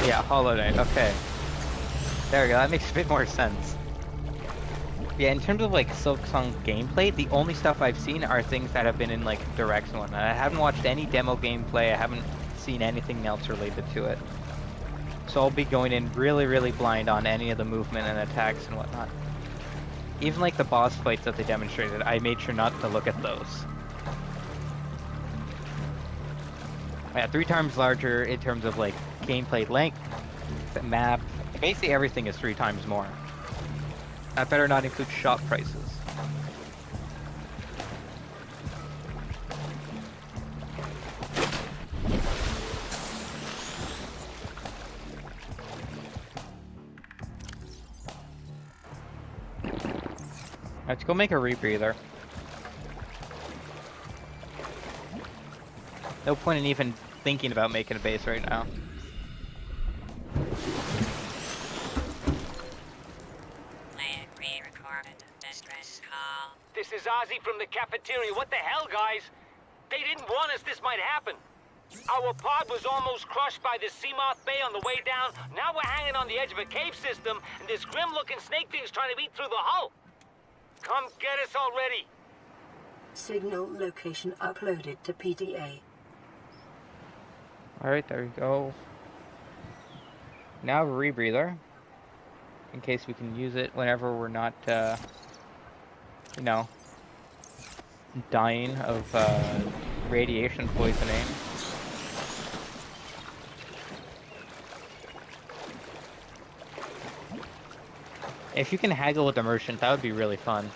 Yeah, Hollow Knight, okay. There we go, that makes a bit more sense. Yeah, in terms of like Silksong gameplay, the only stuff I've seen are things that have been in like directs and whatnot. I haven't watched any demo gameplay, I haven't seen anything else related to it. So I'll be going in really, really blind on any of the movement and attacks and whatnot. Even like the boss fights that they demonstrated, I made sure not to look at those. Yeah, 3 times larger in terms of like gameplay length, the map, basically everything is 3 times more. That better not include shop prices. Let's go make a rebreather. No point in even thinking about making a base right now. Land re-recorded distress call. This is Ozzy from the cafeteria. What the hell, guys? They didn't warn us this might happen. Our pod was almost crushed by the Seamoth Bay on the way down. Now we're hanging on the edge of a cave system, and this grim-looking snake thing's trying to eat through the hull. Come get us already. Signal location uploaded to PDA. Alright, there we go. Now a rebreather. In case we can use it whenever we're not, you know, dying of radiation poisoning. If you can haggle with the merchant, that would be really fun.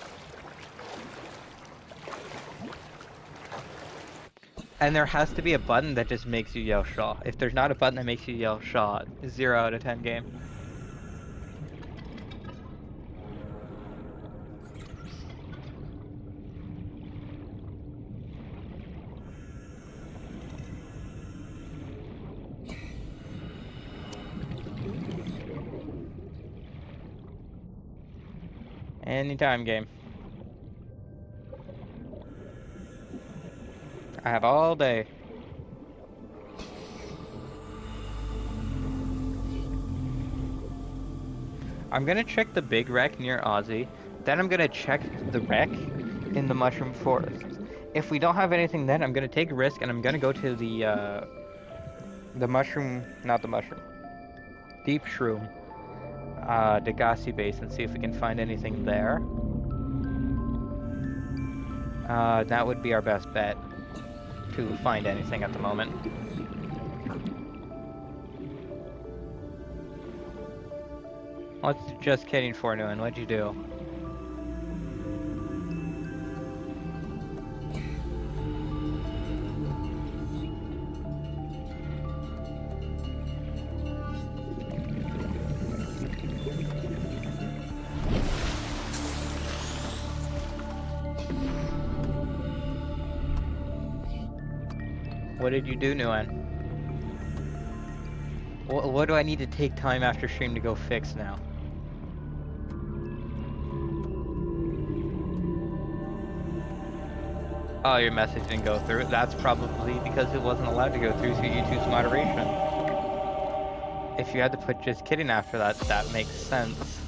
And there has to be a button that just makes you yell Shaw. If there's not a button that makes you yell Shaw, 0 out of 10 game. Anytime game. I have all day. I'm gonna check the big wreck near Aussie. Then I'm gonna check the wreck in the Mushroom Forest. If we don't have anything then, I'm gonna take a risk and I'm gonna go to the mushroom, not the mushroom, Deep Shroom. Degassi base and see if we can find anything there. That would be our best bet to find anything at the moment. What's just kidding for doing? What'd you do? What did you do, Nguyen? What do I need to take time after stream to go fix now? Oh, your message didn't go through. That's probably because it wasn't allowed to go through, so you choose moderation. If you had to put just kidding after that, that makes sense.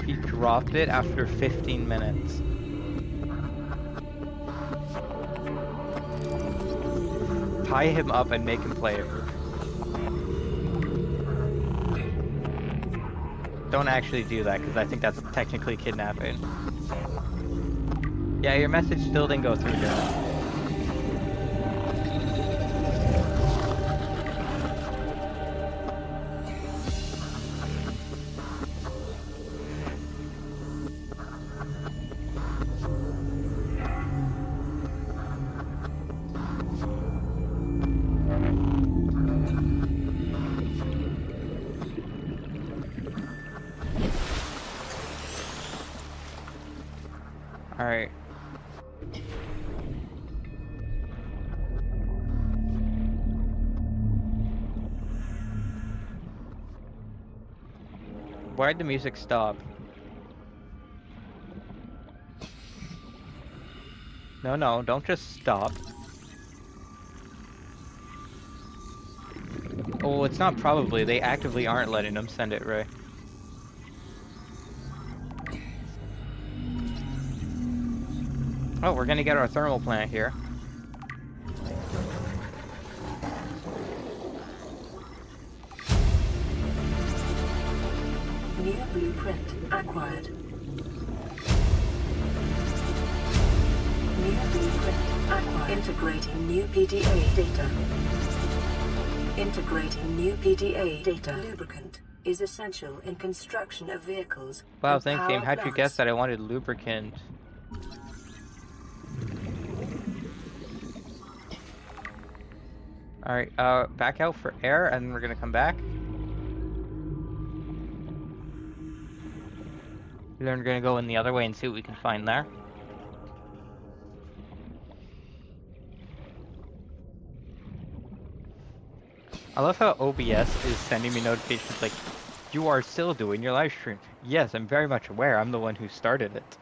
He dropped it after 15 minutes. Tie him up and make him play it. Don't actually do that, because I think that's technically kidnapping. Yeah, your message still didn't go through, Joe. Alright. Why'd the music stop? No, don't just stop. Oh, it's not probably. They actively aren't letting them send it, Ray. Oh, we're gonna get our thermal plant here. New blueprint acquired. acquired. Integrating new PDA data. Integrating new PDA data. Lubricant is essential in construction of vehicles. Wow, and thanks, power game. How'd you guess plants. that I wanted lubricant? Alright, back out for air, and we're gonna come back. Then we're gonna go in the other way and see what we can find there. I love how OBS is sending me notifications like, you are still doing your live stream. Yes, I'm very much aware. I'm the one who started it.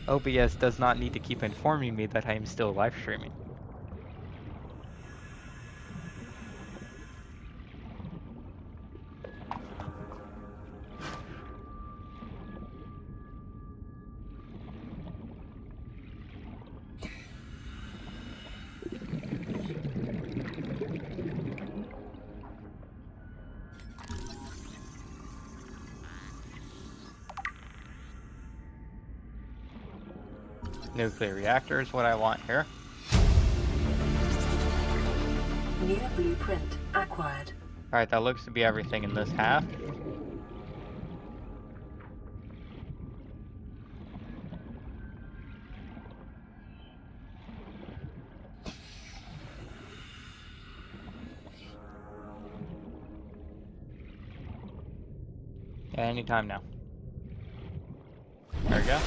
OBS does not need to keep informing me that I am still live streaming. Nuclear reactor is what I want here. New blueprint acquired. Alright, that looks to be everything in this half. Yeah, anytime now. There we go.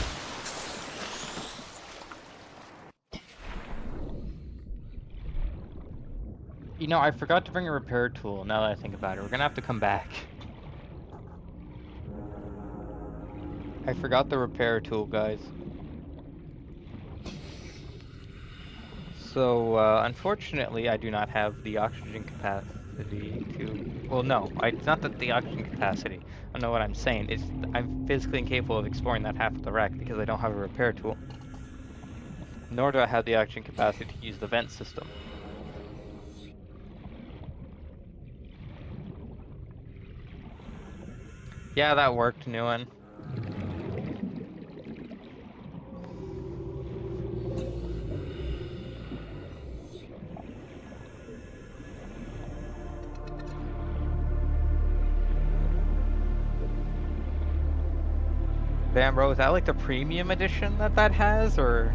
You know, I forgot to bring a repair tool, now that I think about it. We're gonna have to come back. I forgot the repair tool, guys. So, unfortunately, I do not have the oxygen capacity to... Well, no, it's not that the oxygen capacity. I don't know what I'm saying. It's I'm physically incapable of exploring that half of the wreck because I don't have a repair tool. Nor do I have the oxygen capacity to use the vent system. Yeah, that worked, new one. Damn, bro, is that like the premium edition that has, or...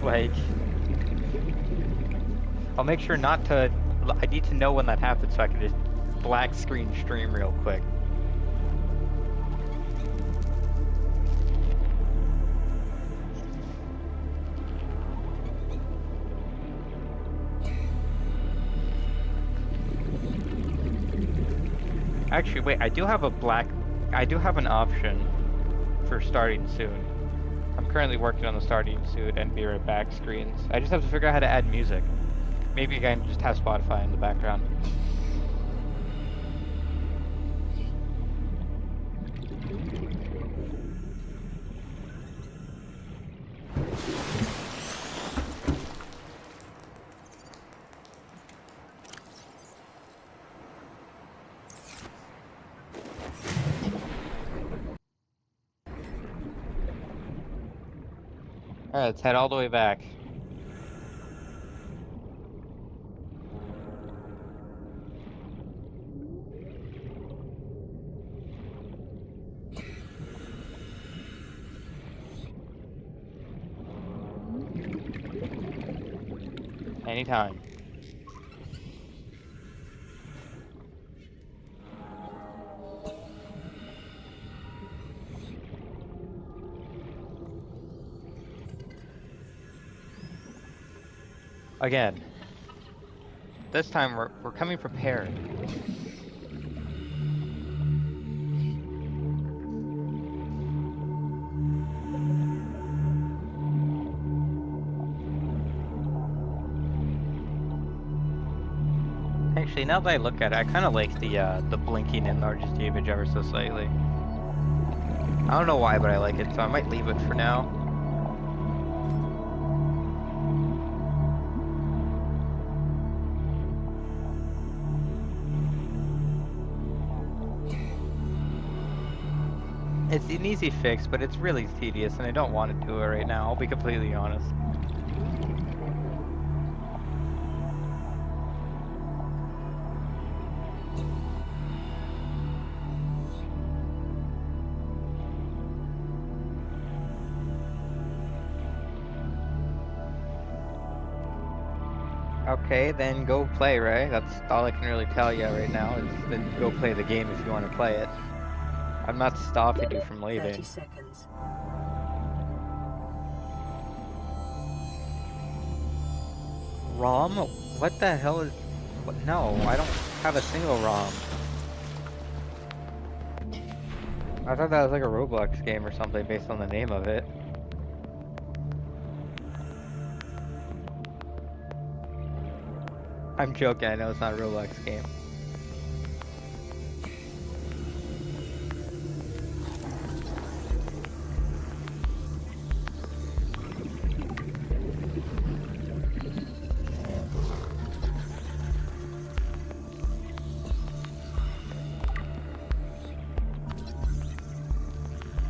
Like... I'll make sure not to... I need to know when that happens so I can just black screen stream real quick. Actually, wait, I do have an option for starting soon. I'm currently working on the starting soon and be right back screens. I just have to figure out how to add music. Maybe I can just have Spotify in the background. Alright, let's head all the way back. Anytime. Again, this time we're coming prepared. Actually, now that I look at it, I kind of like the blinking in the RGB image ever so slightly. I don't know why, but I like it, so I might leave it for now. It's an easy fix, but it's really tedious, and I don't want to do it right now. I'll be completely honest. Okay, then go play, right? That's all I can really tell you right now, is then go play the game if you want to play it. I'm not stopping you from 30 leaving. seconds. ROM? What the hell is... What? No, I don't have a single ROM. I thought that was like a Roblox game or something based on the name of it. I'm joking, I know it's not a Roblox game.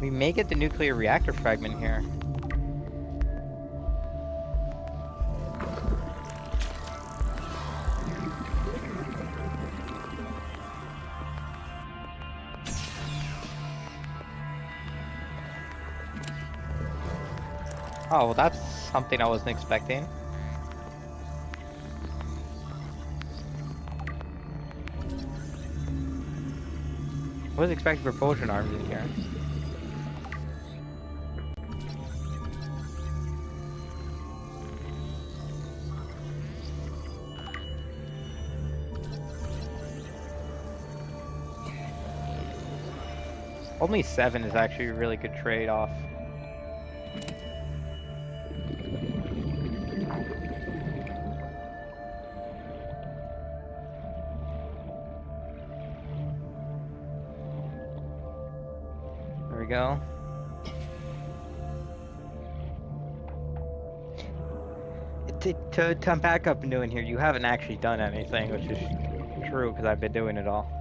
We may get the nuclear reactor fragment here. Oh, well, that's something I wasn't expecting. I was expecting propulsion arms in here. Only 7 is actually a really good trade-off. There we go. To back up and doing here, you haven't actually done anything, which is true because I've been doing it all.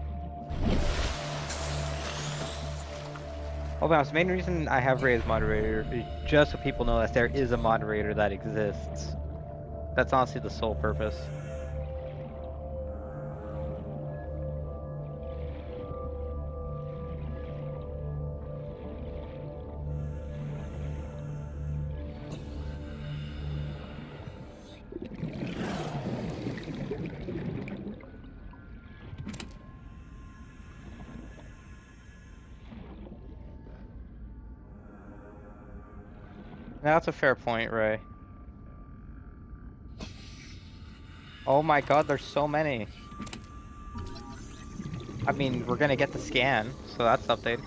I'll be honest, the main reason I have Ray as moderator is just so people know that there is a moderator that exists. That's honestly the sole purpose. That's a fair point, Ray. Oh my god, there's so many. I mean, we're gonna get the scan, so that's something.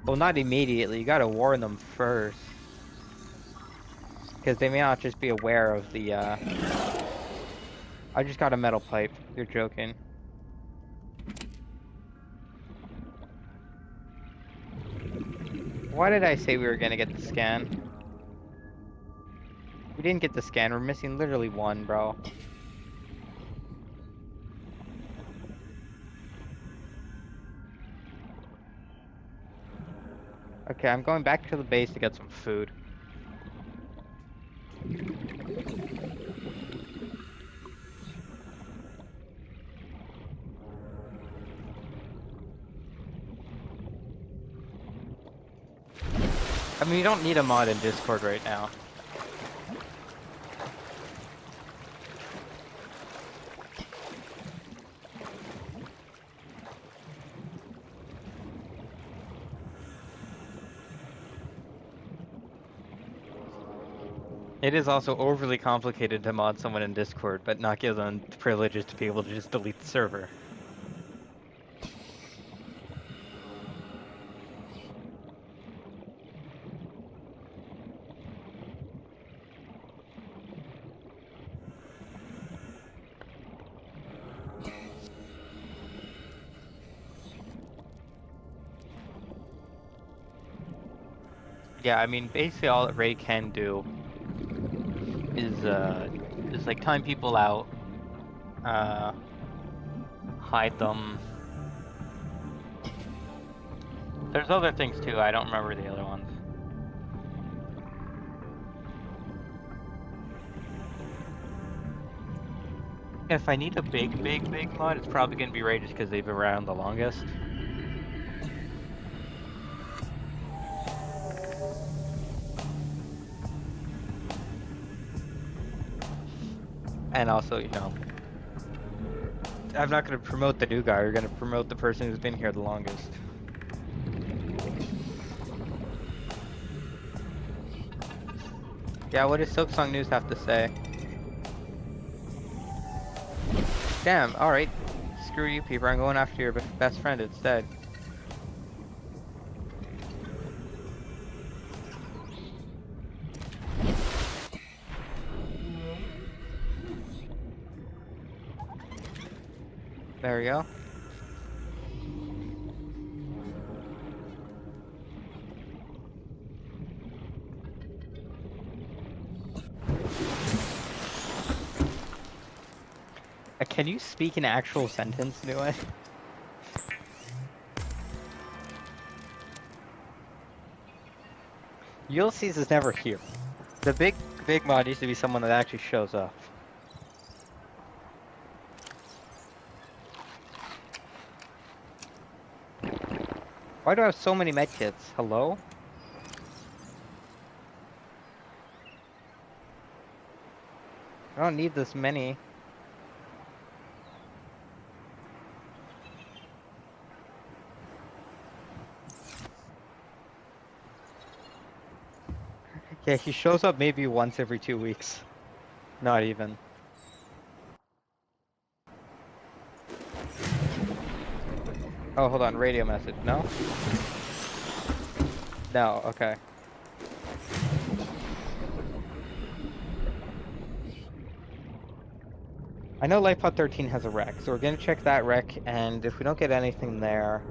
Well, not immediately, you gotta warn them first. Because they may not just be aware of the, I just got a metal pipe, you're joking. Why did I say we were gonna get the scan? We didn't get the scan, we're missing literally 1, bro. Okay, I'm going back to the base to get some food. I mean, you don't need a mod in Discord right now. It is also overly complicated to mod someone in Discord, but not give them the privileges to be able to just delete the server. Yeah, I mean, basically all that Ray can do is like time people out, hide them, There's other things too, I don't remember the other ones. If I need a big mod, it's probably gonna be Raid just because they've been around the longest. And also, you know, I'm not gonna promote the new guy, we're gonna promote the person who's been here the longest. Yeah, what does Silksong News have to say? Damn, alright. Screw you, Peeper. I'm going after your best friend instead. There we go. Can you speak an actual sentence, Nue? Ulysses is never here. The big mod needs to be someone that actually shows up. Why do I have so many medkits? Hello? I don't need this many. Yeah, he shows up maybe once every 2 weeks. Not even. Oh, hold on, radio message. No? No, okay. I know Lifepod 13 has a wreck, so we're gonna check that wreck, and if we don't get anything there,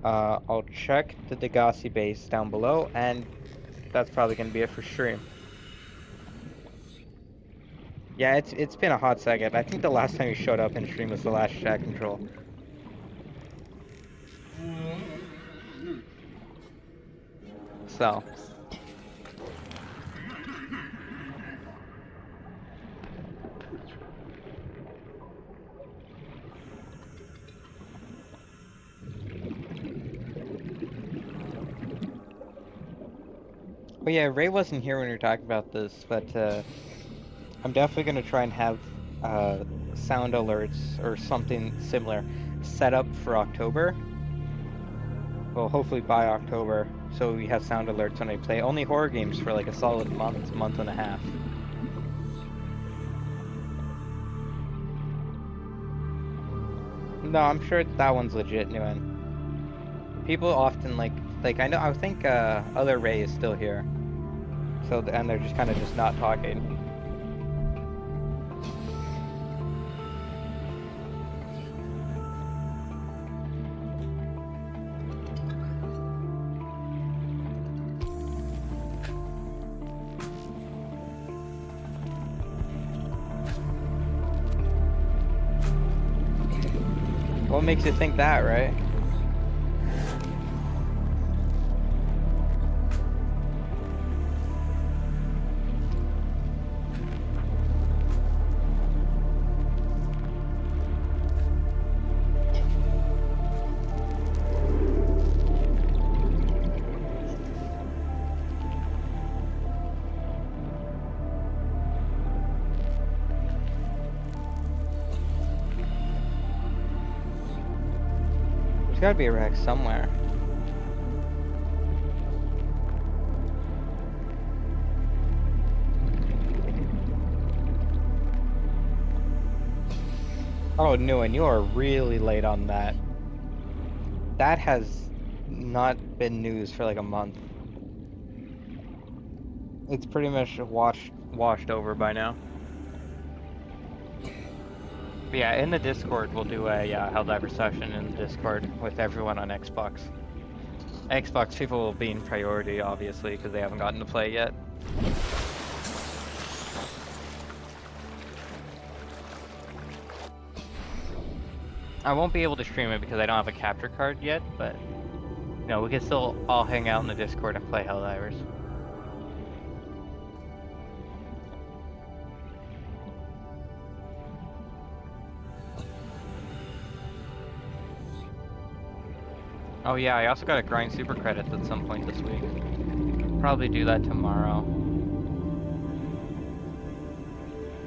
I'll check the Degassi base down below, and that's probably gonna be it for stream. Yeah, it's been a hot second. I think the last time you showed up in stream was the last chat control. So. Oh yeah, Ray wasn't here when we were talking about this, but I'm definitely gonna try and have sound alerts or something similar set up for October. Well, hopefully by October, so we have sound alerts when I play only horror games for like a solid month and a half. No, I'm sure that one's legit, Nguyen. People often like I think other Ray is still here. So, and they're just kind of just not talking. What makes you think that, right? There's gotta be a wreck somewhere. Oh, Nguyen, you are really late on that. That has not been news for like a month. It's pretty much washed over by now. But yeah, in the Discord, we'll do a Helldiver session in the Discord with everyone on Xbox. Xbox people will be in priority, obviously, because they haven't gotten to play yet. I won't be able to stream it because I don't have a capture card yet, but No, we can still all hang out in the Discord and play Helldivers. Oh yeah, I also gotta grind super credits at some point this week. Probably do that tomorrow.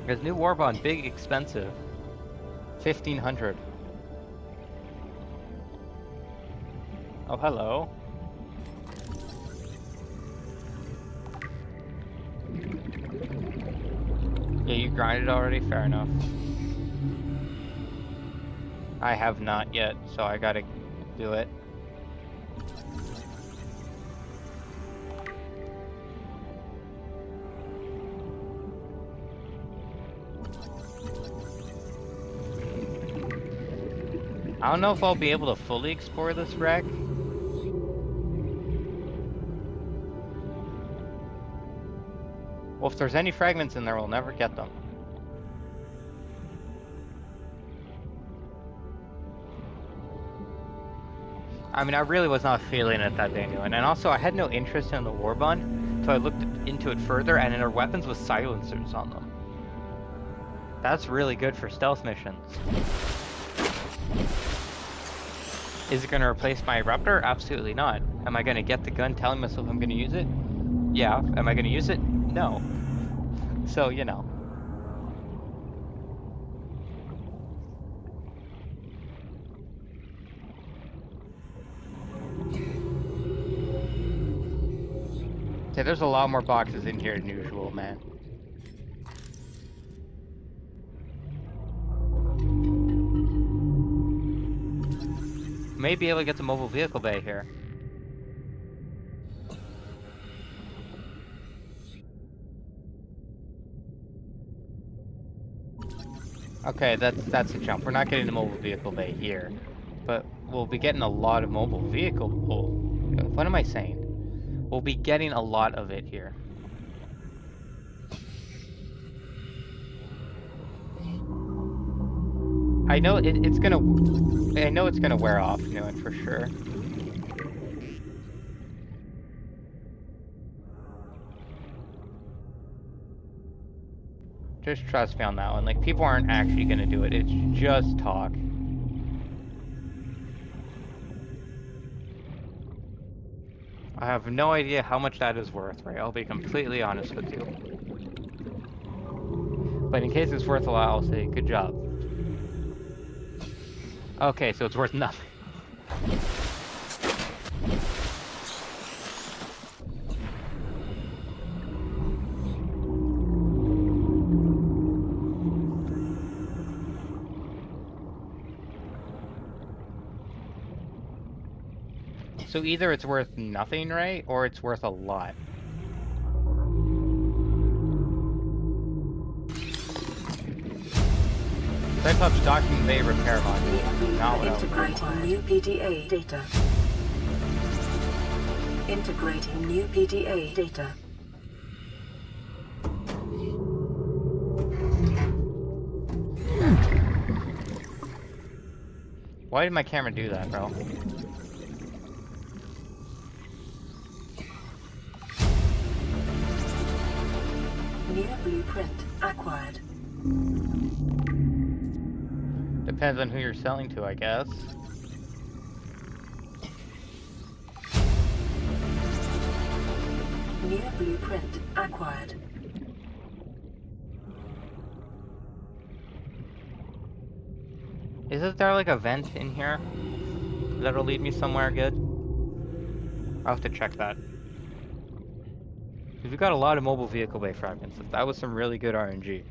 Because new Warbond, big, expensive. 1,500. Oh, hello. Yeah, you grinded already? Fair enough. I have not yet, so I gotta do it. I don't know if I'll be able to fully explore this wreck. Well, if there's any fragments in there, we'll never get them. I mean, I really was not feeling it that day, and also I had no interest in the Warbond, so I looked into it further, and there are weapons with silencers on them. That's really good for stealth missions. Is it going to replace my Eruptor? Absolutely not. Am I going to get the gun telling myself I'm going to use it? Yeah. Am I going to use it? No. So, you know. Okay, there's a lot more boxes in here than usual, man. May be able to get the mobile vehicle bay here. Okay, that's a jump. We're not getting the mobile vehicle bay here, but we'll be getting a lot of mobile vehicle. Oh, what am I saying? We'll be getting a lot of it here. I know it's gonna wear off, you know, and for sure. Just trust me on that one. Like, people aren't actually gonna do it. It's just talk. I have no idea how much that is worth, right? I'll be completely honest with you. But in case it's worth a lot, I'll say good job. Okay, so it's worth nothing. So either it's worth nothing, right? Or it's worth a lot. Lifepod's docking bay repair module. Not what I was Integrating new PDA data. Integrating new PDA data. Why did my camera do that, bro? New blueprint acquired. Depends on who you're selling to, I guess. New blueprint acquired. Isn't there like a vent in here that'll lead me somewhere good? I'll have to check that. Because we got a lot of mobile vehicle bay fragments. That was some really good RNG.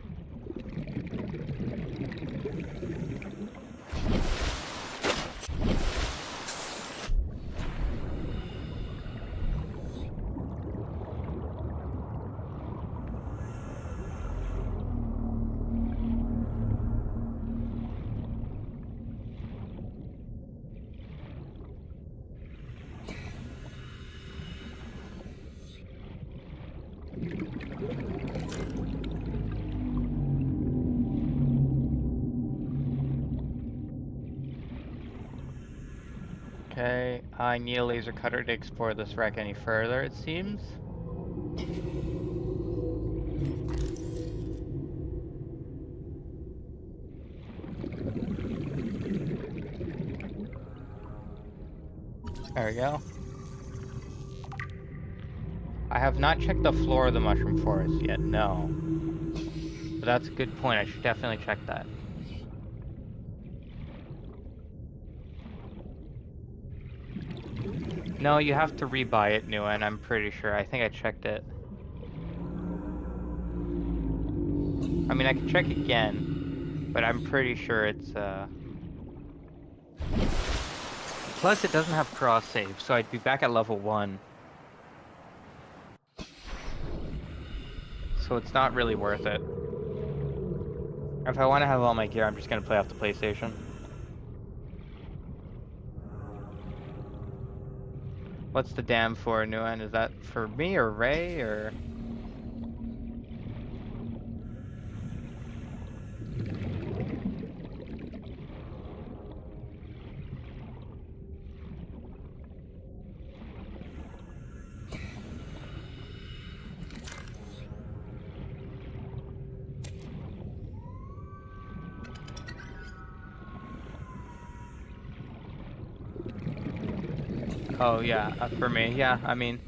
Okay, I need a laser cutter to explore this wreck any further, it seems. There we go. I have not checked the floor of the mushroom forest yet, no. But that's a good point, I should definitely check that. No, you have to rebuy it new, and I'm pretty sure. I think I checked it. I mean, I can check again, but I'm pretty sure it's, Plus, it doesn't have cross save, so I'd be back at level 1. So it's not really worth it. If I want to have all my gear, I'm just gonna play off the PlayStation. What's the dam for, Nguyen? Is that for me or Ray or? Oh yeah, for me, yeah. I mean,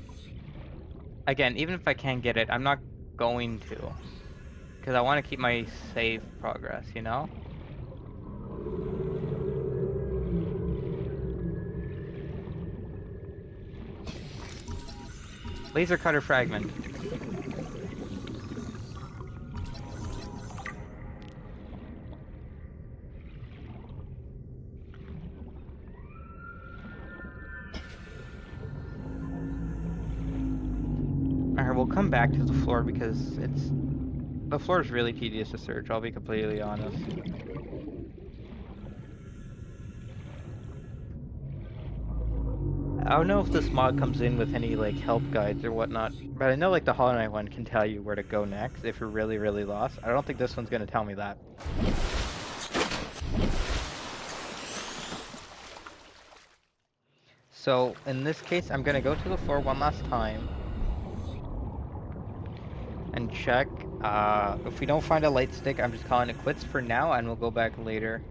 again, even if I can't get it, I'm not going to, because I want to keep my save progress, you know? Laser cutter fragment. Alright, we'll come back to the floor because the floor is really tedious to search, I'll be completely honest. I don't know if this mod comes in with any like help guides or whatnot, but I know like the Hollow Knight one can tell you where to go next if you're really, really lost. I don't think this one's gonna tell me that. So in this case, I'm gonna go to the floor one last time and check. If we don't find a light stick, I'm just calling it quits for now, and we'll go back later.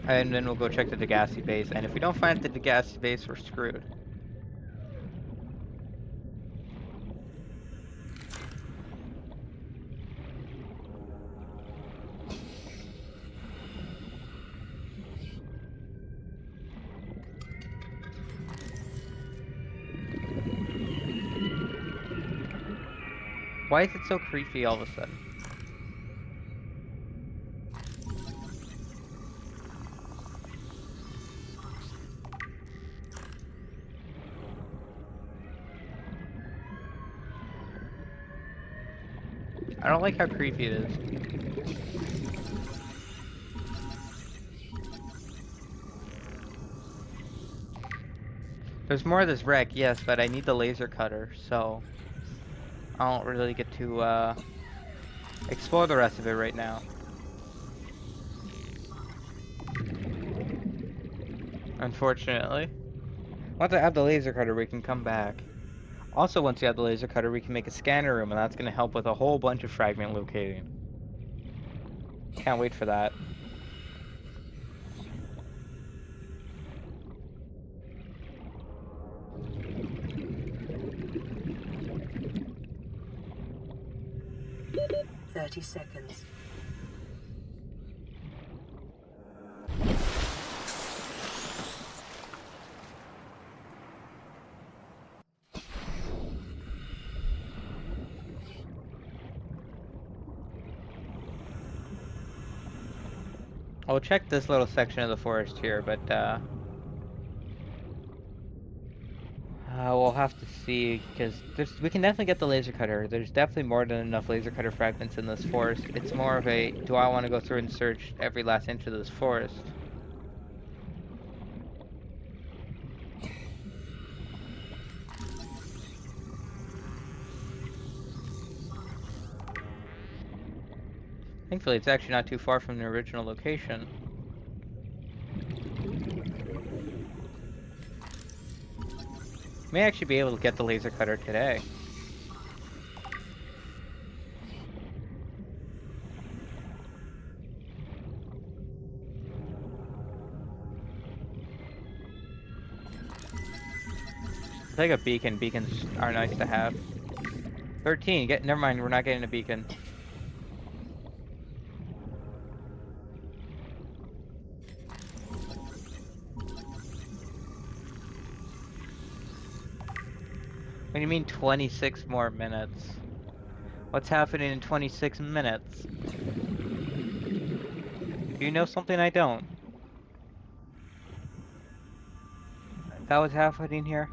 And then we'll go check the Degassi base, and if we don't find the Degassi base, we're screwed. Why is it so creepy all of a sudden? I don't like how creepy it is. There's more of this wreck, yes, but I need the laser cutter, so I don't really get to explore the rest of it right now. Unfortunately. Once I have the laser cutter, we can come back. Also, once you have the laser cutter, we can make a scanner room, and that's going to help with a whole bunch of fragment locating. Can't wait for that. seconds. I'll check this little section of the forest here, but we'll have to see, because we can definitely get the laser cutter. There's definitely more than enough laser cutter fragments in this forest. It's more of a, do I want to go through and search every last inch of this forest? Thankfully, it's actually not too far from the original location. May actually be able to get the laser cutter today. I'll take a beacon. Beacons are nice to have. 13. Never mind. We're not getting a beacon. What do you mean 26 more minutes? What's happening in 26 minutes? Do you know something I don't? Is that what's happening here?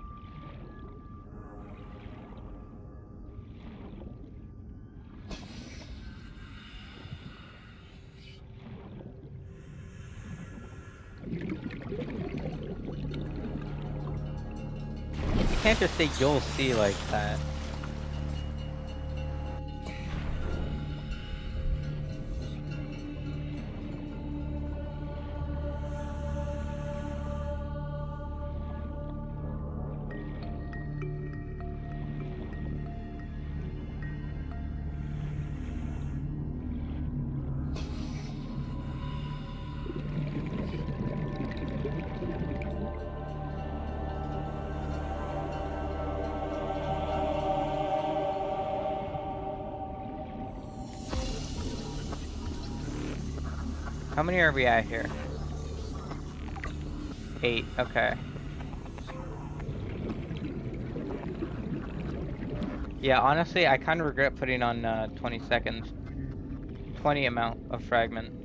You can't just say you'll see like that. How many are we at here? 8, okay. Yeah, honestly, I kind of regret putting on 20 seconds. 20 amount of fragments.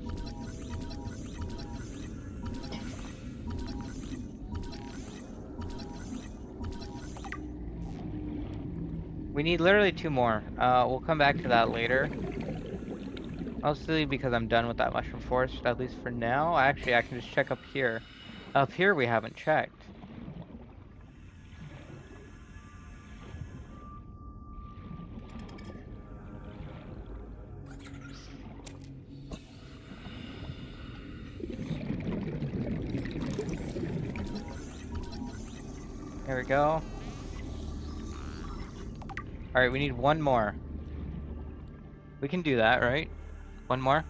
We need literally 2 more. We'll come back to that later. Mostly because I'm done with that mushroom forest, at least for now. Actually, I can just check up here. Up here we haven't checked. There we go. Alright, we need 1 more. We can do that, right? 1 more?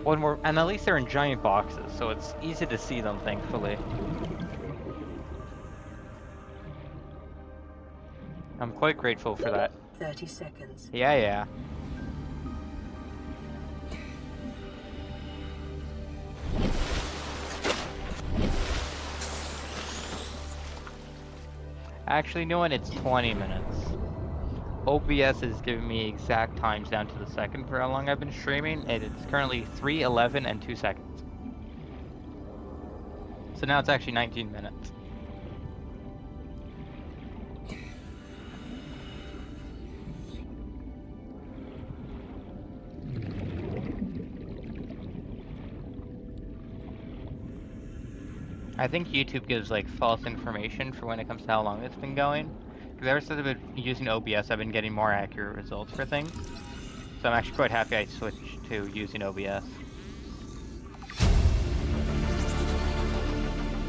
1 more, and at least they're in giant boxes, so it's easy to see them, thankfully. I'm quite grateful for that. 30 seconds. Yeah. Actually, you know what? It's 20 minutes. OBS is giving me exact times down to the second for how long I've been streaming, and it's currently 3:11 and 2 seconds. So now it's actually 19 minutes. I think YouTube gives like false information for when it comes to how long it's been going. Because ever since I've been using OBS, I've been getting more accurate results for things. So I'm actually quite happy I switched to using OBS.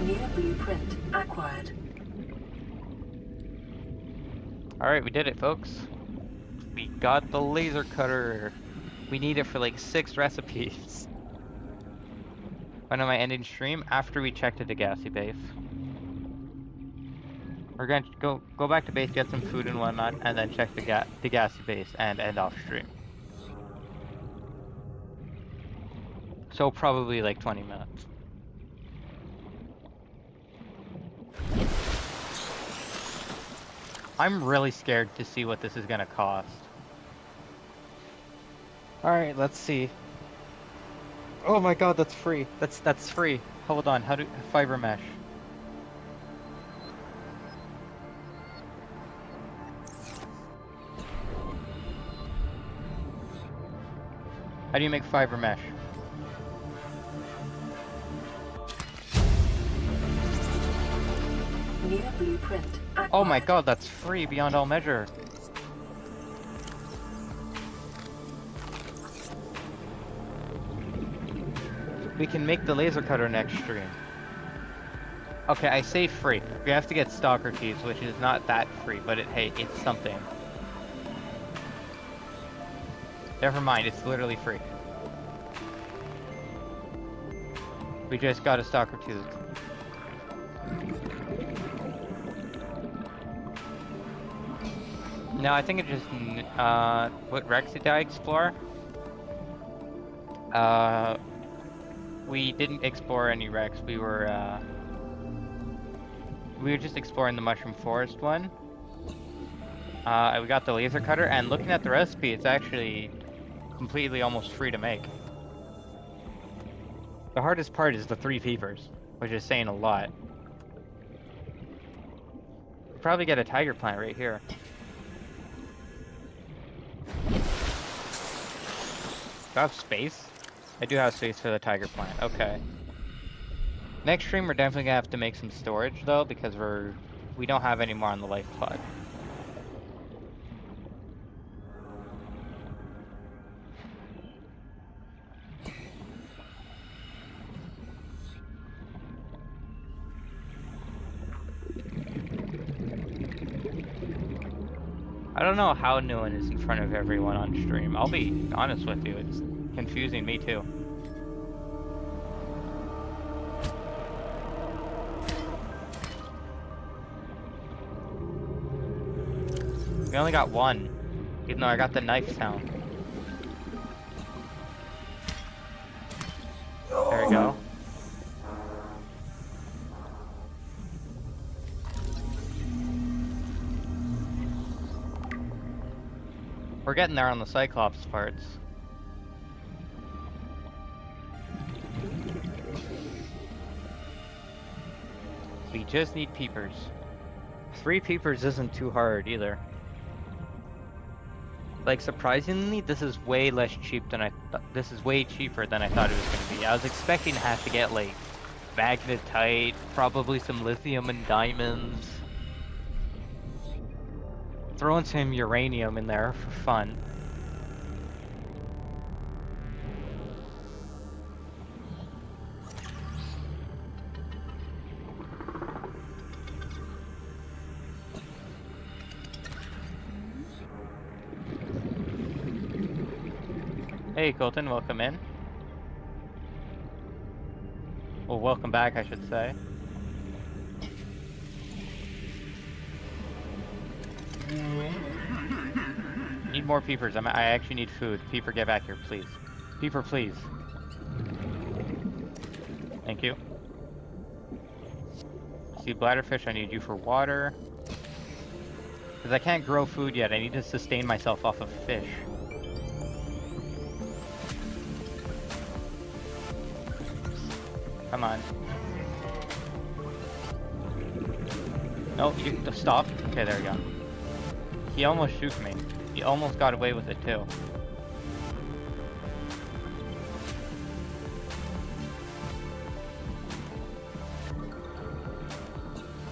Near blueprint acquired. Alright, we did it, folks. We got the laser cutter. We need it for like 6 recipes. When am I ending stream? After we check the Degassi base. We're going to go back to base, get some food and whatnot, and then check the Degassi base and end off stream. So probably like 20 minutes. I'm really scared to see what this is gonna cost. Alright, let's see. Oh my god, that's free. That's free. Hold on, how do fiber mesh? How do you make fiber mesh? Near blueprint acquired. Oh my god, that's free beyond all measure. We can make the laser cutter next stream. Okay, I say free. We have to get stalker keys, which is not that free, but hey, it's something. Never mind, it's literally free. We just got a stalker tooth. No, I think it just, what Rex did I explore? We didn't explore any Rex, we were just exploring the Mushroom Forest one. We got the laser cutter, and looking at the recipe, it's actually completely almost free to make. The hardest part is the 3 peepers, which is saying a lot. We'll probably get a tiger plant right here. Do I have space? I do have space for the tiger plant, okay. Next stream we're definitely gonna have to make some storage though, because we don't have any more on the Lifepod. I don't know how Nguyen is in front of everyone on stream. I'll be honest with you, it's confusing me too. We only got one, even though I got the knife sound. There we go. We're getting there on the Cyclops parts. We just need peepers. 3 peepers isn't too hard either. Like, surprisingly, this is way less cheap than this is way cheaper than I thought it was gonna be. I was expecting to have to get like magnetite, probably some lithium and diamonds. Throwing some uranium in there for fun. Hey Colton, welcome in. Well, welcome back, I should say. Need more peepers. I actually need food. Peeper, get back here, please. Peeper, please. Thank you. See, bladderfish, I need you for water. Because I can't grow food yet. I need to sustain myself off of fish. Come on. No, you stop. Okay, there we go. He almost shoot me. He almost got away with it too.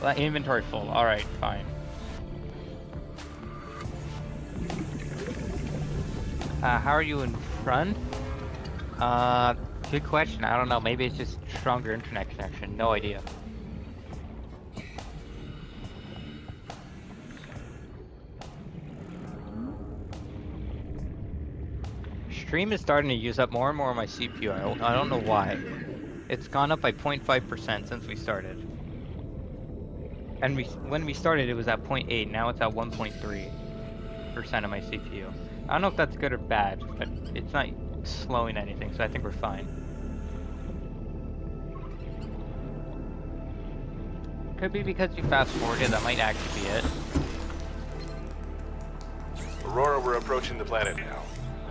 Well, inventory full. Alright, fine. How are you in front? Good question. I don't know. Maybe it's just stronger internet connection. No idea. Stream is starting to use up more and more of my CPU. I don't know why. It's gone up by 0.5% since we started. And when we started, it was at 0.8. Now it's at 1.3% of my CPU. I don't know if that's good or bad, but it's not slowing anything, so I think we're fine. Could be because you fast forwarded. That might actually be it. Aurora, we're approaching the planet now.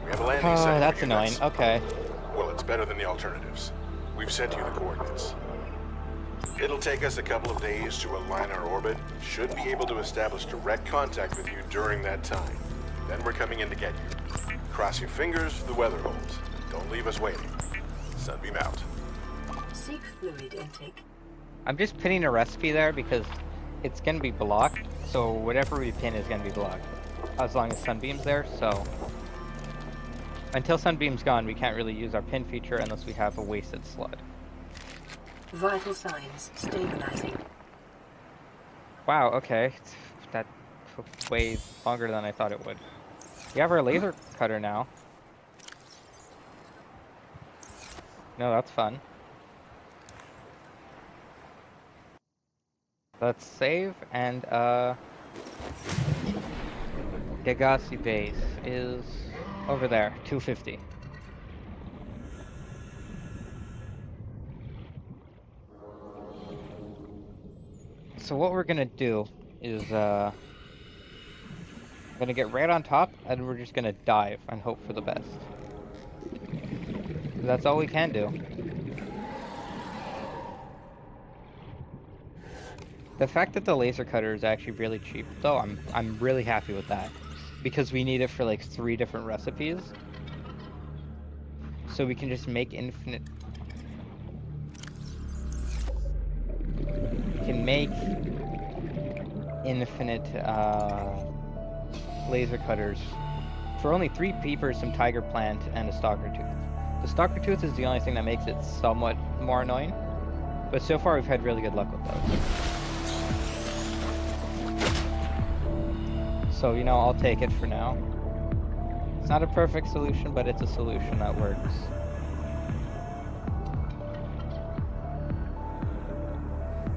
We have a landing site. Oh, that's annoying. Okay. Well, it's better than the alternatives. We've sent you the coordinates. It'll take us a couple of days to align our orbit. Should be able to establish direct contact with you during that time. Then we're coming in to get you. Cross your fingers, the weather holds. Don't leave us waiting. Sunbeam out. Seek fluid intake. I'm just pinning a recipe there because it's gonna be blocked. So whatever we pin is gonna be blocked, as long as Sunbeam's there. So Until Sunbeam's gone, we can't really use our pin feature unless we have a wasted slot. Vital signs stabilizing. Wow, okay. That took way longer than I thought it would. We have our laser cutter now. No, that's fun. Let's save and Gagasi base is over there, 250. So what we're gonna do is gonna get right on top and we're just gonna dive and hope for the best. That's all we can do. The fact that the laser cutter is actually really cheap though, I'm really happy with that. Because we need it for like 3 different recipes. So we can just make infinite. We can make infinite laser cutters for only 3 peepers, some tiger plant, and a stalker tooth. The stalker tooth is the only thing that makes it somewhat more annoying, but so far we've had really good luck with those. So, you know, I'll take it for now. It's not a perfect solution, but it's a solution that works.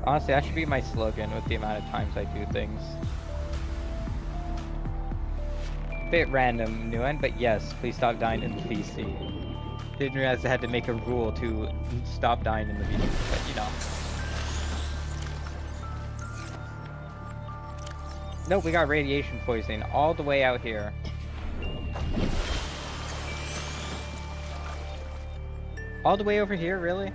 Honestly, that should be my slogan with the amount of times I do things. Bit random, new one, but yes, please stop dying in the VC. Didn't realize I had to make a rule to stop dying in the VC, but you know. Nope, we got radiation poisoning all the way out here. All the way over here, really?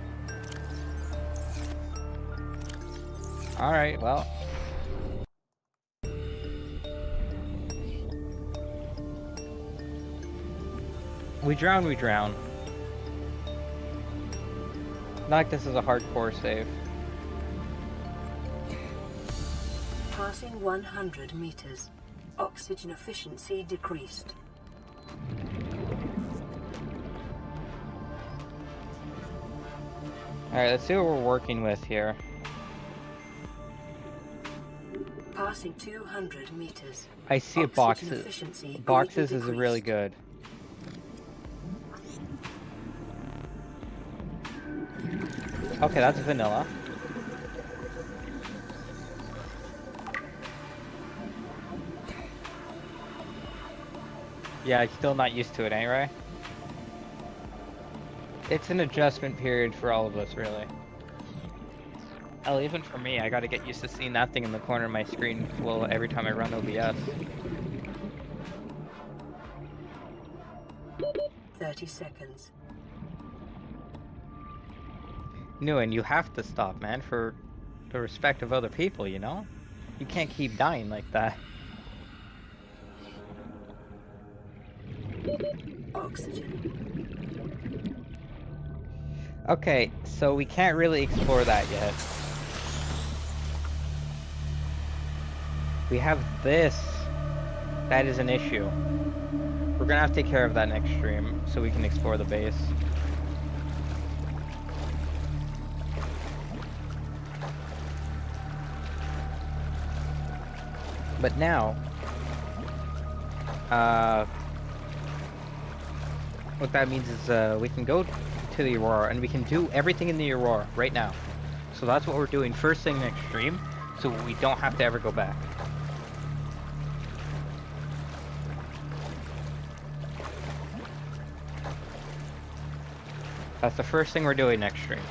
Alright, well. We drown, we drown. Not like this is a hardcore save. Passing 100 meters. Oxygen efficiency decreased. Alright, let's see what we're working with here. Passing 200 meters. I see Oxygen boxes. efficiency Boxes greatly is really decreased. good. Okay, that's vanilla. Yeah, I'm still not used to it anyway. It's an adjustment period for all of us, really. Hell, even for me, I gotta get used to seeing that thing in the corner of my screen well every time I run OBS. 30 seconds. No, and you have to stop, man, for the respect of other people, you know? You can't keep dying like that. Oxygen. Okay, so we can't really explore that yet. We have this. That is an issue. We're gonna have to take care of that next stream so we can explore the base. But now, what that means is we can go to the Aurora and we can do everything in the Aurora right now. So that's what we're doing first thing next stream, so we don't have to ever go back. That's the first thing we're doing next stream,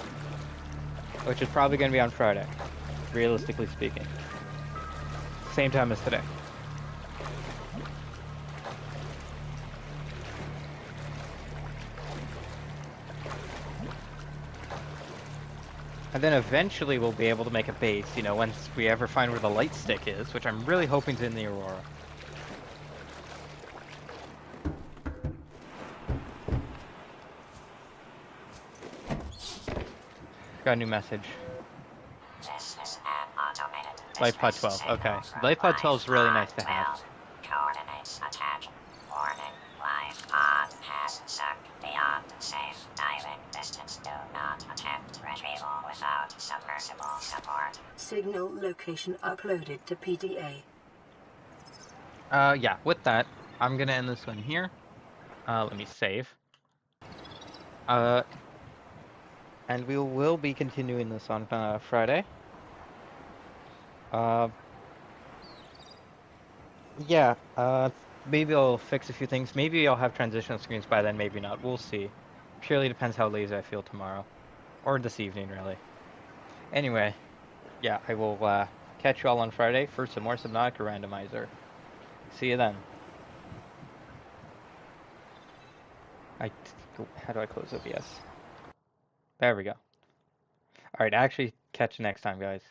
which is probably going to be on Friday, realistically speaking. Same time as today. And then eventually we'll be able to make a base, you know, once we ever find where the light stick is, which I'm really hoping is in the Aurora. Got a new message. This is an automated Lifepod 12, okay. Lifepod 12 is really nice to have. Coordinates attack Warning, Lifepod has sunk beyond safe diving distance. Do not attempt retrieval without submersible support. Signal location uploaded to PDA. Yeah, with that, I'm gonna end this one here. Let me save. And we will be continuing this on Friday. Uh, yeah, maybe I'll fix a few things. Maybe I'll have transitional screens by then, maybe not. We'll see. Purely depends how lazy I feel tomorrow. Or this evening, really. Anyway, yeah, I will catch you all on Friday for some more Subnautica Randomizer. See you then. How do I close OBS? There we go. Alright, actually catch you next time, guys.